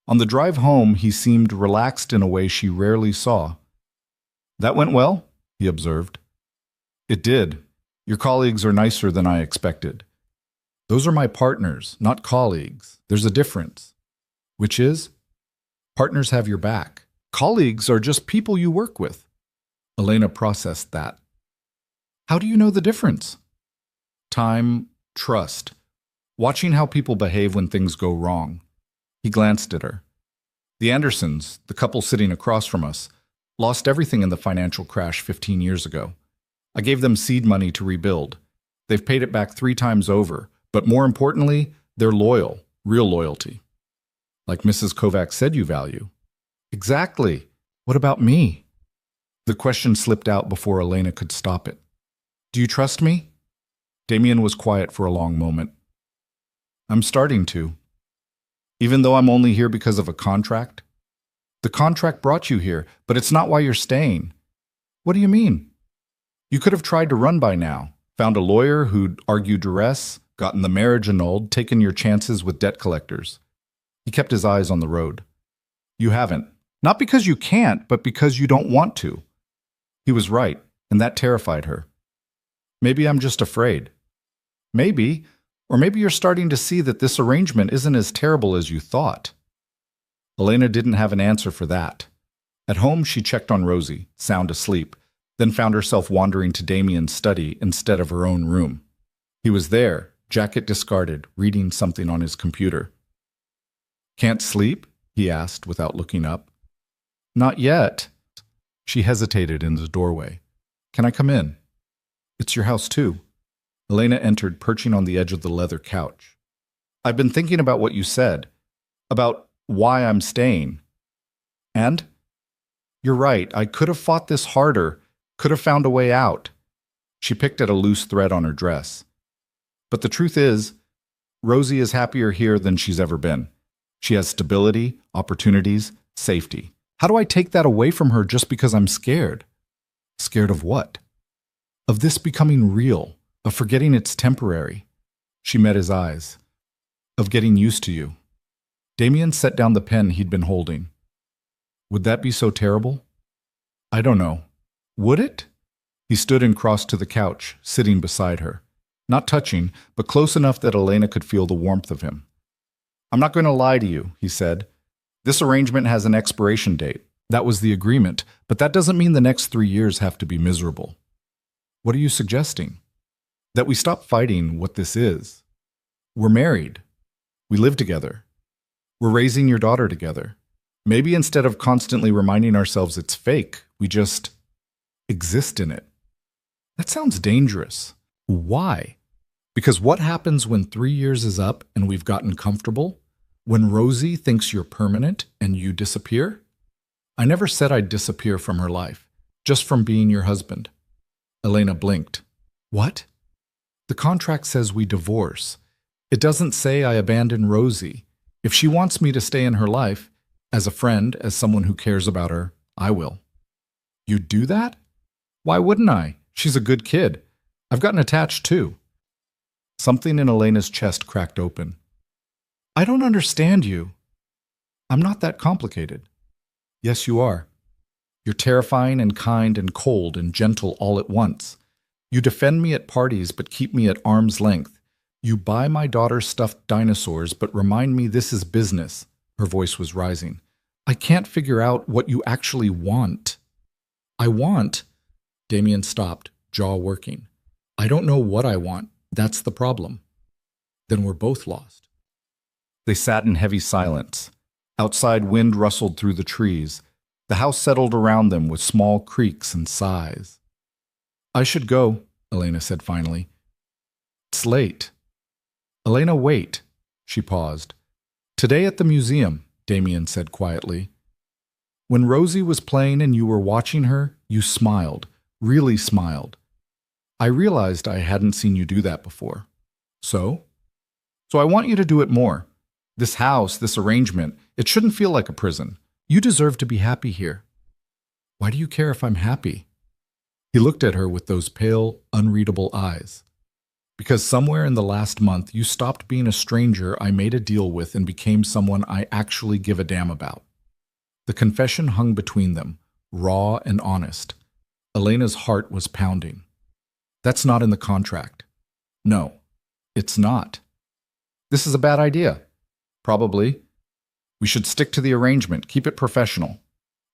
On the drive home, he seemed relaxed in a way she rarely saw. That went well, he observed. It did. Your colleagues are nicer than I expected. Those are my partners, not colleagues. There's a difference. Which is? Partners have your back. Colleagues are just people you work with. Elena processed that. How do you know the difference? Time, trust. Watching how people behave when things go wrong. He glanced at her. The Andersons, the couple sitting across from us, lost everything in the financial crash 15 years ago. I gave them seed money to rebuild. They've paid it back 3 times over, but more importantly, they're loyal, real loyalty. Like Mrs. Kovac said you value. Exactly. What about me? The question slipped out before Elena could stop it. Do you trust me? Damien was quiet for a long moment. I'm starting to. Even though I'm only here because of a contract? The contract brought you here, but it's not why you're staying. What do you mean? You could have tried to run by now, found a lawyer who'd argue duress, gotten the marriage annulled, taken your chances with debt collectors. He kept his eyes on the road. You haven't. Not because you can't, but because you don't want to. He was right, and that terrified her. Maybe I'm just afraid. Maybe, or maybe you're starting to see that this arrangement isn't as terrible as you thought. Elena didn't have an answer for that. At home, she checked on Rosie, sound asleep, then found herself wandering to Damien's study instead of her own room. He was there, jacket discarded, reading something on his computer. Can't sleep? He asked without looking up. Not yet. She hesitated in the doorway. Can I come in? It's your house too. Elena entered, perching on the edge of the leather couch. I've been thinking about what you said, about why I'm staying. And? You're right, I could have fought this harder, could have found a way out. She picked at a loose thread on her dress. But the truth is, Rosie is happier here than she's ever been. She has stability, opportunities, safety. How do I take that away from her just because I'm scared? Scared of what? Of this becoming real, of forgetting it's temporary. She met his eyes. Of getting used to you. Damien set down the pen he'd been holding. Would that be so terrible? I don't know. Would it? He stood and crossed to the couch, sitting beside her. Not touching, but close enough that Elena could feel the warmth of him. I'm not going to lie to you, he said. This arrangement has an expiration date. That was the agreement, but that doesn't mean the next 3 years have to be miserable. What are you suggesting? That we stop fighting what this is. We're married. We live together. We're raising your daughter together. Maybe instead of constantly reminding ourselves it's fake, we just exist in it. That sounds dangerous. Why? Because what happens when 3 years is up and we've gotten comfortable? When Rosie thinks you're permanent and you disappear? I never said I'd disappear from her life, just from being your husband. Elena blinked. What? The contract says we divorce. It doesn't say I abandon Rosie. If she wants me to stay in her life, as a friend, as someone who cares about her, I will. You'd do that? Why wouldn't I? She's a good kid. I've gotten attached too. Something in Elena's chest cracked open. I don't understand you. I'm not that complicated. Yes, you are. You're terrifying and kind and cold and gentle all at once. You defend me at parties but keep me at arm's length. You buy my daughter stuffed dinosaurs but remind me this is business. Her voice was rising. I can't figure out what you actually want. I want... Damien stopped, jaw working. I don't know what I want. That's the problem. Then we're both lost. They sat in heavy silence. Outside, wind rustled through the trees. The house settled around them with small creaks and sighs. I should go, Elena said finally. It's late. Elena, wait. She paused. Today at the museum, Damien said quietly. When Rosie was playing and you were watching her, you smiled, really smiled. I realized I hadn't seen you do that before. So I want you to do it more. This house, this arrangement, it shouldn't feel like a prison. You deserve to be happy here. Why do you care if I'm happy? He looked at her with those pale, unreadable eyes. Because somewhere in the last month, you stopped being a stranger I made a deal with and became someone I actually give a damn about. The confession hung between them, raw and honest. Elena's heart was pounding. That's not in the contract. No, it's not. This is a bad idea. Probably. We should stick to the arrangement, keep it professional.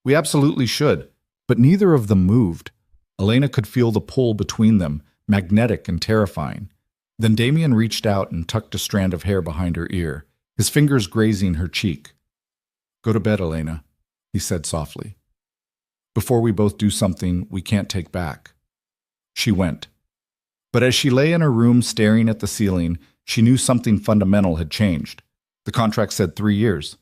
We absolutely should, but neither of them moved. Elena could feel the pull between them, magnetic and terrifying. Then Damien reached out and tucked a strand of hair behind her ear, his fingers grazing her cheek. Go to bed, Elena, he said softly. Before we both do something we can't take back. She went. But as she lay in her room staring at the ceiling, she knew something fundamental had changed. The contract said 3 years.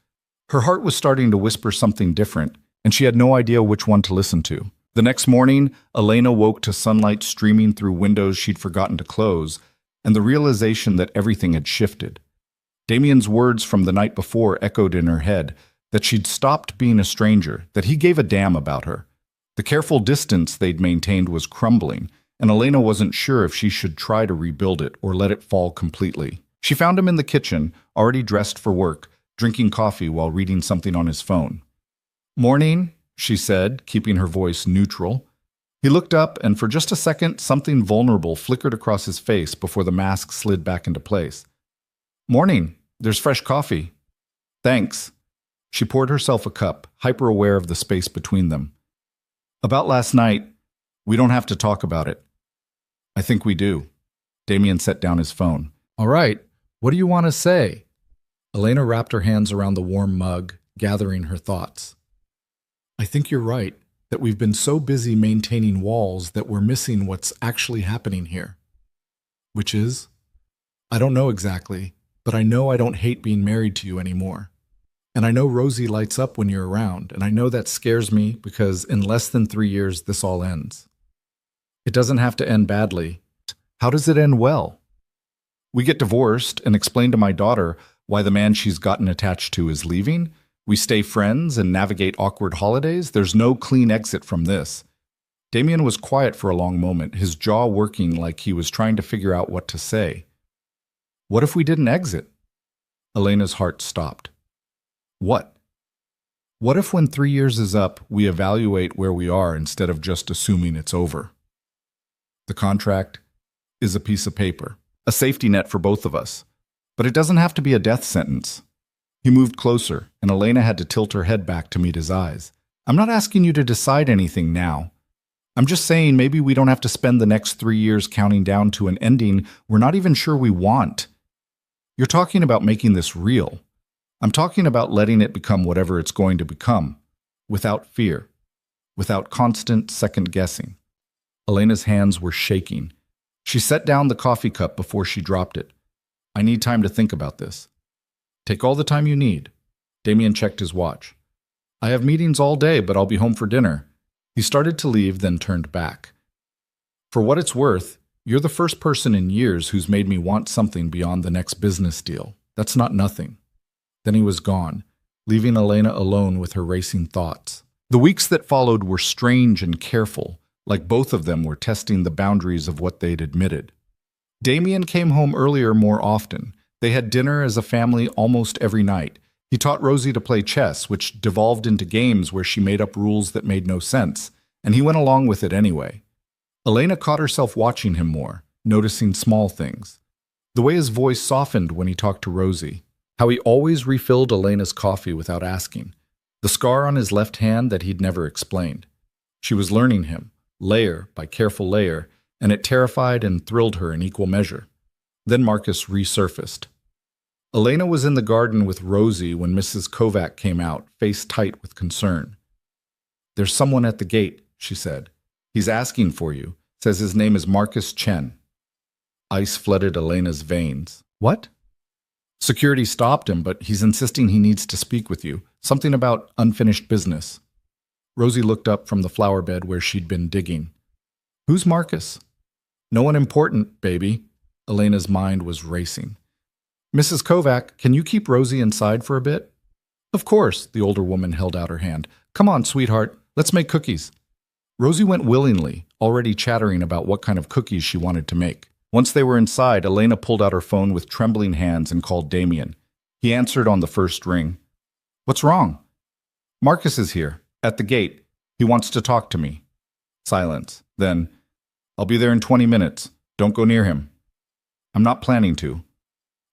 Her heart was starting to whisper something different, and she had no idea which one to listen to. The next morning, Elena woke to sunlight streaming through windows she'd forgotten to close, and the realization that everything had shifted. Damien's words from the night before echoed in her head, that she'd stopped being a stranger, that he gave a damn about her. The careful distance they'd maintained was crumbling, and Elena wasn't sure if she should try to rebuild it or let it fall completely. She found him in the kitchen, already dressed for work, drinking coffee while reading something on his phone. "Morning," she said, keeping her voice neutral. He looked up, and for just a second, something vulnerable flickered across his face before the mask slid back into place. "Morning. There's fresh coffee." "Thanks." She poured herself a cup, hyper-aware of the space between them. "About last night, we don't have to talk about it." "I think we do." Damien set down his phone. "All right, what do you want to say?" Elena wrapped her hands around the warm mug, gathering her thoughts. "I think you're right, that we've been so busy maintaining walls that we're missing what's actually happening here." "Which is?" "I don't know exactly, but I know I don't hate being married to you anymore. And I know Rosie lights up when you're around, and I know that scares me because in less than 3 years this all ends. It doesn't have to end badly. How does it end well? We get divorced and explain to my daughter why the man she's gotten attached to is leaving. We stay friends and navigate awkward holidays. There's no clean exit from this." Damien was quiet for a long moment, his jaw working like he was trying to figure out what to say. "What if we didn't exit?" Elena's heart stopped. "What? What if when 3 years is up, we evaluate where we are instead of just assuming it's over? The contract is a piece of paper, a safety net for both of us, but it doesn't have to be a death sentence." He moved closer, and Elena had to tilt her head back to meet his eyes. "I'm not asking you to decide anything now. I'm just saying maybe we don't have to spend the next 3 years counting down to an ending we're not even sure we want. You're talking about making this real. I'm talking about letting it become whatever it's going to become, without fear, without constant second-guessing." Elena's hands were shaking. She set down the coffee cup before she dropped it. "I need time to think about this." "Take all the time you need." Damien checked his watch. "I have meetings all day, but I'll be home for dinner." He started to leave, then turned back. "For what it's worth, you're the first person in years who's made me want something beyond the next business deal. That's not nothing." Then he was gone, leaving Elena alone with her racing thoughts. The weeks that followed were strange and careful, like both of them were testing the boundaries of what they'd admitted. Damien came home earlier more often. They had dinner as a family almost every night. He taught Rosie to play chess, which devolved into games where she made up rules that made no sense, and he went along with it anyway. Elena caught herself watching him more, noticing small things. The way his voice softened when he talked to Rosie. How he always refilled Elena's coffee without asking. The scar on his left hand that he'd never explained. She was learning him, layer by careful layer, and it terrified and thrilled her in equal measure. Then Marcus resurfaced. Elena was in the garden with Rosie when Mrs. Kovac came out, face tight with concern. "There's someone at the gate," she said. "He's asking for you. Says his name is Marcus Chen." Ice flooded Elena's veins. "What?" "Security stopped him, but he's insisting he needs to speak with you. Something about unfinished business." Rosie looked up from the flower bed where she'd been digging. "Who's Marcus?" "No one important, baby." Elena's mind was racing. "Mrs. Kovac, can you keep Rosie inside for a bit?" "Of course," the older woman held out her hand. "Come on, sweetheart, let's make cookies." Rosie went willingly, already chattering about what kind of cookies she wanted to make. Once they were inside, Elena pulled out her phone with trembling hands and called Damien. He answered on the first ring. "What's wrong?" "Marcus is here, at the gate. He wants to talk to me." Silence. Then, "I'll be there in 20 minutes. Don't go near him." "I'm not planning to."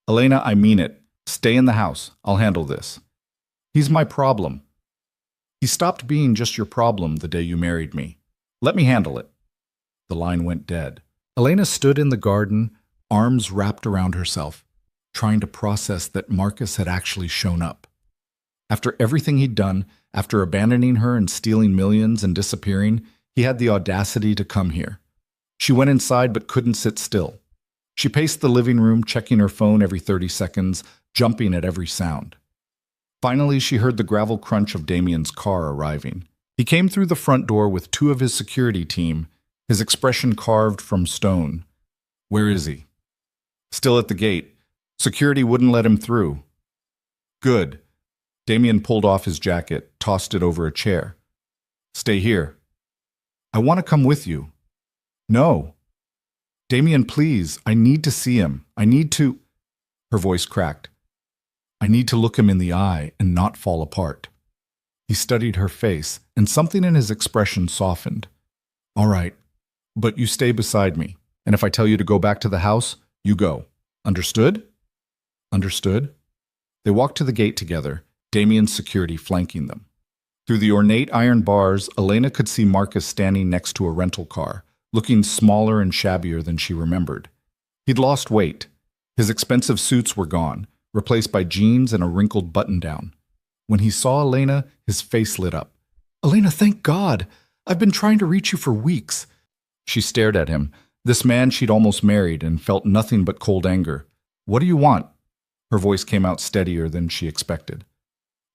"Elena, I mean it. Stay in the house. I'll handle this." "He's my problem." "He stopped being just your problem the day you married me. Let me handle it." The line went dead. Elena stood in the garden, arms wrapped around herself, trying to process that Marcus had actually shown up. After everything he'd done, after abandoning her and stealing millions and disappearing, he had the audacity to come here. She went inside but couldn't sit still. She paced the living room, checking her phone every 30 seconds, jumping at every sound. Finally, she heard the gravel crunch of Damien's car arriving. He came through the front door with 2 of his security team, his expression carved from stone. "Where is he?" "Still at the gate. Security wouldn't let him through." "Good." Damien pulled off his jacket, tossed it over a chair. "Stay here." I want to come with you. No. Damien, please, I need to see him. I need to. Her voice cracked. I need to look him in the eye and not fall apart. He studied her face, and something in his expression softened. All right, but you stay beside me, and if I tell you to go back to the house, you go. Understood? Understood? They walked to the gate together, Damien's security flanking them. Through the ornate iron bars, Elena could see Marcus standing next to a rental car, looking smaller and shabbier than she remembered. He'd lost weight. His expensive suits were gone, replaced by jeans and a wrinkled button-down. When he saw Elena, his face lit up. Elena, thank God! I've been trying to reach you for weeks. She stared at him, this man she'd almost married, and felt nothing but cold anger. What do you want? Her voice came out steadier than she expected.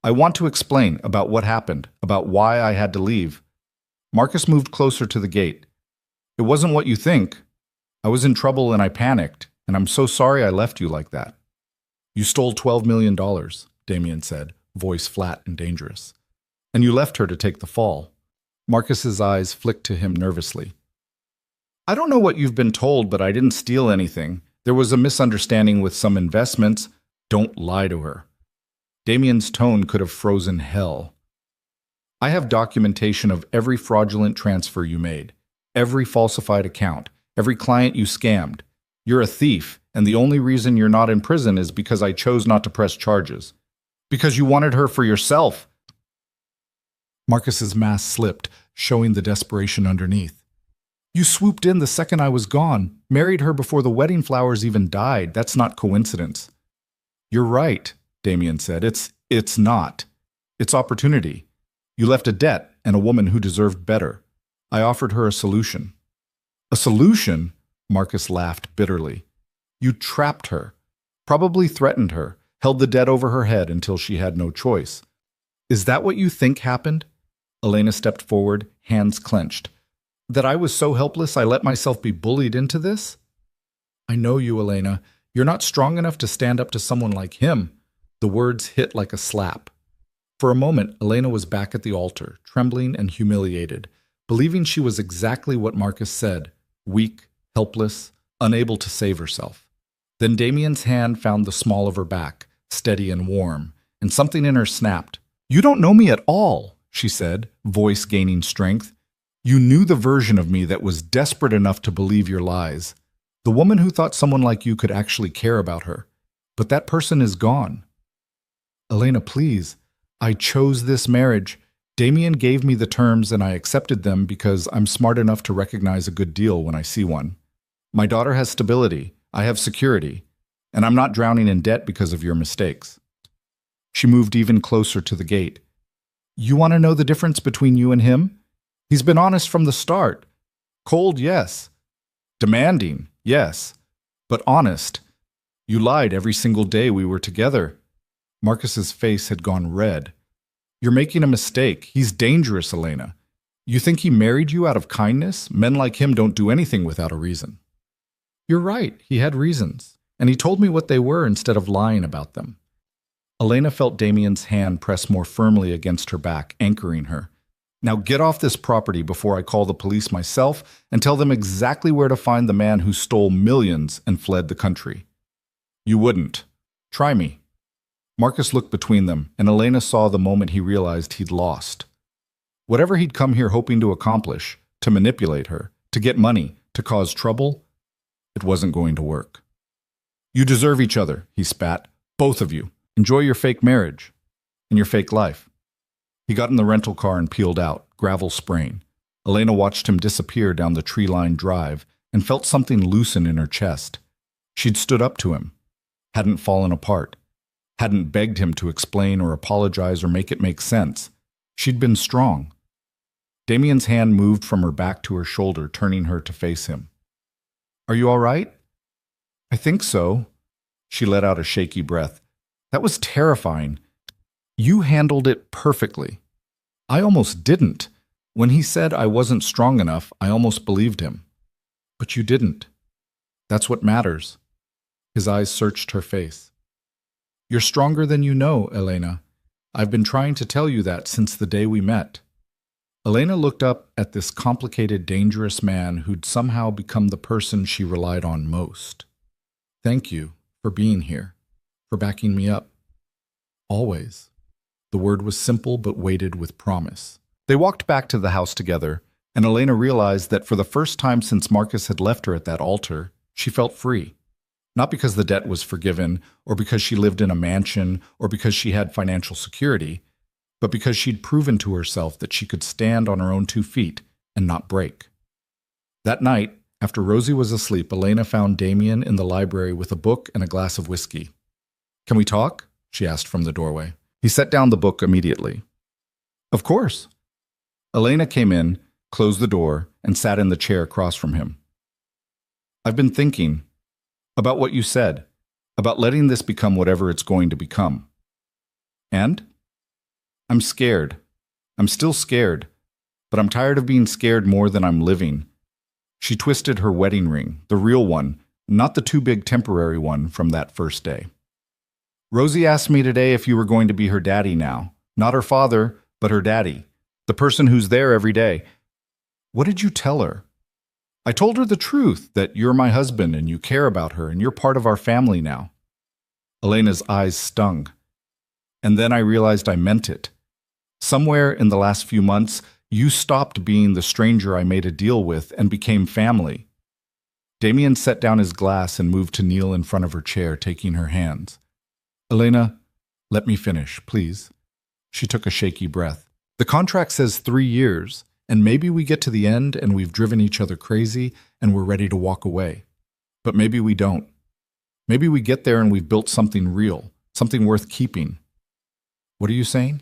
I want to explain about what happened, about why I had to leave. Marcus moved closer to the gate. It wasn't what you think. I was in trouble and I panicked, and I'm so sorry I left you like that. You stole $12 million, Damien said, voice flat and dangerous. And you left her to take the fall. Marcus's eyes flicked to him nervously. I don't know what you've been told, but I didn't steal anything. There was a misunderstanding with some investments. Don't lie to her. Damien's tone could have frozen hell. I have documentation of every fraudulent transfer you made, every falsified account, every client you scammed. You're a thief, and the only reason you're not in prison is because I chose not to press charges. Because you wanted her for yourself. Marcus's mask slipped, showing the desperation underneath. You swooped in the second I was gone, married her before the wedding flowers even died. That's not coincidence. You're right, Damien said. It's not. It's opportunity. You left a debt and a woman who deserved better. I offered her a solution. A solution? Marcus laughed bitterly. You trapped her, probably threatened her, held the debt over her head until she had no choice. Is that what you think happened? Elena stepped forward, hands clenched. That I was so helpless I let myself be bullied into this? I know you, Elena. You're not strong enough to stand up to someone like him. The words hit like a slap. For a moment, Elena was back at the altar, trembling and humiliated, believing she was exactly what Marcus said, weak, helpless, unable to save herself. Then Damien's hand found the small of her back, steady and warm, and something in her snapped. You don't know me at all, she said, voice gaining strength. You knew the version of me that was desperate enough to believe your lies. The woman who thought someone like you could actually care about her. But that person is gone. Elena, please. I chose this marriage. Damien gave me the terms and I accepted them because I'm smart enough to recognize a good deal when I see one. My daughter has stability. I have security. And I'm not drowning in debt because of your mistakes. She moved even closer to the gate. You want to know the difference between you and him? He's been honest from the start. Cold, yes. Demanding, yes. But honest. You lied every single day we were together. Marcus's face had gone red. You're making a mistake. He's dangerous, Elena. You think he married you out of kindness? Men like him don't do anything without a reason. You're right. He had reasons. And he told me what they were instead of lying about them. Elena felt Damien's hand press more firmly against her back, anchoring her. Now get off this property before I call the police myself and tell them exactly where to find the man who stole millions and fled the country. You wouldn't. Try me. Marcus looked between them, and Elena saw the moment he realized he'd lost. Whatever he'd come here hoping to accomplish, to manipulate her, to get money, to cause trouble, it wasn't going to work. You deserve each other, he spat. Both of you. Enjoy your fake marriage and your fake life. He got in the rental car and peeled out, gravel spraying. Elena watched him disappear down the tree-lined drive and felt something loosen in her chest. She'd stood up to him, hadn't fallen apart, hadn't begged him to explain or apologize or make it make sense. She'd been strong. Damien's hand moved from her back to her shoulder, turning her to face him. Are you all right? I think so. She let out a shaky breath. That was terrifying. You handled it perfectly. I almost didn't. When he said I wasn't strong enough, I almost believed him. But you didn't. That's what matters. His eyes searched her face. You're stronger than you know, Elena. I've been trying to tell you that since the day we met. Elena looked up at this complicated, dangerous man who'd somehow become the person she relied on most. Thank you for being here, for backing me up. Always. The word was simple but weighted with promise. They walked back to the house together, and Elena realized that for the first time since Marcus had left her at that altar, she felt free. Not because the debt was forgiven, or because she lived in a mansion, or because she had financial security, but because she'd proven to herself that she could stand on her own 2 feet and not break. That night, after Rosie was asleep, Elena found Damien in the library with a book and a glass of whiskey. "Can we talk?" she asked from the doorway. He set down the book immediately. "Of course." Elena came in, closed the door, and sat in the chair across from him. "I've been thinking about what you said, about letting this become whatever it's going to become. And? I'm scared. I'm still scared, but I'm tired of being scared more than I'm living." She twisted her wedding ring, the real one, not the too big temporary one from that first day. "Rosie asked me today if you were going to be her daddy now. Not her father, but her daddy. The person who's there every day." "What did you tell her?" "I told her the truth, that you're my husband and you care about her and you're part of our family now." Elena's eyes stung. "And then I realized I meant it. Somewhere in the last few months, you stopped being the stranger I made a deal with and became family." Damien set down his glass and moved to kneel in front of her chair, taking her hands. "Elena, let me finish, please." She took a shaky breath. "The contract says 3 years, and maybe we get to the end and we've driven each other crazy and we're ready to walk away. But maybe we don't. Maybe we get there and we've built something real, something worth keeping." "What are you saying?"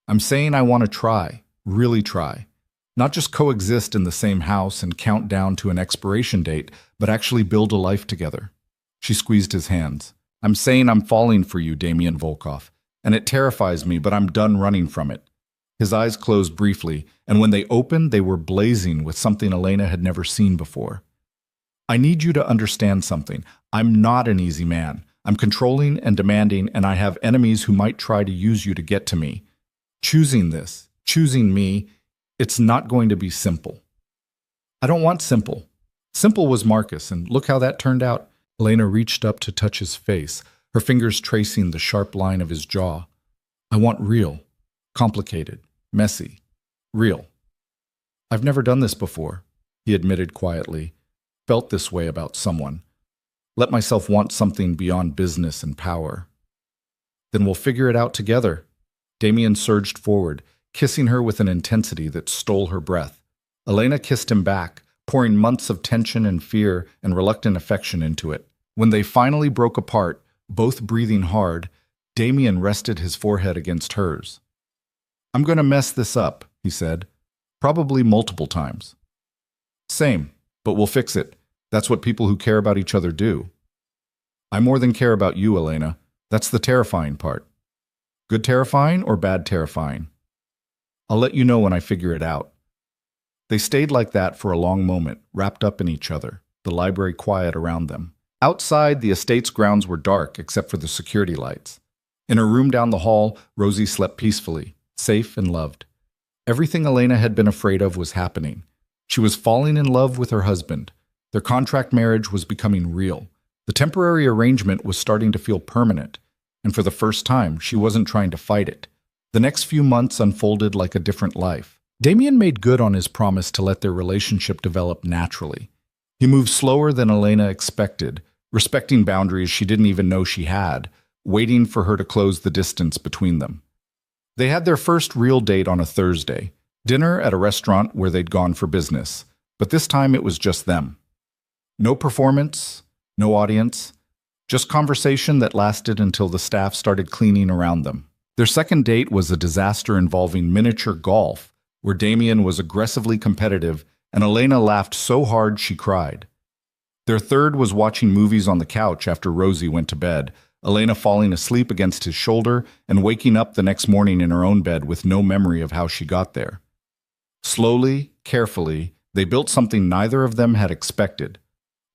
"I'm saying I want to try, really try. Not just coexist in the same house and count down to an expiration date, but actually build a life together." She squeezed his hands. "I'm saying I'm falling for you, Damien Volkov, and it terrifies me, but I'm done running from it." His eyes closed briefly, and when they opened, they were blazing with something Elena had never seen before. "I need you to understand something. I'm not an easy man. I'm controlling and demanding, and I have enemies who might try to use you to get to me. Choosing this, choosing me, it's not going to be simple." "I don't want simple. Simple was Marcus, and look how that turned out." Elena reached up to touch his face, her fingers tracing the sharp line of his jaw. "I want real, complicated, messy, real." "I've never done this before," he admitted quietly. "Felt this way about someone. Let myself want something beyond business and power." "Then we'll figure it out together." Damien surged forward, kissing her with an intensity that stole her breath. Elena kissed him back, pouring months of tension and fear and reluctant affection into it. When they finally broke apart, both breathing hard, Damien rested his forehead against hers. "I'm going to mess this up," he said. "Probably multiple times." "Same, but we'll fix it. That's what people who care about each other do." "I more than care about you, Elena. That's the terrifying part." "Good terrifying or bad terrifying?" "I'll let you know when I figure it out." They stayed like that for a long moment, wrapped up in each other, the library quiet around them. Outside, the estate's grounds were dark except for the security lights. In her room down the hall, Rosie slept peacefully, safe and loved. Everything Elena had been afraid of was happening. She was falling in love with her husband. Their contract marriage was becoming real. The temporary arrangement was starting to feel permanent, and for the first time, she wasn't trying to fight it. The next few months unfolded like a different life. Damien made good on his promise to let their relationship develop naturally. He moved slower than Elena expected, respecting boundaries she didn't even know she had, waiting for her to close the distance between them. They had their first real date on a Thursday, dinner at a restaurant where they'd gone for business, but this time it was just them. No performance, no audience, just conversation that lasted until the staff started cleaning around them. Their second date was a disaster involving miniature golf, where Damien was aggressively competitive and Elena laughed so hard she cried. Their third was watching movies on the couch after Rosie went to bed, Elena falling asleep against his shoulder and waking up the next morning in her own bed with no memory of how she got there. Slowly, carefully, they built something neither of them had expected.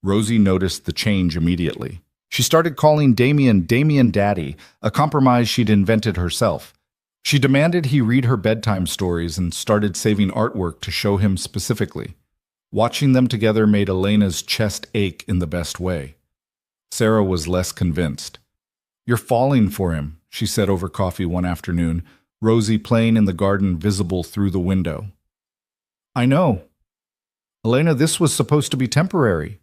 Rosie noticed the change immediately. She started calling Damien Daddy, a compromise she'd invented herself. She demanded he read her bedtime stories and started saving artwork to show him specifically. Watching them together made Elena's chest ache in the best way. Sarah was less convinced. "You're falling for him," she said over coffee one afternoon, Rosie playing in the garden visible through the window. "I know. Elena, this was supposed to be temporary."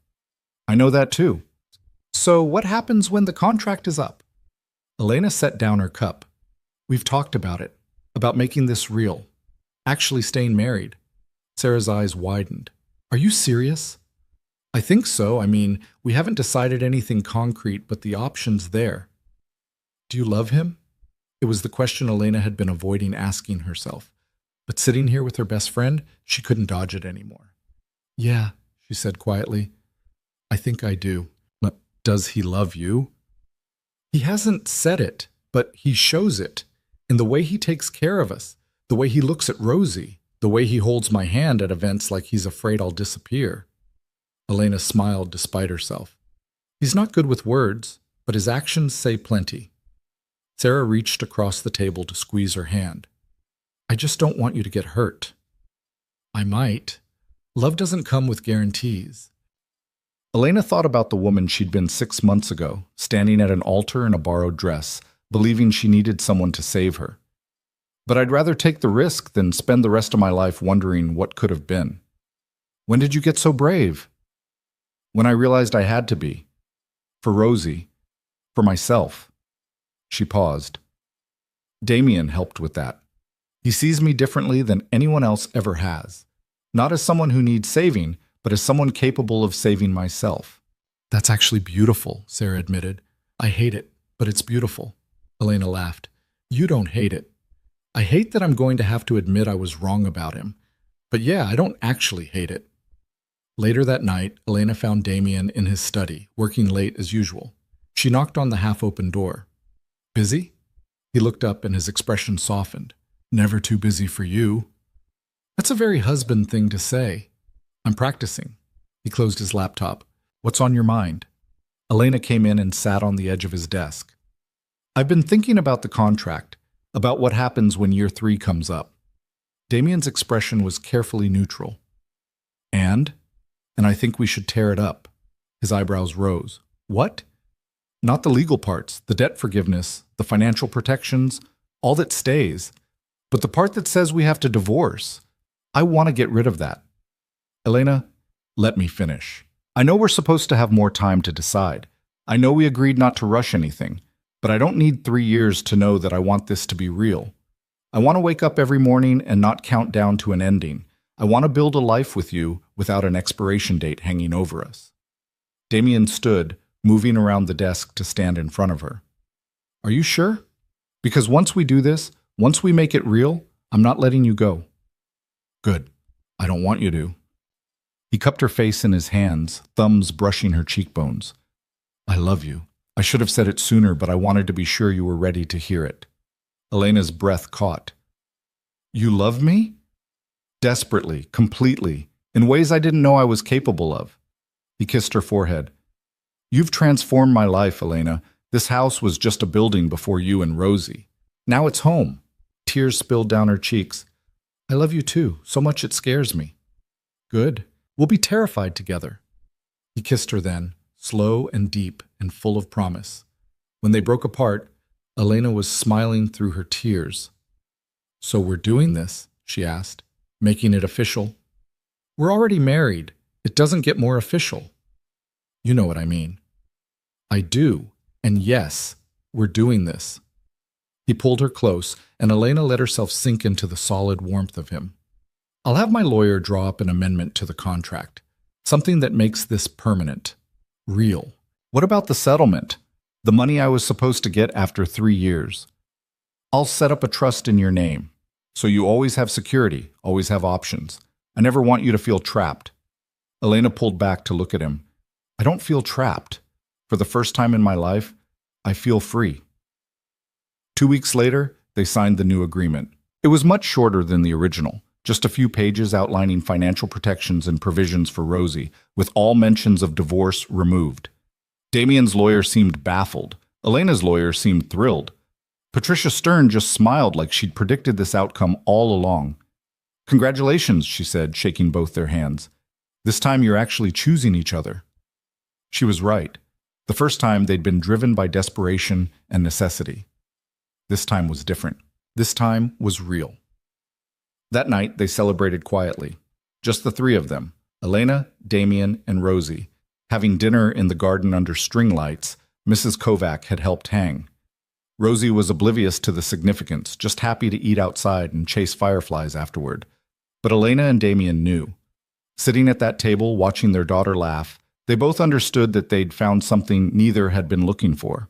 "I know that too." "So what happens when the contract is up?" Elena set down her cup. "We've talked about it, about making this real, actually staying married." Sarah's eyes widened. "Are you serious?" "I think so. I mean, we haven't decided anything concrete, but the option's there." "Do you love him?" It was the question Elena had been avoiding asking herself. But sitting here with her best friend, she couldn't dodge it anymore. "Yeah," she said quietly. "I think I do." "But does he love you?" "He hasn't said it, but he shows it. In the way he takes care of us, the way he looks at Rosie, the way he holds my hand at events like he's afraid I'll disappear." Elena smiled despite herself. "He's not good with words, but his actions say plenty." Sarah reached across the table to squeeze her hand. "I just don't want you to get hurt." "I might. Love doesn't come with guarantees." Elena thought about the woman she'd been 6 months ago, standing at an altar in a borrowed dress, believing she needed someone to save her. "But I'd rather take the risk than spend the rest of my life wondering what could have been." "When did you get so brave?" "When I realized I had to be. For Rosie. For myself." She paused. "Damien helped with that. He sees me differently than anyone else ever has. Not as someone who needs saving, but as someone capable of saving myself." "That's actually beautiful," Sarah admitted. "I hate it, but it's beautiful." Elena laughed. "You don't hate it. I hate that I'm going to have to admit I was wrong about him. But yeah, I don't actually hate it." Later that night, Elena found Damien in his study, working late as usual. She knocked on the half-open door. "Busy?" He looked up and his expression softened. "Never too busy for you." "That's a very husband thing to say." "I'm practicing." He closed his laptop. "What's on your mind?" Elena came in and sat on the edge of his desk. "I've been thinking about the contract, about what happens when year 3 comes up." Damien's expression was carefully neutral. And I think we should tear it up." His eyebrows rose. "What?" "Not the legal parts, the debt forgiveness, the financial protections, all that stays. But the part that says we have to divorce. I want to get rid of that." "Elena, let me finish. I know we're supposed to have more time to decide. I know we agreed not to rush anything. But I don't need 3 years to know that I want this to be real. I want to wake up every morning and not count down to an ending. I want to build a life with you without an expiration date hanging over us." Damien stood, moving around the desk to stand in front of her. "Are you sure? Because once we do this, once we make it real, I'm not letting you go." "Good. I don't want you to." He cupped her face in his hands, thumbs brushing her cheekbones. "I love you. I should have said it sooner, but I wanted to be sure you were ready to hear it." Elena's breath caught. "You love me?" "Desperately, completely, in ways I didn't know I was capable of." He kissed her forehead. "You've transformed my life, Elena. This house was just a building before you and Rosie. Now it's home." Tears spilled down her cheeks. "I love you too, so much it scares me." "Good. We'll be terrified together." He kissed her then, slow and deep and full of promise. When they broke apart, Elena was smiling through her tears. "So we're doing this?" she asked, "making it official?" "We're already married. It doesn't get more official." "You know what I mean." "I do. And yes, we're doing this." He pulled her close, and Elena let herself sink into the solid warmth of him. "I'll have my lawyer draw up an amendment to the contract. Something that makes this permanent. Real." "What about the settlement? The money I was supposed to get after 3 years?" "I'll set up a trust in your name. So you always have security, always have options. I never want you to feel trapped." Elena pulled back to look at him. "I don't feel trapped. For the first time in my life, I feel free." 2 weeks later, they signed the new agreement. It was much shorter than the original, just a few pages outlining financial protections and provisions for Rosie, with all mentions of divorce removed. Damien's lawyer seemed baffled. Elena's lawyer seemed thrilled. Patricia Stern just smiled like she'd predicted this outcome all along. "Congratulations," she said, shaking both their hands. "This time you're actually choosing each other." She was right. The first time they'd been driven by desperation and necessity. This time was different. This time was real. That night, they celebrated quietly. Just the three of them, Elena, Damien, and Rosie, having dinner in the garden under string lights Mrs. Kovac had helped hang. Rosie was oblivious to the significance, just happy to eat outside and chase fireflies afterward. But Elena and Damien knew. Sitting at that table, watching their daughter laugh, they both understood that they'd found something neither had been looking for.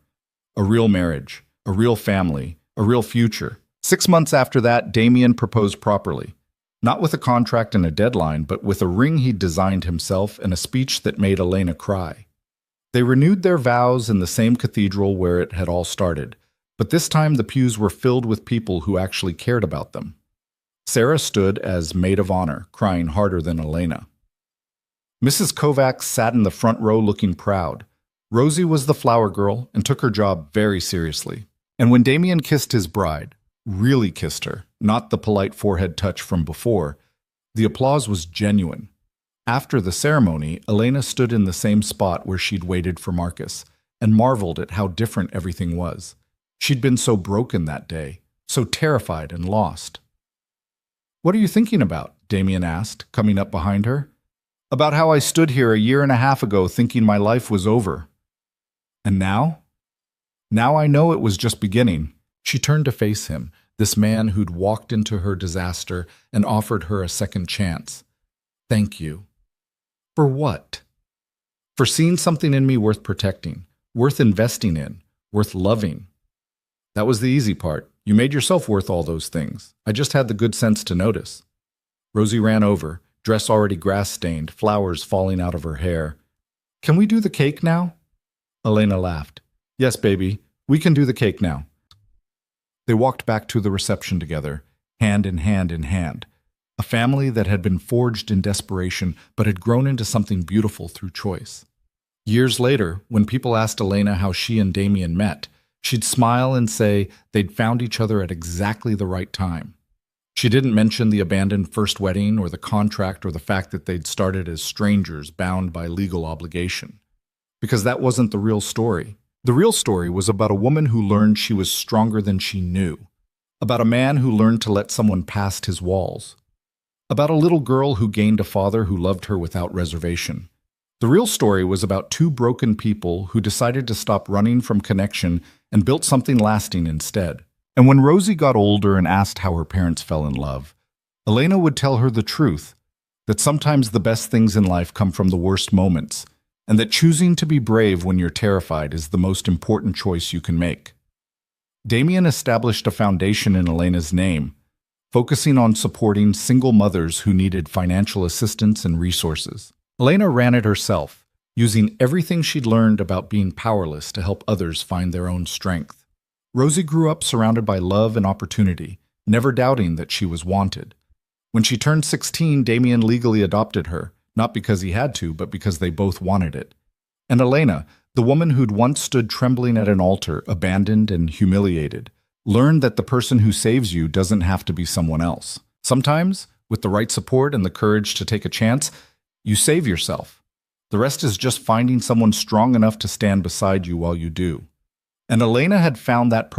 A real marriage, a real family, a real future. 6 months after that, Damien proposed properly. Not with a contract and a deadline, but with a ring he'd designed himself and a speech that made Elena cry. They renewed their vows in the same cathedral where it had all started, but this time the pews were filled with people who actually cared about them. Sarah stood as maid of honor, crying harder than Elena. Mrs. Kovac sat in the front row looking proud. Rosie was the flower girl and took her job very seriously. And when Damien kissed his bride, really kissed her, not the polite forehead touch from before, the applause was genuine. After the ceremony, Elena stood in the same spot where she'd waited for Marcus and marveled at how different everything was. She'd been so broken that day, so terrified and lost. "What are you thinking about?" Damien asked, coming up behind her. "About how I stood here a year and a half ago thinking my life was over. And now? Now I know it was just beginning." She turned to face him, this man who'd walked into her disaster and offered her a second chance. "Thank you." "For what?" "For seeing something in me worth protecting, worth investing in, worth loving." "That was the easy part. You made yourself worth all those things. I just had the good sense to notice." Rosie ran over, dress already grass-stained, flowers falling out of her hair. "Can we do the cake now?" Elena laughed. "Yes, baby, we can do the cake now." They walked back to the reception together, hand in hand in hand. A family that had been forged in desperation, but had grown into something beautiful through choice. Years later, when people asked Elena how she and Damien met, she'd smile and say they'd found each other at exactly the right time. She didn't mention the abandoned first wedding or the contract or the fact that they'd started as strangers bound by legal obligation. Because that wasn't the real story. The real story was about a woman who learned she was stronger than she knew. About a man who learned to let someone past his walls. About a little girl who gained a father who loved her without reservation. The real story was about two broken people who decided to stop running from connection and built something lasting instead. And when Rosie got older and asked how her parents fell in love, Elena would tell her the truth, that sometimes the best things in life come from the worst moments, and that choosing to be brave when you're terrified is the most important choice you can make. Damien established a foundation in Elena's name, focusing on supporting single mothers who needed financial assistance and resources. Elena ran it herself, using everything she'd learned about being powerless to help others find their own strength. Rosie grew up surrounded by love and opportunity, never doubting that she was wanted. When she turned 16, Damien legally adopted her, not because he had to, but because they both wanted it. And Elena, the woman who'd once stood trembling at an altar, abandoned and humiliated, learned that the person who saves you doesn't have to be someone else. Sometimes, with the right support and the courage to take a chance, you save yourself. The rest is just finding someone strong enough to stand beside you while you do. And Elena had found that person